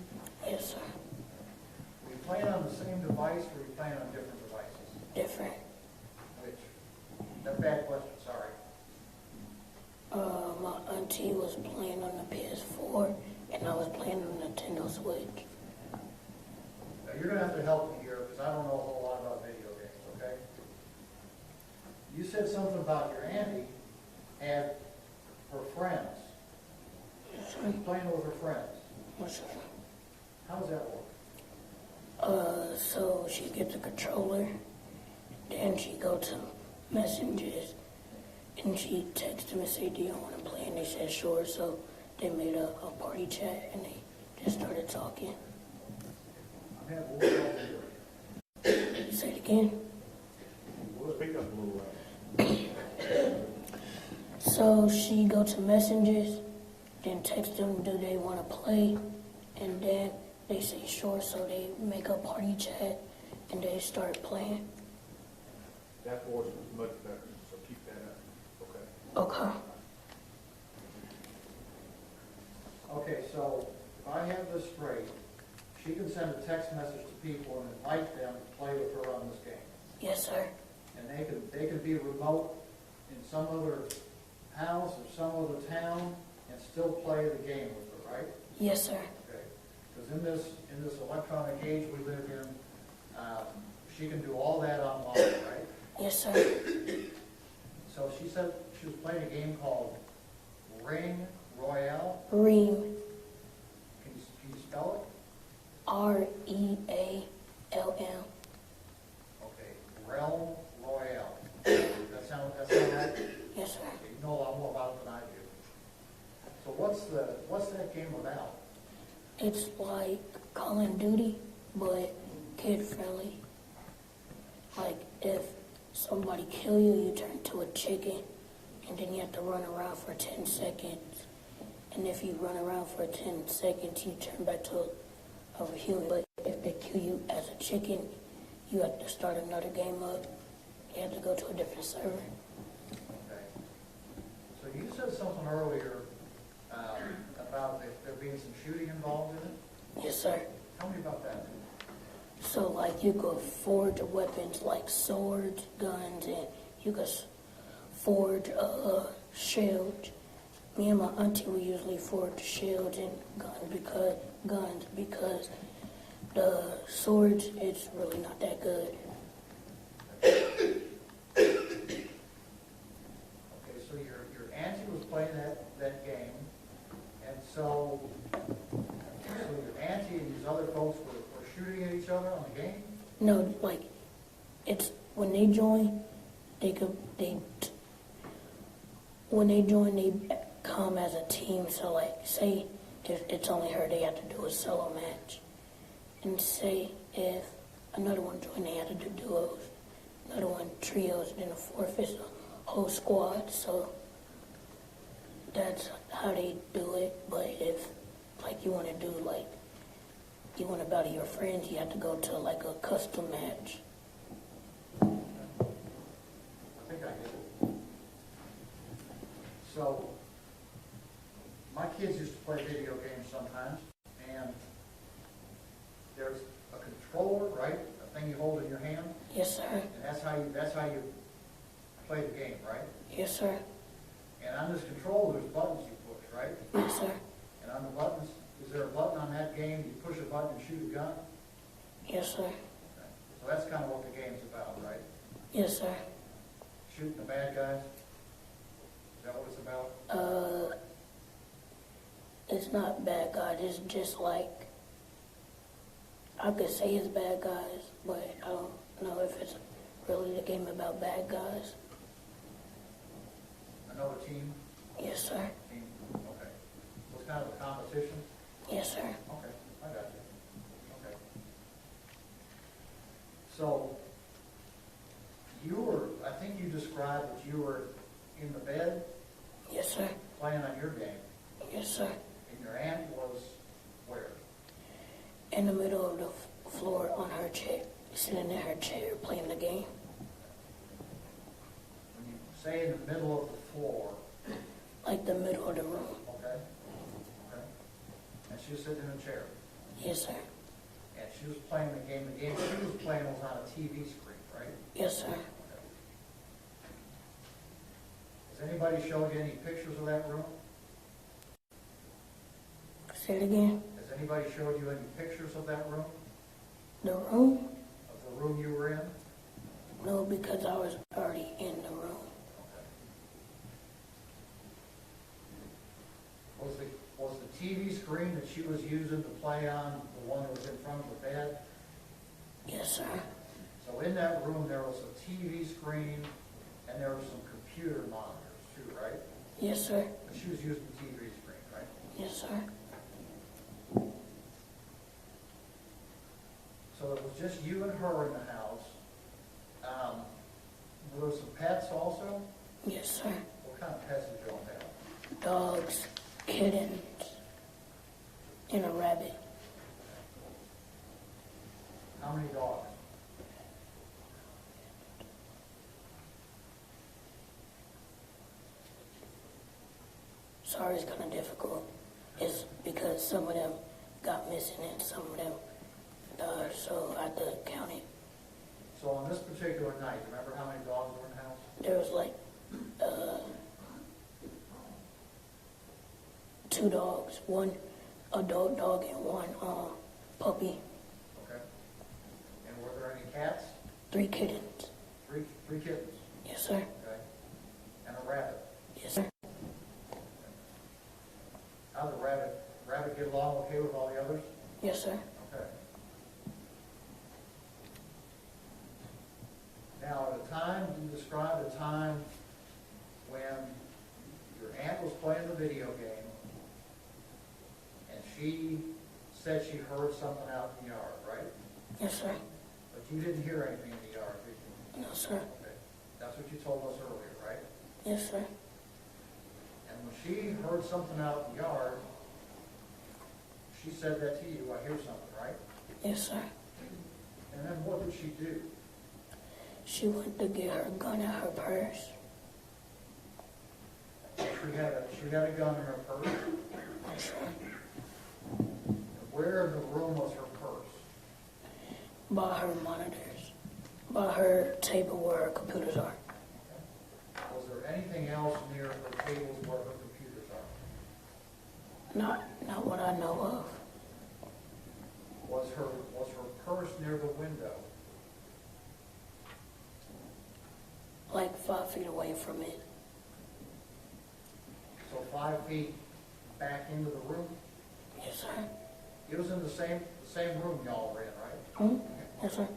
Yes, sir. Were you playing on the same device, or were you playing on different devices? Different. Which? That's a bad question, sorry. My auntie was playing on the PS4, and I was playing on the Nintendo Switch. Now, you're gonna have to help me here, because I don't know a whole lot about video games, okay? You said something about your auntie and her friends. Yes, sir. She's playing with her friends. Yes, sir. How does that work? So she gets a controller, then she go to messages, and she texts them and say, "Do you want to play?" And they said, "Sure." So they made a party chat, and they just started talking. I'm having a little trouble hearing. Say it again. Speak up a little louder. So she go to messages, then text them, "Do they want to play?" And then they say, "Sure." So they make a party chat, and they start playing. That voice was much better, so keep that up, okay? Okay. Okay, so if I have this straight, she can send a text message to people and invite them to play with her on this game. Yes, sir. And they could be remote in some other house or some other town and still play the game with her, right? Yes, sir. Okay. Because in this electronic age we live in, she can do all that online, right? Yes, sir. So she said she was playing a game called Ring Royale. Ream. Can you spell it? REALM. Okay, Realm Royale. That sound right? Yes, sir. Okay, you know a lot more about it than I do. So what's that game about? It's like Call of Duty, but kid friendly. Like if somebody kill you, you turn to a chicken, and then you have to run around for 10 seconds. And if you run around for 10 seconds, you turn back to a human. But if they kill you as a chicken, you have to start another game up. You have to go to a different server. Okay. So you said something earlier about there being some shooting involved in it? Yes, sir. Tell me about that. So, like, you could forge weapons like swords, guns, and you could forge shields. Me and my auntie, we usually forge shields and guns because the swords, it's really not that good. Okay, so your auntie was playing that game, and so your auntie and these other folks were shooting at each other on the game? No, like, it's when they join, they come as a team. So, like, say if it's only her, they have to do a solo match. And say if another one joined, they have to do duos. Another one trios, then a fourth is a whole squad. So that's how they do it. But if, like, you want to do, like, you want to battle your friends, you have to go to, like, a custom match. I think I get it. So, my kids used to play video games sometimes, there's a controller, right? A thing you hold in your hand, Yes, sir. and that's how you play the game, right? Yes, sir. And on this controller, there's buttons you push, right? Yes, sir. And on the buttons, is there a button on that game, you push a button and shoot a gun? Yes, sir. Okay. So that's kind of what the game's about, right? Yes, sir. Shooting the bad guys? Is that what it's about? It's not bad guys. It's just like, I could say it's bad guys, but I don't know if it's really the game about bad guys. Another team? Yes, sir. Team, okay. So it's kind of a competition? Yes, sir. Okay, I got you. Okay. So, I think you described that you were in the bed Yes, sir. playing on your game, Yes, sir. and your aunt was where? In the middle of the floor on her chair, sitting in her chair playing the game. When you say in the middle of the floor, Like the middle of the room. okay? Okay. And she was sitting in a chair, Yes, sir. and she was playing the game. The game she was playing was on a TV screen, right? Yes, sir. Has anybody showed you any pictures of that room? Say it again. Has anybody showed you any pictures of that room? The room? Of the room you were in? No, because I was already in the room. Was the TV screen that she was using to play on the one that was in front of the bed? Yes, sir. So in that room, there was a TV screen and there were some computer monitors too, right? Yes, sir. And she was using the TV screen, right? Yes, sir. So it was just you and her in the house. Were there some pets also? Yes, sir. What kind of pets did you all have? Dogs, kittens, and a rabbit. How many dogs? Sorry, it's kind of difficult. It's because some of them got missing and some of them died, so I had to count it. So on this particular night, remember how many dogs were in the house? There was like 2 dogs, 1 adult dog and 1 puppy, Okay. And were there any cats? 3 kittens. Three kittens, Yes, sir. okay? And a rabbit. Yes, sir. How did the rabbit get along okay with all the others? Yes, sir. Okay. Now, at a time, you described a time when your aunt was playing the video game and she said she heard something out in the yard, right? Yes, sir. But you didn't hear anything in the yard, did you? No, sir. Okay. That's what you told us earlier, right? Yes, sir. And when she heard something out in the yard, she said that to you, I hear something, right? Yes, sir. And then what did she do? She went to get her gun out her purse. She had a gun in her purse. Yes, sir. Where in the room was her purse? By her monitors. By her table where her computers are. Was there anything else near her tables where her computers are? Not what I know of. Was her purse near the window? Like 5 feet away from it. So 5 feet back into the room? Yes, sir. It was in the same room y'all were in, right? Hmm? Yes, sir.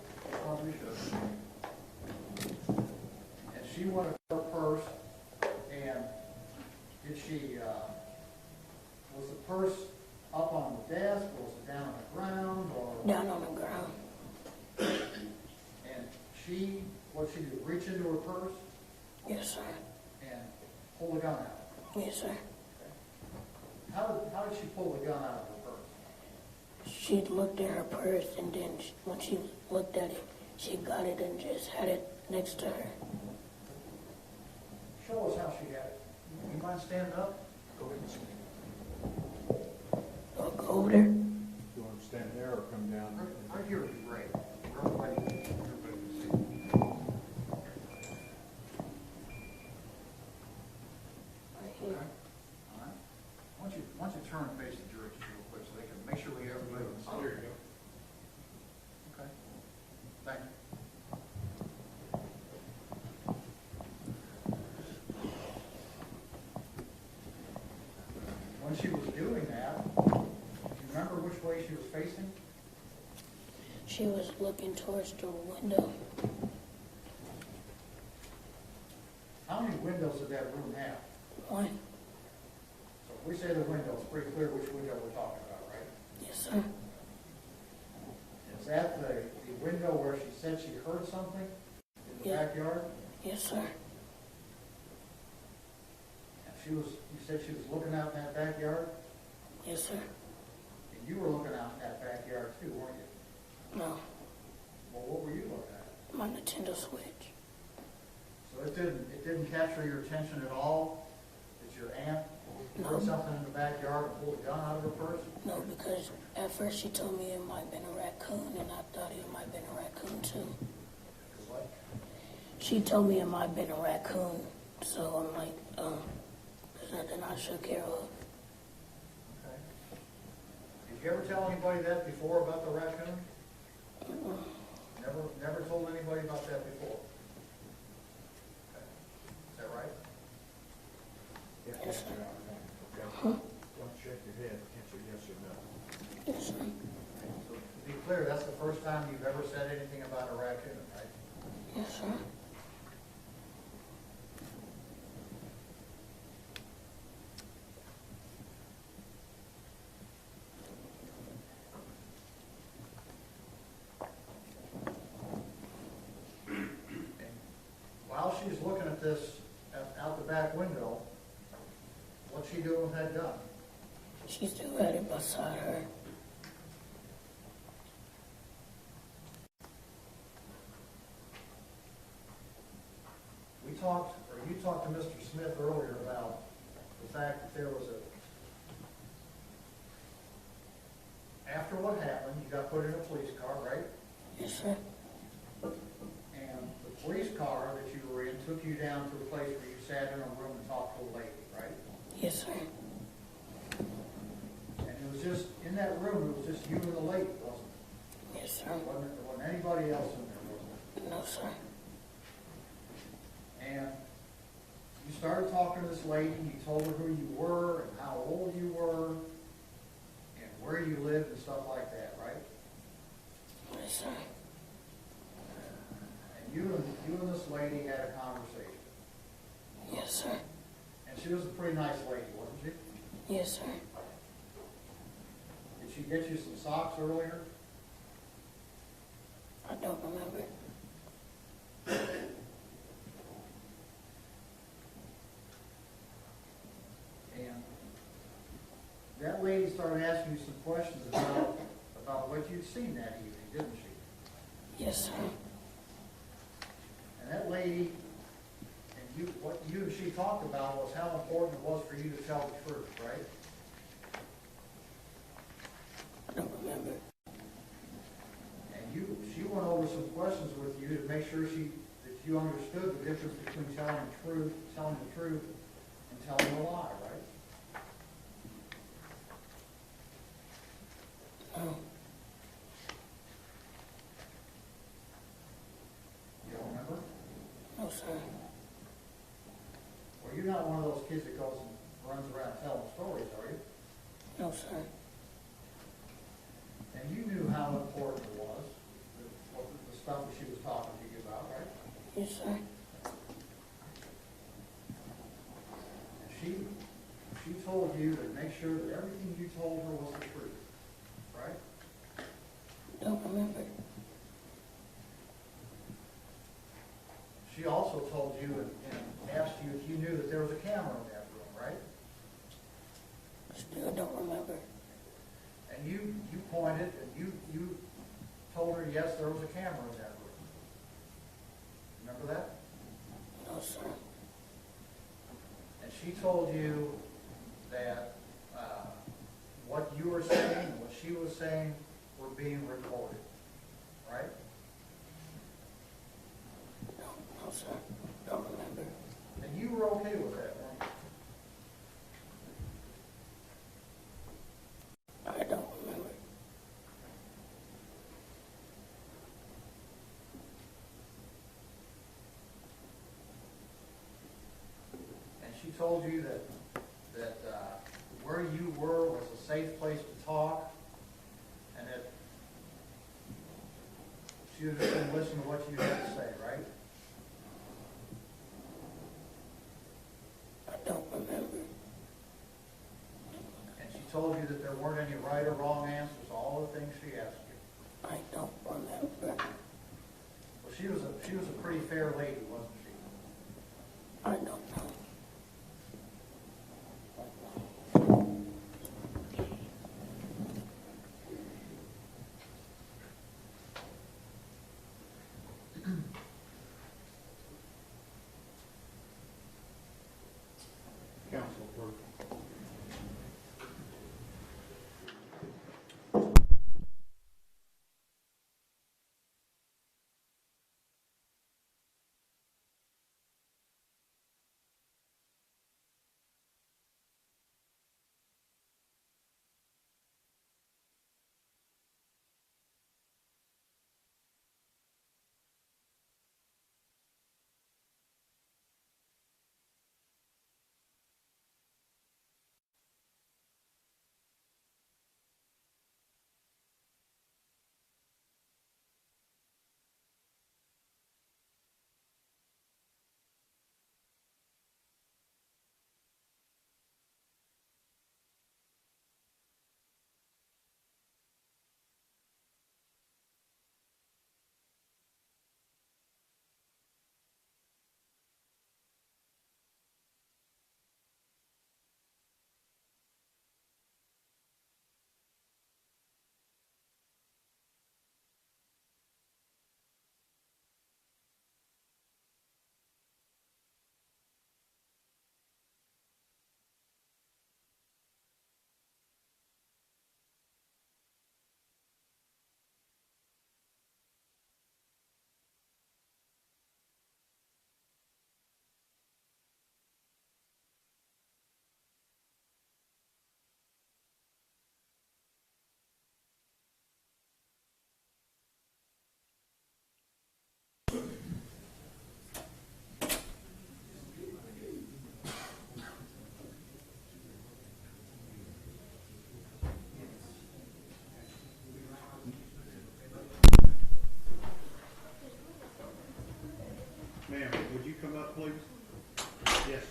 Probably should. And she wanted her purse, and did she, was the purse up on the desk, or was it down on the ground, or? Down on the ground. And she, what'd she do, reach into her purse Yes, sir. and pull the gun out? Yes, sir. How did she pull the gun out of her purse? She looked at her purse, and then when she looked at it, she got it and just had it next to her. Show us how she had it. You mind standing up? Go ahead and stand. Look over there. You want to stand there or come down down. Right here would be great. Everybody can see. Right Okay, here. all right. Why don't you turn and face the jury just real quick so they can make sure we have everybody can see. There you go. Okay, thank you. When she was doing that, do you remember which way she was facing? She was looking towards the window. How many windows did that room have? One. So if we say the window, it's pretty clear which window we're talking about, right? Yes, sir. Is that the window where she said she heard something in the Yeah. backyard? Yes, sir. And you said she was looking out in that backyard? Yes, sir. And you were looking out in that backyard too, weren't you? No. Well, what were you looking at? My Nintendo Switch. So it didn't capture your attention at all that your aunt No. heard something in the backyard and pulled a gun out of her purse? No, because at first she told me it might have been a raccoon, and I thought it might have been a raccoon too. What? She told me it might have been a raccoon, so I'm like, there's nothing I should care of. Okay. Did you ever tell anybody that before about the raccoon? Never told anybody about that before? Okay. Is that right? Yes, sir. Don't shake your head, answer yes or no. Yes, sir. So to be clear, that's the first time you've ever said anything about a raccoon, right? Yes, sir. While she's looking at this out the back window, what's she doing with that gun? She still had it beside her. You talked to Mr. Smith earlier about the fact that there was after what happened, you got put in a police car, right? Yes, sir. And the police car that you were in took you down to a place where you sat in a room and talked to a lady, right? Yes, sir. And it was just, in that room, it was just you and the lady, wasn't it? Yes, sir. There wasn't anybody else in there, was there? No, sir. And you started talking to this lady, you told her who you were and how old you were and where you lived and stuff like that, right? Yes, sir. And you and this lady had a conversation. Yes, sir. And she was a pretty nice lady, wasn't she? Yes, sir. Did she get you some socks earlier? I don't remember. And that lady started asking you some questions about what you'd seen that evening, didn't she? Yes, sir. And that lady, and what you and she talked about was how important it was for you to tell the truth, right? I don't remember. And she went over some questions with you to make sure that you understood the difference between telling the truth, and telling a lie, right? No. You don't remember? No, sir. Well, you're not one of those kids that goes and runs around telling stories, are you? No, sir. And you knew how important it was, the stuff that she was talking to you about, right? Yes, sir. And she told you to make sure that everything you told her was the truth, right? Don't remember. She also told you and asked you if you knew that there was a camera in that room, right? Still don't remember. And you pointed and you told her, yes, there was a camera in that room. Remember that? No, sir. And she told you that what you were saying and what she was saying were being recorded, right? No, sir. Don't remember. And you were okay with that, weren't you? I don't remember. And she told you that where you were was a safe place to talk, and that she was just going to listen to what you had to say, right? I don't remember. And she told you that there weren't any right or wrong answers to all the things she asked you. I don't remember. Well, she was a pretty fair lady, wasn't she? I don't know. Counsel, please. Ma'am, would you come up, please? Yes.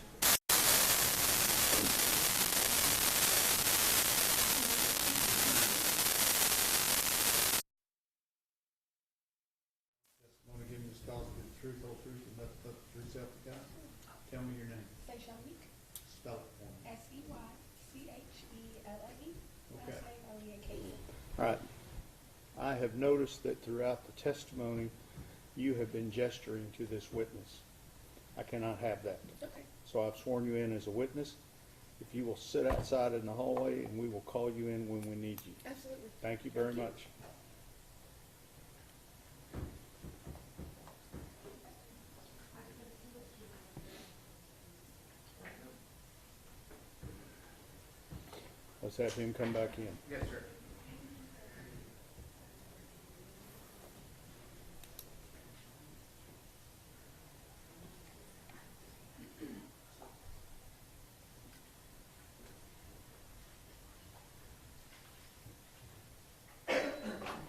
Want to give me the scholars the truth, whole truth, and nothing but the truth, self to God? Tell me your name. Seychelles, Spell it for me. S-E-Y-C-H-E-L-A-E. Okay. Last name Oliakese. All right. I have noticed that throughout the testimony, you have been gesturing to this witness. I cannot have that. Okay. So I've sworn you in as a witness. If you will sit outside in the hallway, and we will call you in when we need you. Absolutely. Thank you very much. Let's have him come back in. Yes, sir.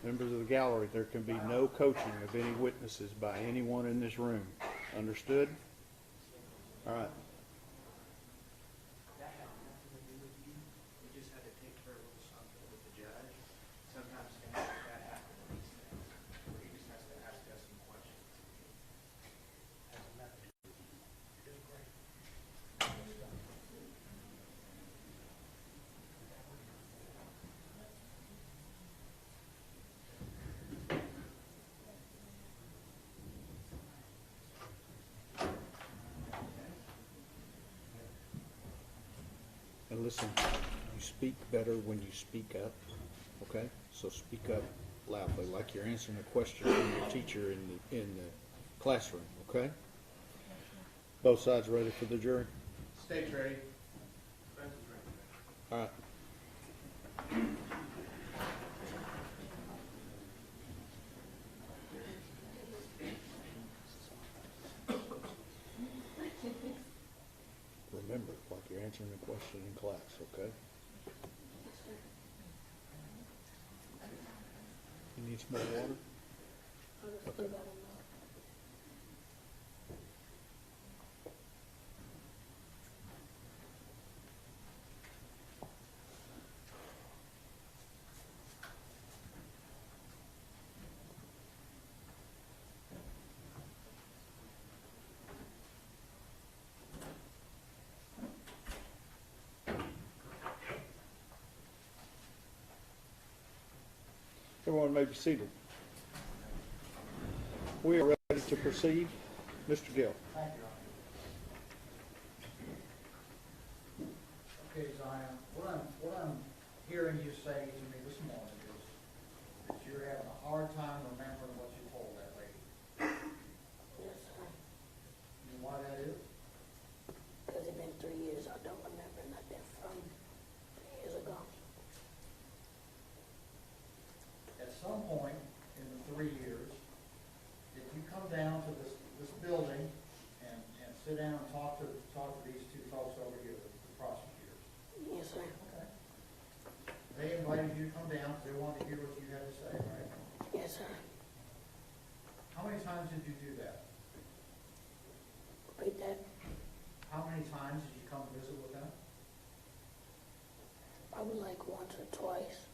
Members of the gallery, there can be no coaching of any witnesses by anyone in this room. Understood? All right. We just had to take care of a little something with the judge. Sometimes things like that happen in these things. He just has to ask us some questions. Has nothing to do with you. You're doing great. And listen, you speak better when you speak up, okay? So speak up loudly, like you're answering a question from your teacher in the classroom, okay? Both sides ready for the jury? State's ready. All right. Remember, like you're answering a question in class, okay? You need some more water? Okay. Everyone may be seated. We are ready to proceed. Mr. Gill. Thank you. Okay, Zion, what I'm hearing you say to me this morning is that you're having a hard time remembering what you told that lady. Yes, sir. You know why that is? Because it's been 3 years. I don't remember nothing from 3 years ago. At some point in the 3 years, did you come down to this building and sit down and talk to these two folks over here, the prosecutors? Yes, sir. Okay. They invited you to come down because they wanted to hear what you had to say, right? Yes, sir. How many times did you do that? Repeat that. How many times did you come visit with them? Probably like once or twice.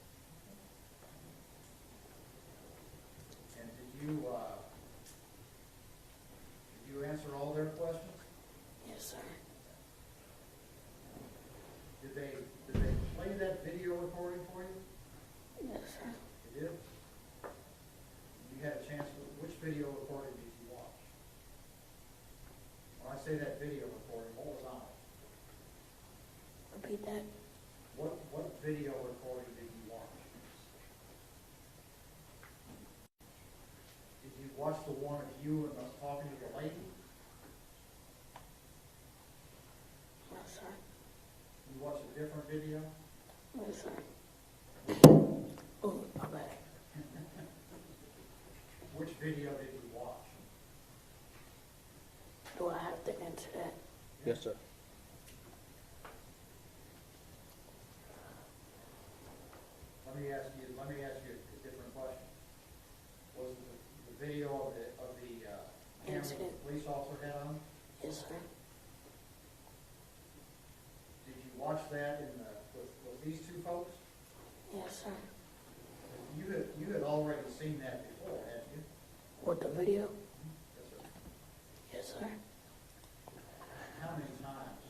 And did you answer all their questions? Yes, sir. Did they play that video recording for you? Yes, sir. They did? You had a chance to, which video recording did you watch? When I say that video recording, what was on it? Repeat that. What video recording did you watch? Did you watch the one of you and us talking to the lady? No, sir. You watched a different video? Yes, sir. Oh, my bad. Which video did you watch? Do I have to answer that? Yes, sir. Let me ask you a different question. Was the video of the camera the Incident. police officer had on? Yes, sir. Did you watch that with these two folks? Yes, sir. You had already seen that before, hadn't you? What, the video? Yes, sir. Yes, sir. How many times?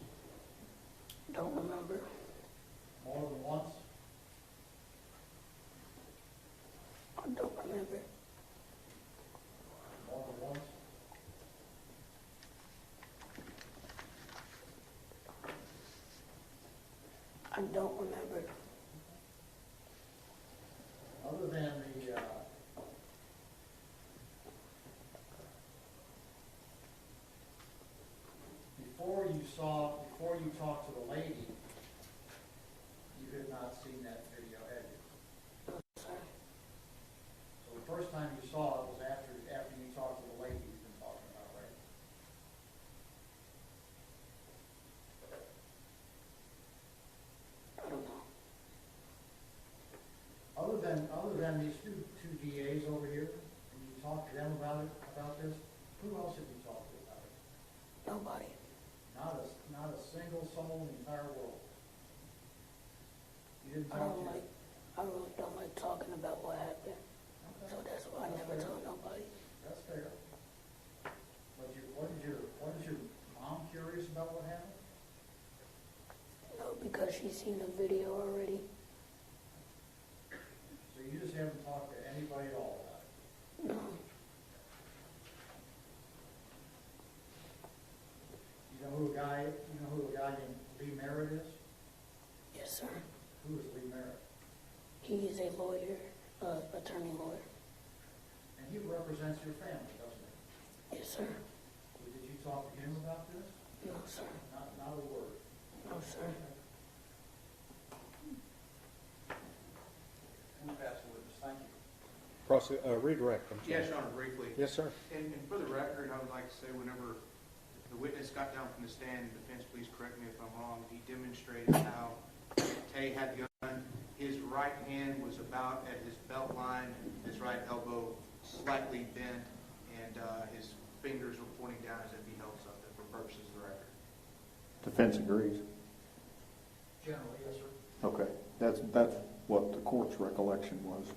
Don't remember. More than once? I don't remember. More than once? I don't remember. Other than before you talked to the lady, you had not seen that video, had you? No, sir. So the first time you saw it was after you talked to the lady you've been talking about, right? I don't know. Other than these two DAs over here, when you talked to them about this, who else have you talked to about it? Nobody. Not a single soul in the entire world. You didn't I talk don't to like, I really don't like talking about what happened. So that's why I never told nobody. That's fair. But what is your mom curious about what happened? No, because she's seen the video already. So you just haven't talked to anybody at all about it? No. You know who a guy named Lee Merritt is? Yes, sir. Who is Lee Merritt? He is a lawyer attorney lawyer. And he represents your family, doesn't he? Yes, sir. Did you talk to him about this? No, sir. Not a word. No, sir. And pass the witness. Thank you. Redirect. I'm sorry. Yes, Your Honor, briefly. Yes, sir. And for the record, I would like to say whenever the witness got down from the stand, defense, please correct me if I'm wrong, he demonstrated how Tay had the gun. His right hand was about at his belt line, his right elbow slightly bent, and his fingers were pointing down as if he held something for purposes of the record. Defense agrees. Generally, yes, sir. Okay, that's what the court's recollection was.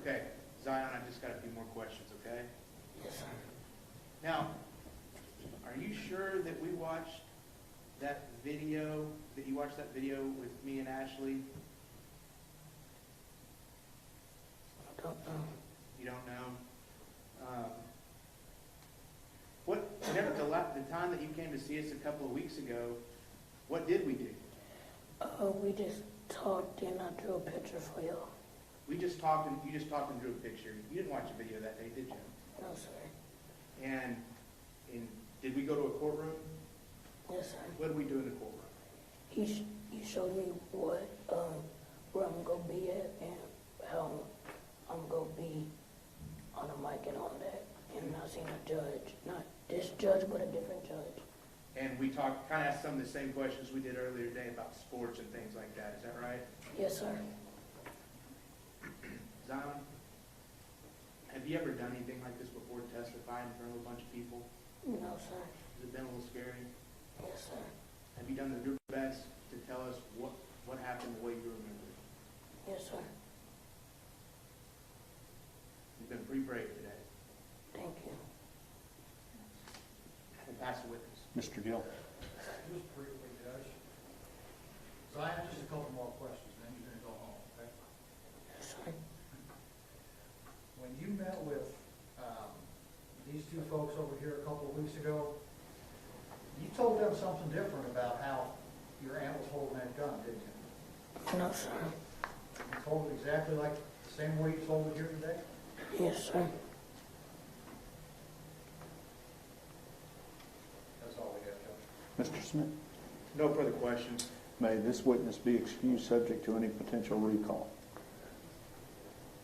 Okay, Zion, I just got a few more questions, okay? Yes, sir. Now, are you sure that we watched that video, that you watched that video with me and Ashley? I don't know. You don't know? The time that you came to see us a couple of weeks ago, what did we do? We just talked and I drew a picture for y'all. We just talked and you just talked and drew a picture. You didn't watch the video that day, did you? No, sir. And did we go to a courtroom? Yes, sir. What did we do in the courtroom? He showed me what where I'm gonna be at and how I'm gonna be on the mic and all that. And I seen a judge, not this judge, but a different judge. And we talked, kind of asked some of the same questions we did earlier today about sports and things like that. Is that right? Yes, sir. Zion, have you ever done anything like this before, testifying in front of a bunch of people? No, sir. Has it been a little scary? Yes, sir. Have you done your best to tell us what happened the way you remember it? Yes, sir. You've been pretty brave today. Thank you. We'll pass the witness. Mr. Gill. Just briefly, Judge. So I have just a couple more questions, then you're gonna go home, okay? Yes, sir. When you met with these two folks over here a couple of weeks ago, you told them something different about how your aunt was holding that gun, didn't you? No, sir. You told it exactly like the same way you told it here today? Yes, sir. That's all we got, Judge. Mr. Smith. No further questions. May this witness be excused subject to any potential recall?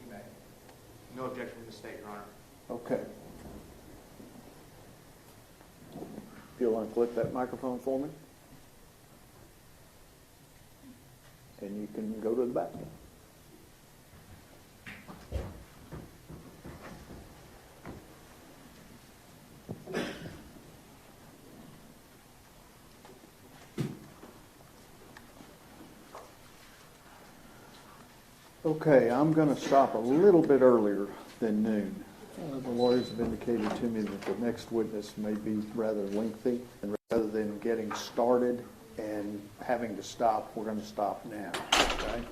You may. No objection from the state, Your Honor. Okay. If you'll unclip that microphone for me. And you can go to the back. Okay, I'm going to stop a little bit earlier than noon. The lawyers have indicated to me that the next witness may be rather lengthy, and rather than getting started and having to stop, we're going to stop now. Okay?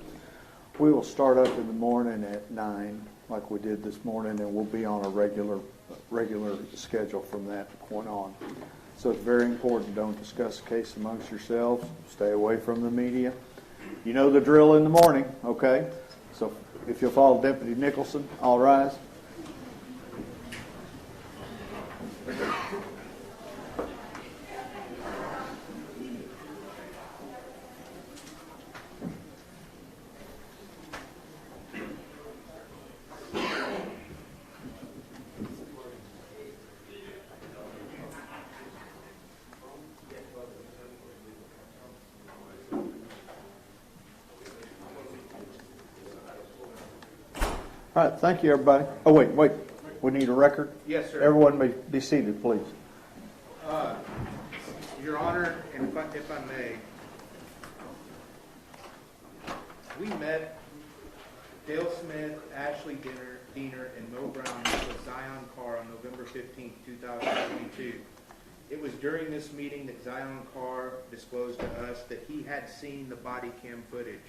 We will start up in the morning at 9, like we did this morning, and we'll be on a regular schedule from that point on. So it's very important, don't discuss the case amongst yourselves. Stay away from the media. You know the drill in the morning, okay? So if you'll follow Deputy Nicholson, all rise. All right, thank you, everybody. Oh, wait. We need a record? Yes, sir. Everyone may be seated, please. Your Honor, and if I may, we met Dale Smith, Ashley Diener, and Mo Brown with Zion Carr on November 15, 2022. It was during this meeting that Zion Carr disclosed to us that he had seen the body cam footage.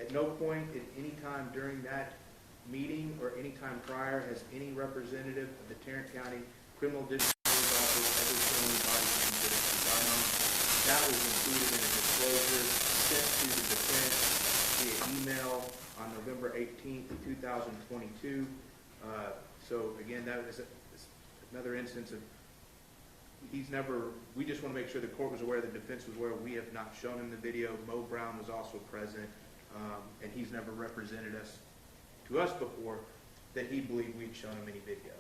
At no point at any time during that meeting or any time prior has any representative of the Tarrant County Criminal District Office ever seen any body cam footage of Zion. That was included in a disclosure sent to the defense via email on November November 18th, 2022. So again, that was another instance of, we just want to make sure the court was aware, the defense was aware. We have not shown him the video. Mo Brown was also present, and he's never represented to us before that he believed we'd shown him any video.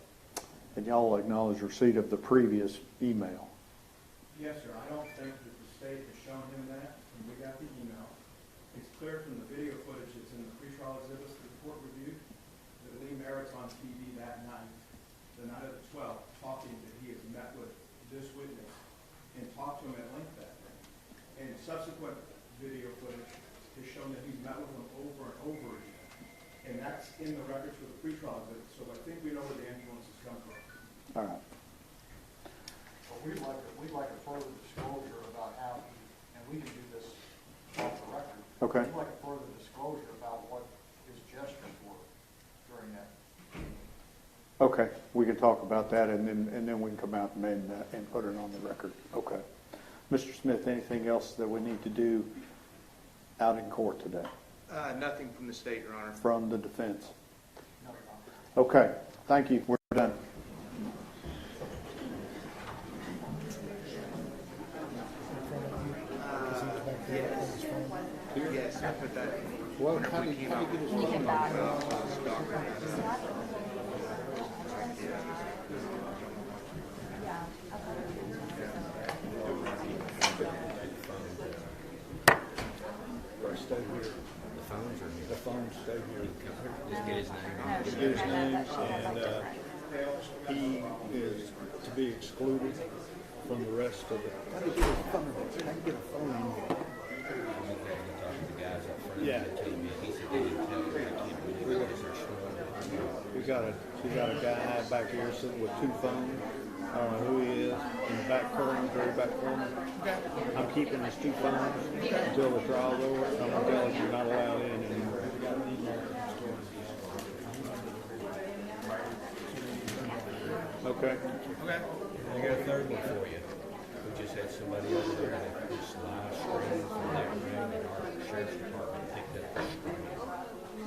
And y'all acknowledge receipt of the previous email? Yes, sir. I don't think that the state has shown him that, and we got the email. It's clear from the video footage that's in the pretrial exhibits that the court reviewed that Lee Merritt's on TV that night, the night of the 12th, talking that he has met with this witness and talked to him at length that day. And subsequent video footage has shown that he's met with him over and over again. And that's in the records for the pretrial exhibits, so I think we know where the influences come from. All right. But we'd like a further disclosure about how, and we can do this off the record. Okay. We'd like a further disclosure about what his gestures were during that. Okay, we can talk about that, and then we can come out and put it on the record. Okay. Mr. Smith, anything else that we need to do out in court today Nothing from the state, Your Honor. from the defense? No, Your Honor. Okay, thank you. We're done. Yes, I put that. Well, whenever how we did came you out get his with the phone number? doctor. Stay here. The phones stay here. Just get his name. Just get his name, and he is to be excluded from the rest of the. How do you get a phone? How do you get a phone in here? Yeah. We got a guy back here sitting with two phones. I don't know who he is, in the back corner, very back corner. I'm keeping his two phones until the trial's over. I'm going to tell him you're not allowed in anymore. Okay. I got a third one for you. We just had somebody over there that was live streaming from that room, and our sheriff's department picked up the stream.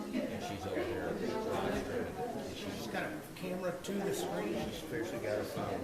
And she's over there live streaming it. And she's got a camera to the screen. She's fiercely got her phone.